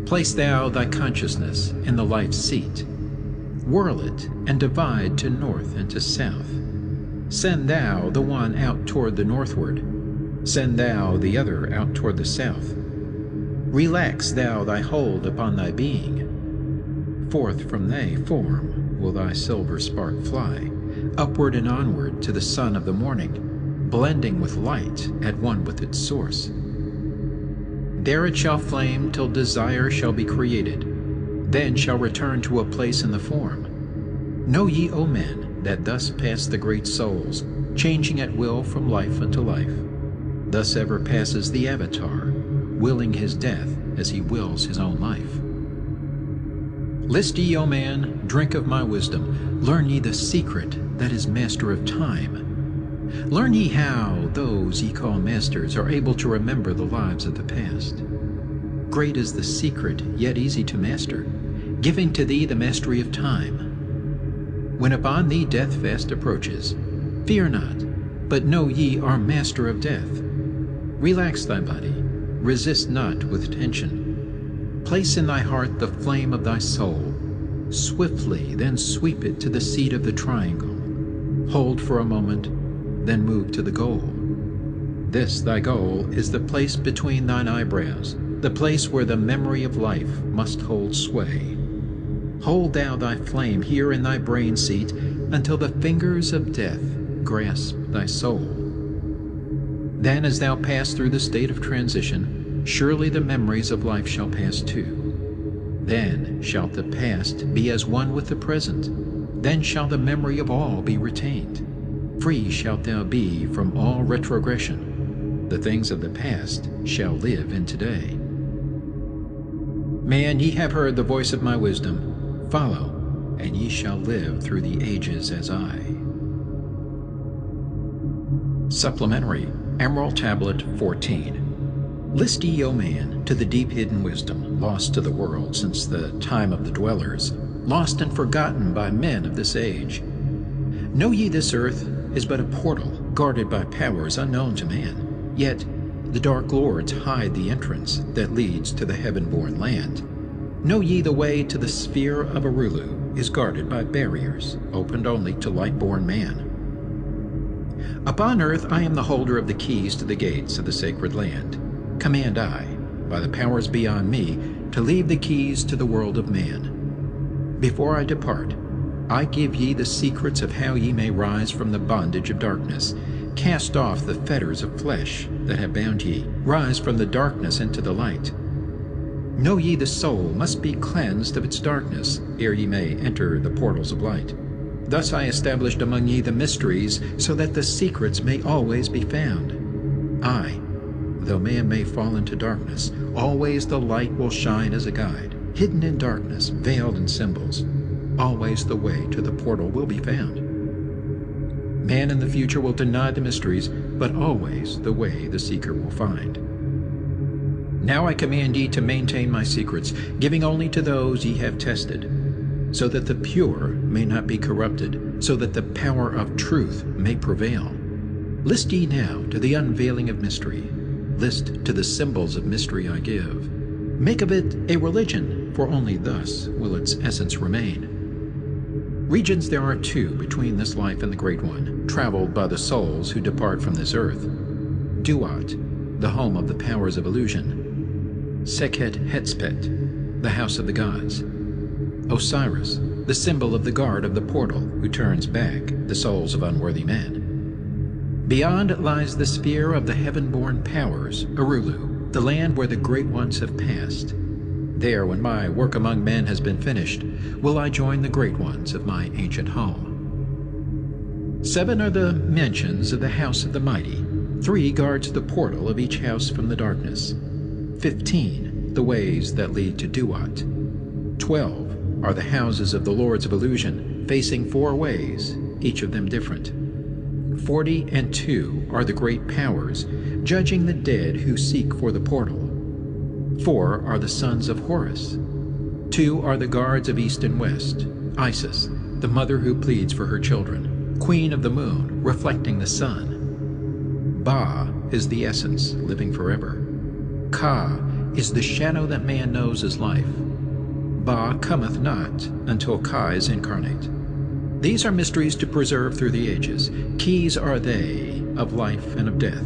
Place thou thy consciousness in the life seat. Whirl it and divide to north and to south. Send thou the one out toward the northward. Send thou the other out toward the south. Relax thou thy hold upon thy being. Forth from thy form will thy silver spark fly, upward and onward to the sun of the morning, blending with light at one with its source. There it shall flame till desire shall be created, then shall return to a place in the form. Know ye, O men, that thus pass the great souls, changing at will from life unto life. Thus ever passes the Avatar, willing his death as he wills his own life. List ye, O man, drink of my wisdom, learn ye the secret that is master of time. Learn ye how those ye call masters are able to remember the lives of the past. Great is the secret, yet easy to master, giving to thee the mastery of time. When upon thee death fast approaches, fear not, but know ye are master of death. Relax thy body, resist not with tension. Place in thy heart the flame of thy soul. Swiftly then sweep it to the seat of the triangle. Hold for a moment, then move to the goal. This thy goal is the place between thine eyebrows, the place where the memory of life must hold sway. Hold thou thy flame here in thy brain seat until the fingers of death grasp thy soul. Then as thou pass through the state of transition, surely the memories of life shall pass too. Then shalt the past be as one with the present. Then shall the memory of all be retained. Free shalt thou be from all retrogression. The things of the past shall live in today. Man, ye have heard the voice of my wisdom. Follow, and ye shall live through the ages as I. Supplementary Emerald Tablet 14. List ye, O man, to the deep hidden wisdom, lost to the world since the time of the dwellers, lost and forgotten by men of this age. Know ye this earth is but a portal guarded by powers unknown to man, yet the dark lords hide the entrance that leads to the heaven-born land. Know ye the way to the sphere of Arulu is guarded by barriers, opened only to light-born man. Upon earth I am the holder of the keys to the gates of the sacred land. Command I, by the powers beyond me, to leave the keys to the world of man. Before I depart, I give ye the secrets of how ye may rise from the bondage of darkness, cast off the fetters of flesh that have bound ye, rise from the darkness into the light. Know ye the soul must be cleansed of its darkness, ere ye may enter the portals of light. Thus I established among ye the mysteries, so that the secrets may always be found. I, though man may fall into darkness, always the light will shine as a guide. Hidden in darkness, veiled in symbols, always the way to the portal will be found. Man in the future will deny the mysteries, but always the way the seeker will find. Now I command ye to maintain my secrets, giving only to those ye have tested, so that the pure may not be corrupted, so that the power of truth may prevail. List ye now to the unveiling of mystery. List to the symbols of mystery I give. Make of it a religion, for only thus will its essence remain. Regions there are two between this life and the Great One, traveled by the souls who depart from this earth. Duat, the home of the powers of illusion. Sekhet Hetspet, the house of the gods. Osiris, the symbol of the guard of the portal who turns back the souls of unworthy men. Beyond lies the sphere of the heaven-born powers, Arulu, the land where the Great Ones have passed. There, when my work among men has been finished, will I join the Great Ones of my ancient home. 7 are the mansions of the House of the Mighty. 3 guards the portal of each house from the darkness. 15, the ways that lead to Duat. 12 are the houses of the Lords of Illusion, facing 4 ways, each of them different. 40 and 2 are the great powers, judging the dead who seek for the portal. 4 are the sons of Horus. 2 are the guards of East and West. Isis, the mother who pleads for her children, queen of the moon, reflecting the sun. Ba is the essence, living forever. Ka is the shadow that man knows as life. Ba cometh not until Ka is incarnate. These are mysteries to preserve through the ages. Keys are they of life and of death.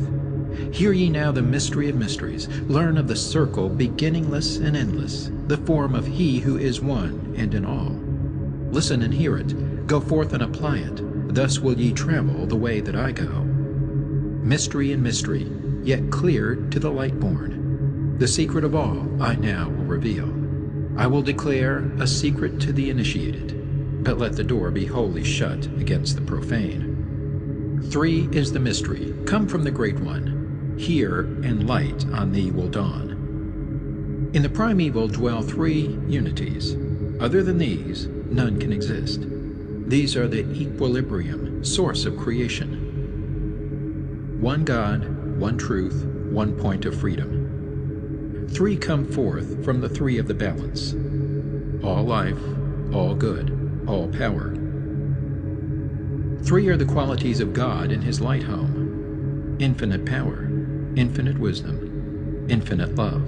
Hear ye now the mystery of mysteries. Learn of the circle beginningless and endless, the form of He who is one and in all. Listen and hear it. Go forth and apply it. Thus will ye travel the way that I go. Mystery and mystery, yet clear to the light born. The secret of all I now will reveal. I will declare a secret to the initiated, but let the door be wholly shut against the profane. 3 is the mystery, come from the Great One. Hear, and light on thee will dawn. In the primeval dwell 3 unities. Other than these, none can exist. These are the equilibrium, source of creation. One God, one truth, one point of freedom. 3 come forth from the 3 of the balance. All life, all good, all power. 3 are the qualities of God in His light home. Infinite power, infinite wisdom, infinite love.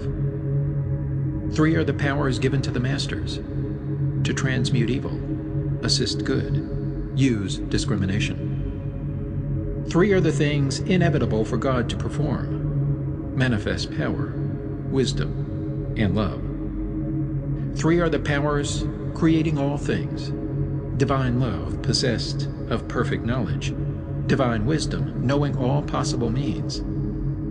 3 are the powers given to the masters. To transmute evil, assist good, use discrimination. 3 are the things inevitable for God to perform. Manifest power, wisdom, and love. 3 are the powers creating all things. Divine love, possessed of perfect knowledge. Divine wisdom, knowing all possible means.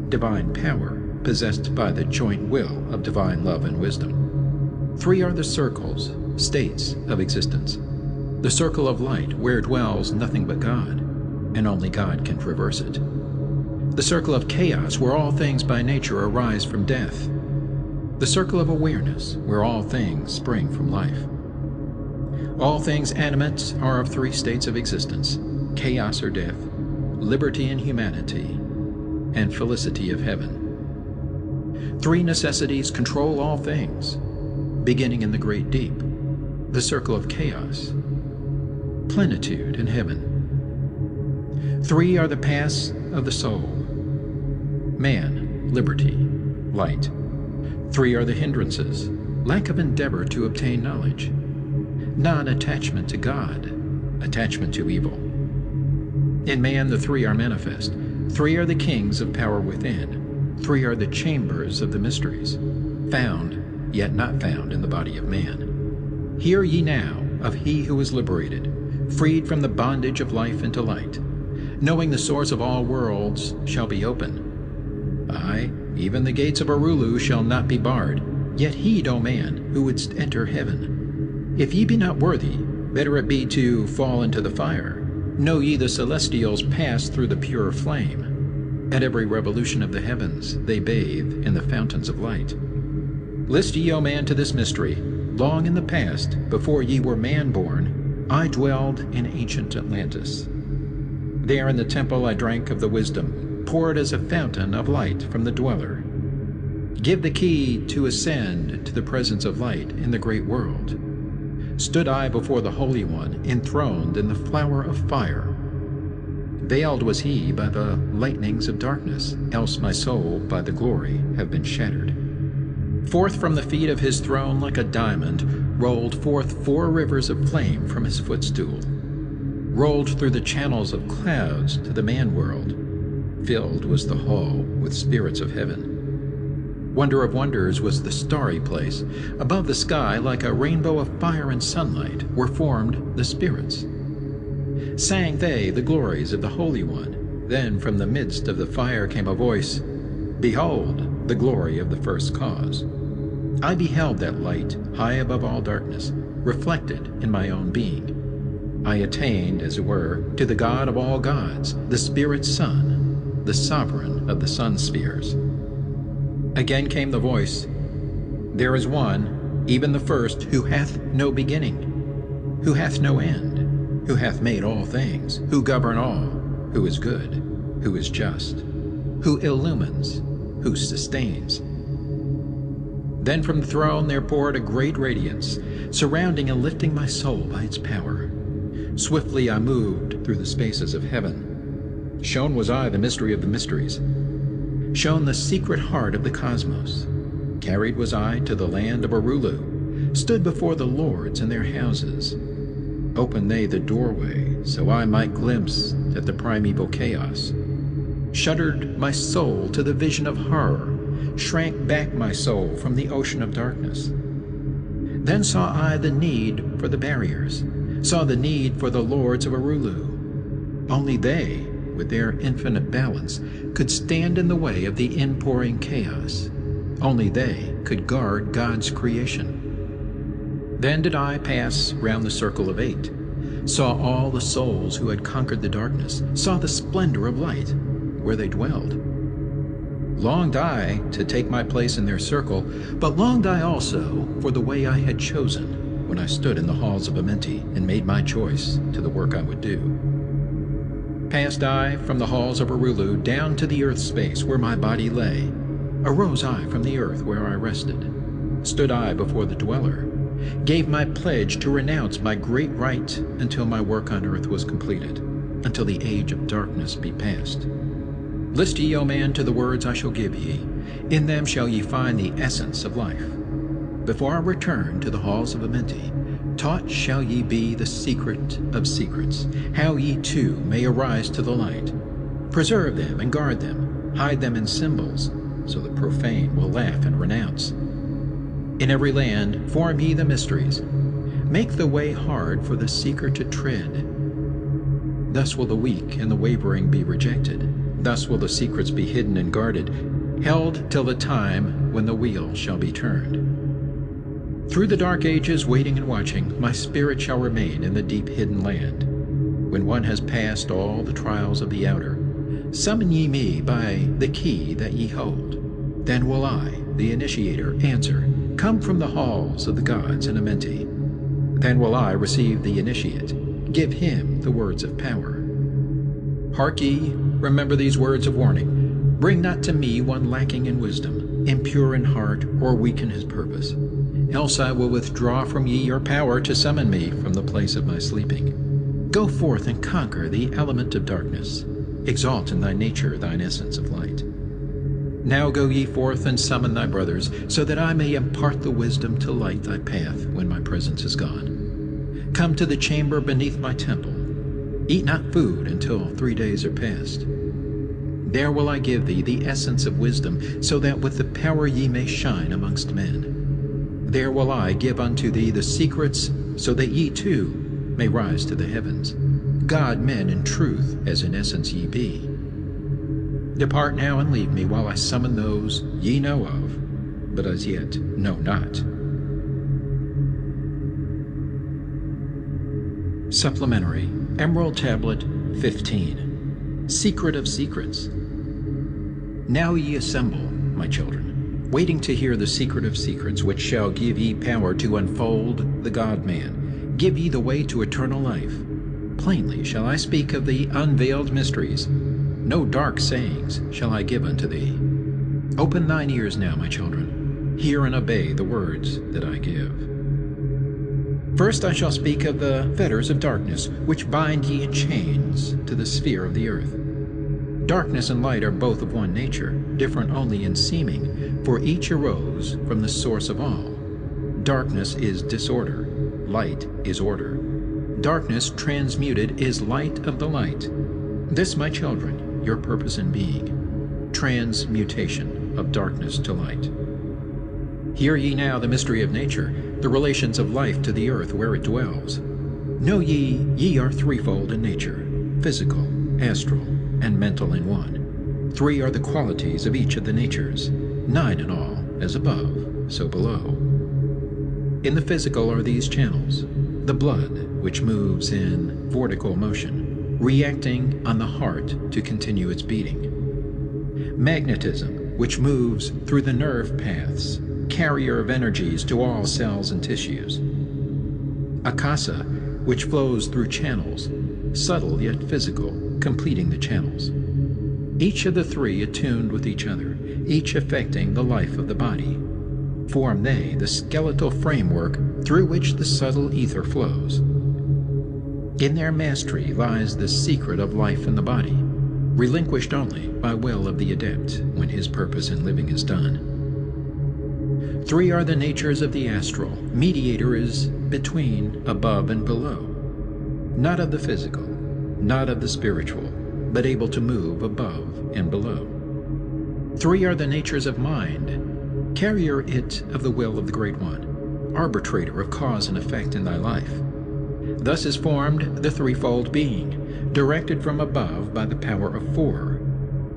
Divine power, possessed by the joint will of divine love and wisdom. 3 are the circles, states of existence. The circle of light, where dwells nothing but God, and only God can traverse it. The circle of chaos, where all things by nature arise from death. The circle of awareness, where all things spring from life. All things animate are of 3 states of existence: chaos or death, liberty and humanity, and felicity of heaven. 3 necessities control all things, beginning in the great deep, the circle of chaos, plenitude and heaven. 3 are the paths of the soul: man, liberty, light. 3 are the hindrances: lack of endeavor to obtain knowledge, non-attachment to God, attachment to evil. In man the 3 are manifest. 3 are the kings of power within. 3 are the chambers of the mysteries, found, yet not found in the body of man. Hear ye now of He who is liberated, freed from the bondage of life into light. Knowing the source of all worlds shall be open. Aye, even the gates of Arulu shall not be barred, yet heed, O man, who wouldst enter heaven. If ye be not worthy, better it be to fall into the fire. Know ye the celestials pass through the pure flame. At every revolution of the heavens they bathe in the fountains of light. List ye, O man, to this mystery. Long in the past, before ye were man-born, I dwelled in ancient Atlantis. There in the temple I drank of the wisdom, poured as a fountain of light from the dweller. Give the key to ascend to the presence of light in the great world. Stood I before the Holy One, enthroned in the flower of fire. Veiled was He by the lightnings of darkness, else my soul by the glory have been shattered. Forth from the feet of His throne like a diamond rolled forth 4 rivers of flame from His footstool. Rolled through the channels of clouds to the man-world. Filled was the hall with spirits of heaven. Wonder of wonders was the starry place. Above the sky, like a rainbow of fire and sunlight, were formed the spirits. Sang they the glories of the Holy One. Then from the midst of the fire came a voice, Behold, the glory of the first cause. I beheld that light, high above all darkness, reflected in my own being. I attained, as it were, to the God of all gods, the Spirit's Son, the sovereign of the sun spheres. Again came the voice, There is one, even the first, who hath no beginning, who hath no end, who hath made all things, who govern all, who is good, who is just, who illumines, who sustains. Then from the throne there poured a great radiance, surrounding and lifting my soul by its power. Swiftly I moved through the spaces of heaven. Shown was I the mystery of the mysteries. Shown the secret heart of the cosmos. Carried was I to the land of Arulu, stood before the lords in their houses. Opened they the doorway, so I might glimpse at the primeval chaos. Shuddered my soul to the vision of horror, shrank back my soul from the ocean of darkness. Then saw I the need for the barriers, saw the need for the lords of Arulu. Only they, with their infinite balance, could stand in the way of the inpouring chaos. Only they could guard God's creation. Then did I pass round the circle of 8, saw all the souls who had conquered the darkness, saw the splendor of light where they dwelled. Longed I to take my place in their circle, but longed I also for the way I had chosen when I stood in the halls of Amenti and made my choice to the work I would do. Passed I from the halls of Arulu down to the earth space where my body lay. Arose I from the earth where I rested. Stood I before the dweller, gave my pledge to renounce my great right until my work on earth was completed, until the age of darkness be past. List ye, O man, to the words I shall give ye. In them shall ye find the essence of life. Before I return to the halls of Amenti, taught shall ye be the secret of secrets, how ye too may arise to the light. Preserve them and guard them, hide them in symbols, so the profane will laugh and renounce. In every land form ye the mysteries. Make the way hard for the seeker to tread. Thus will the weak and the wavering be rejected. Thus will the secrets be hidden and guarded, held till the time when the wheel shall be turned. Through the dark ages, waiting and watching, my spirit shall remain in the deep hidden land. When one has passed all the trials of the outer, summon ye me by the key that ye hold. Then will I, the initiator, answer, come from the halls of the gods in Amenti. Then will I receive the initiate, give him the words of power. Hark ye, remember these words of warning. Bring not to me one lacking in wisdom, impure in heart, or weak in his purpose. Else I will withdraw from ye your power to summon me from the place of my sleeping. Go forth and conquer the element of darkness. Exalt in thy nature thine essence of light. Now go ye forth and summon thy brothers, so that I may impart the wisdom to light thy path when my presence is gone. Come to the chamber beneath my temple. Eat not food until 3 days are past. There will I give thee the essence of wisdom, so that with the power ye may shine amongst men. There will I give unto thee the secrets, so that ye too may rise to the heavens. God men in truth, as in essence ye be. Depart now and leave me while I summon those ye know of, but as yet know not. Supplementary Emerald Tablet 15. Secret of Secrets. Now ye assemble, my children, waiting to hear the secret of secrets, which shall give ye power to unfold the God-man, give ye the way to eternal life. Plainly shall I speak of the unveiled mysteries. No dark sayings shall I give unto thee. Open thine ears now, my children. Hear and obey the words that I give. First I shall speak of the fetters of darkness, which bind ye in chains to the sphere of the earth. Darkness and light are both of one nature, different only in seeming, for each arose from the source of all. Darkness is disorder, light is order. Darkness transmuted is light of the light. This, my children, your purpose in being, transmutation of darkness to light. Hear ye now the mystery of nature, the relations of life to the earth where it dwells. Know ye are threefold in nature, physical, astral, and mental in one. 3 are the qualities of each of the natures, 9 in all, as above, so below. In the physical are these channels: the blood, which moves in vortical motion, reacting on the heart to continue its beating. Magnetism, which moves through the nerve paths, carrier of energies to all cells and tissues. Akasa, which flows through channels, subtle yet physical, completing the channels. Each of the 3 attuned with each other, each affecting the life of the body. Form they the skeletal framework through which the subtle ether flows. In their mastery lies the secret of life in the body, relinquished only by will of the adept when his purpose in living is done. Three are the natures of the astral. Mediator is between, above, and below. Not of the physical, not of the spiritual, but able to move above and below. Three are the natures of mind. Carrier it of the will of the Great One, arbitrator of cause and effect in thy life. Thus is formed the threefold being, directed from above by the power of four.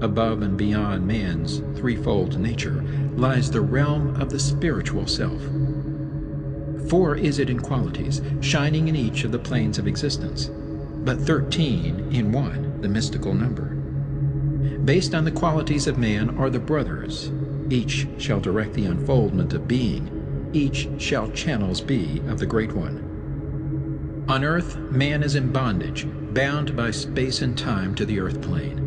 Above and beyond man's threefold nature lies the realm of the spiritual self. Four is it in qualities, shining in each of the planes of existence, but 13 in one, the mystical number. Based on the qualities of man are the brothers. Each shall direct the unfoldment of being. Each shall channels be of the Great One. On earth, man is in bondage, bound by space and time to the earth plane.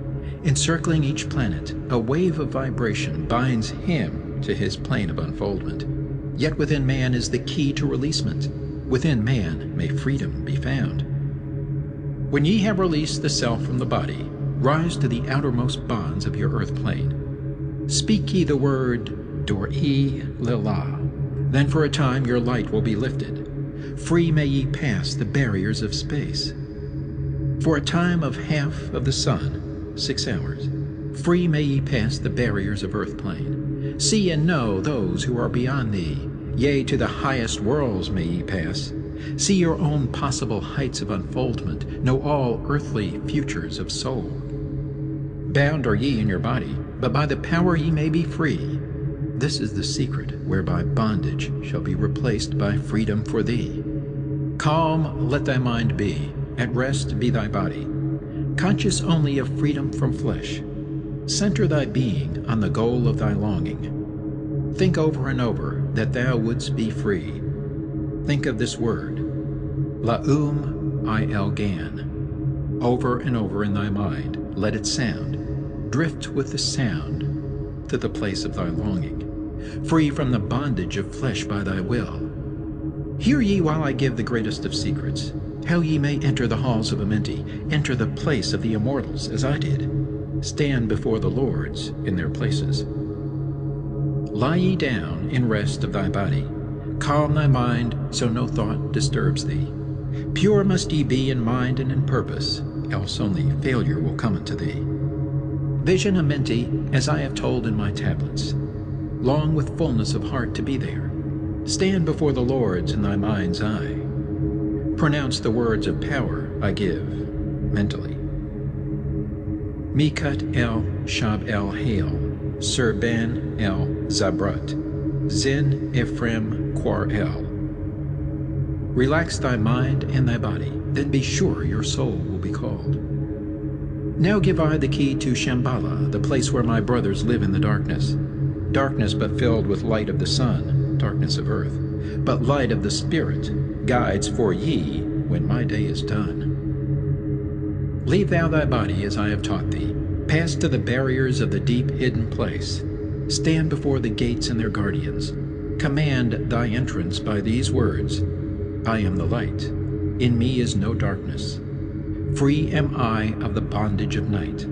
Encircling each planet, a wave of vibration binds him to his plane of unfoldment. Yet within man is the key to releasement. Within man may freedom be found. When ye have released the self from the body, rise to the outermost bonds of your earth plane. Speak ye the word Dor-e Lila. Then for a time your light will be lifted. Free may ye pass the barriers of space. For a time of half of the sun, 6 hours, free may ye pass the barriers of earth plane. See and know those who are beyond thee. Yea, to the highest worlds may ye pass. See your own possible heights of unfoldment. Know all earthly futures of soul. Bound are ye in your body, but by the power ye may be free. This is the secret whereby bondage shall be replaced by freedom for thee. Calm let thy mind be, at rest be thy body. Conscious only of freedom from flesh. Center thy being on the goal of thy longing. Think over and over that thou wouldst be free. Think of this word, La'um Il Gan. Over and over in thy mind, let it sound. Drift with the sound to the place of thy longing, free from the bondage of flesh by thy will. Hear ye while I give the greatest of secrets, how ye may enter the halls of Amenti, enter the place of the immortals, as I did. Stand before the lords in their places. Lie ye down in rest of thy body. Calm thy mind, so no thought disturbs thee. Pure must ye be in mind and in purpose, else only failure will come unto thee. Vision Amenti, as I have told in my tablets. Long with fullness of heart to be there. Stand before the lords in thy mind's eye. Pronounce the words of power I give, mentally. Mikat el Shab el Hail, Sir Ben el Zabrat, Zin Ephraim Quar el. Relax thy mind and thy body, then be sure your soul will be called. Now give I the key to Shambhala, the place where my brothers live in the darkness. Darkness but filled with light of the sun, darkness of earth, but light of the Spirit, guides for ye when my day is done. Leave thou thy body as I have taught thee. Pass to the barriers of the deep hidden place. Stand before the gates and their guardians. Command thy entrance by these words, I am the light. In me is no darkness. Free am I of the bondage of night.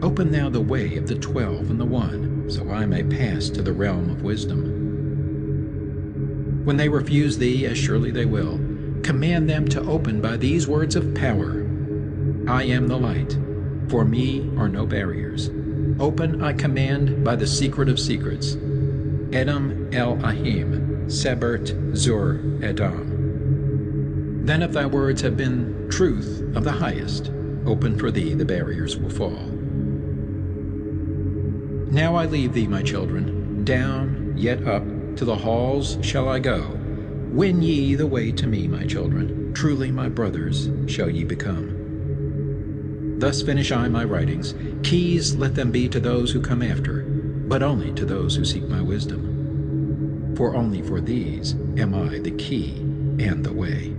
Open thou the way of the 12 and the 1, so I may pass to the realm of wisdom. When they refuse thee, as surely they will, command them to open by these words of power. I am the light. For me are no barriers. Open I command by the secret of secrets. Edom el Ahim, Sebert Zur Edom. Then if thy words have been truth of the highest, open for thee the barriers will fall. Now I leave thee, my children, down, yet up, to the halls shall I go. Win ye the way to me, my children, truly my brothers shall ye become. Thus finish I my writings. Keys let them be to those who come after, but only to those who seek my wisdom. For only for these am I the key and the way.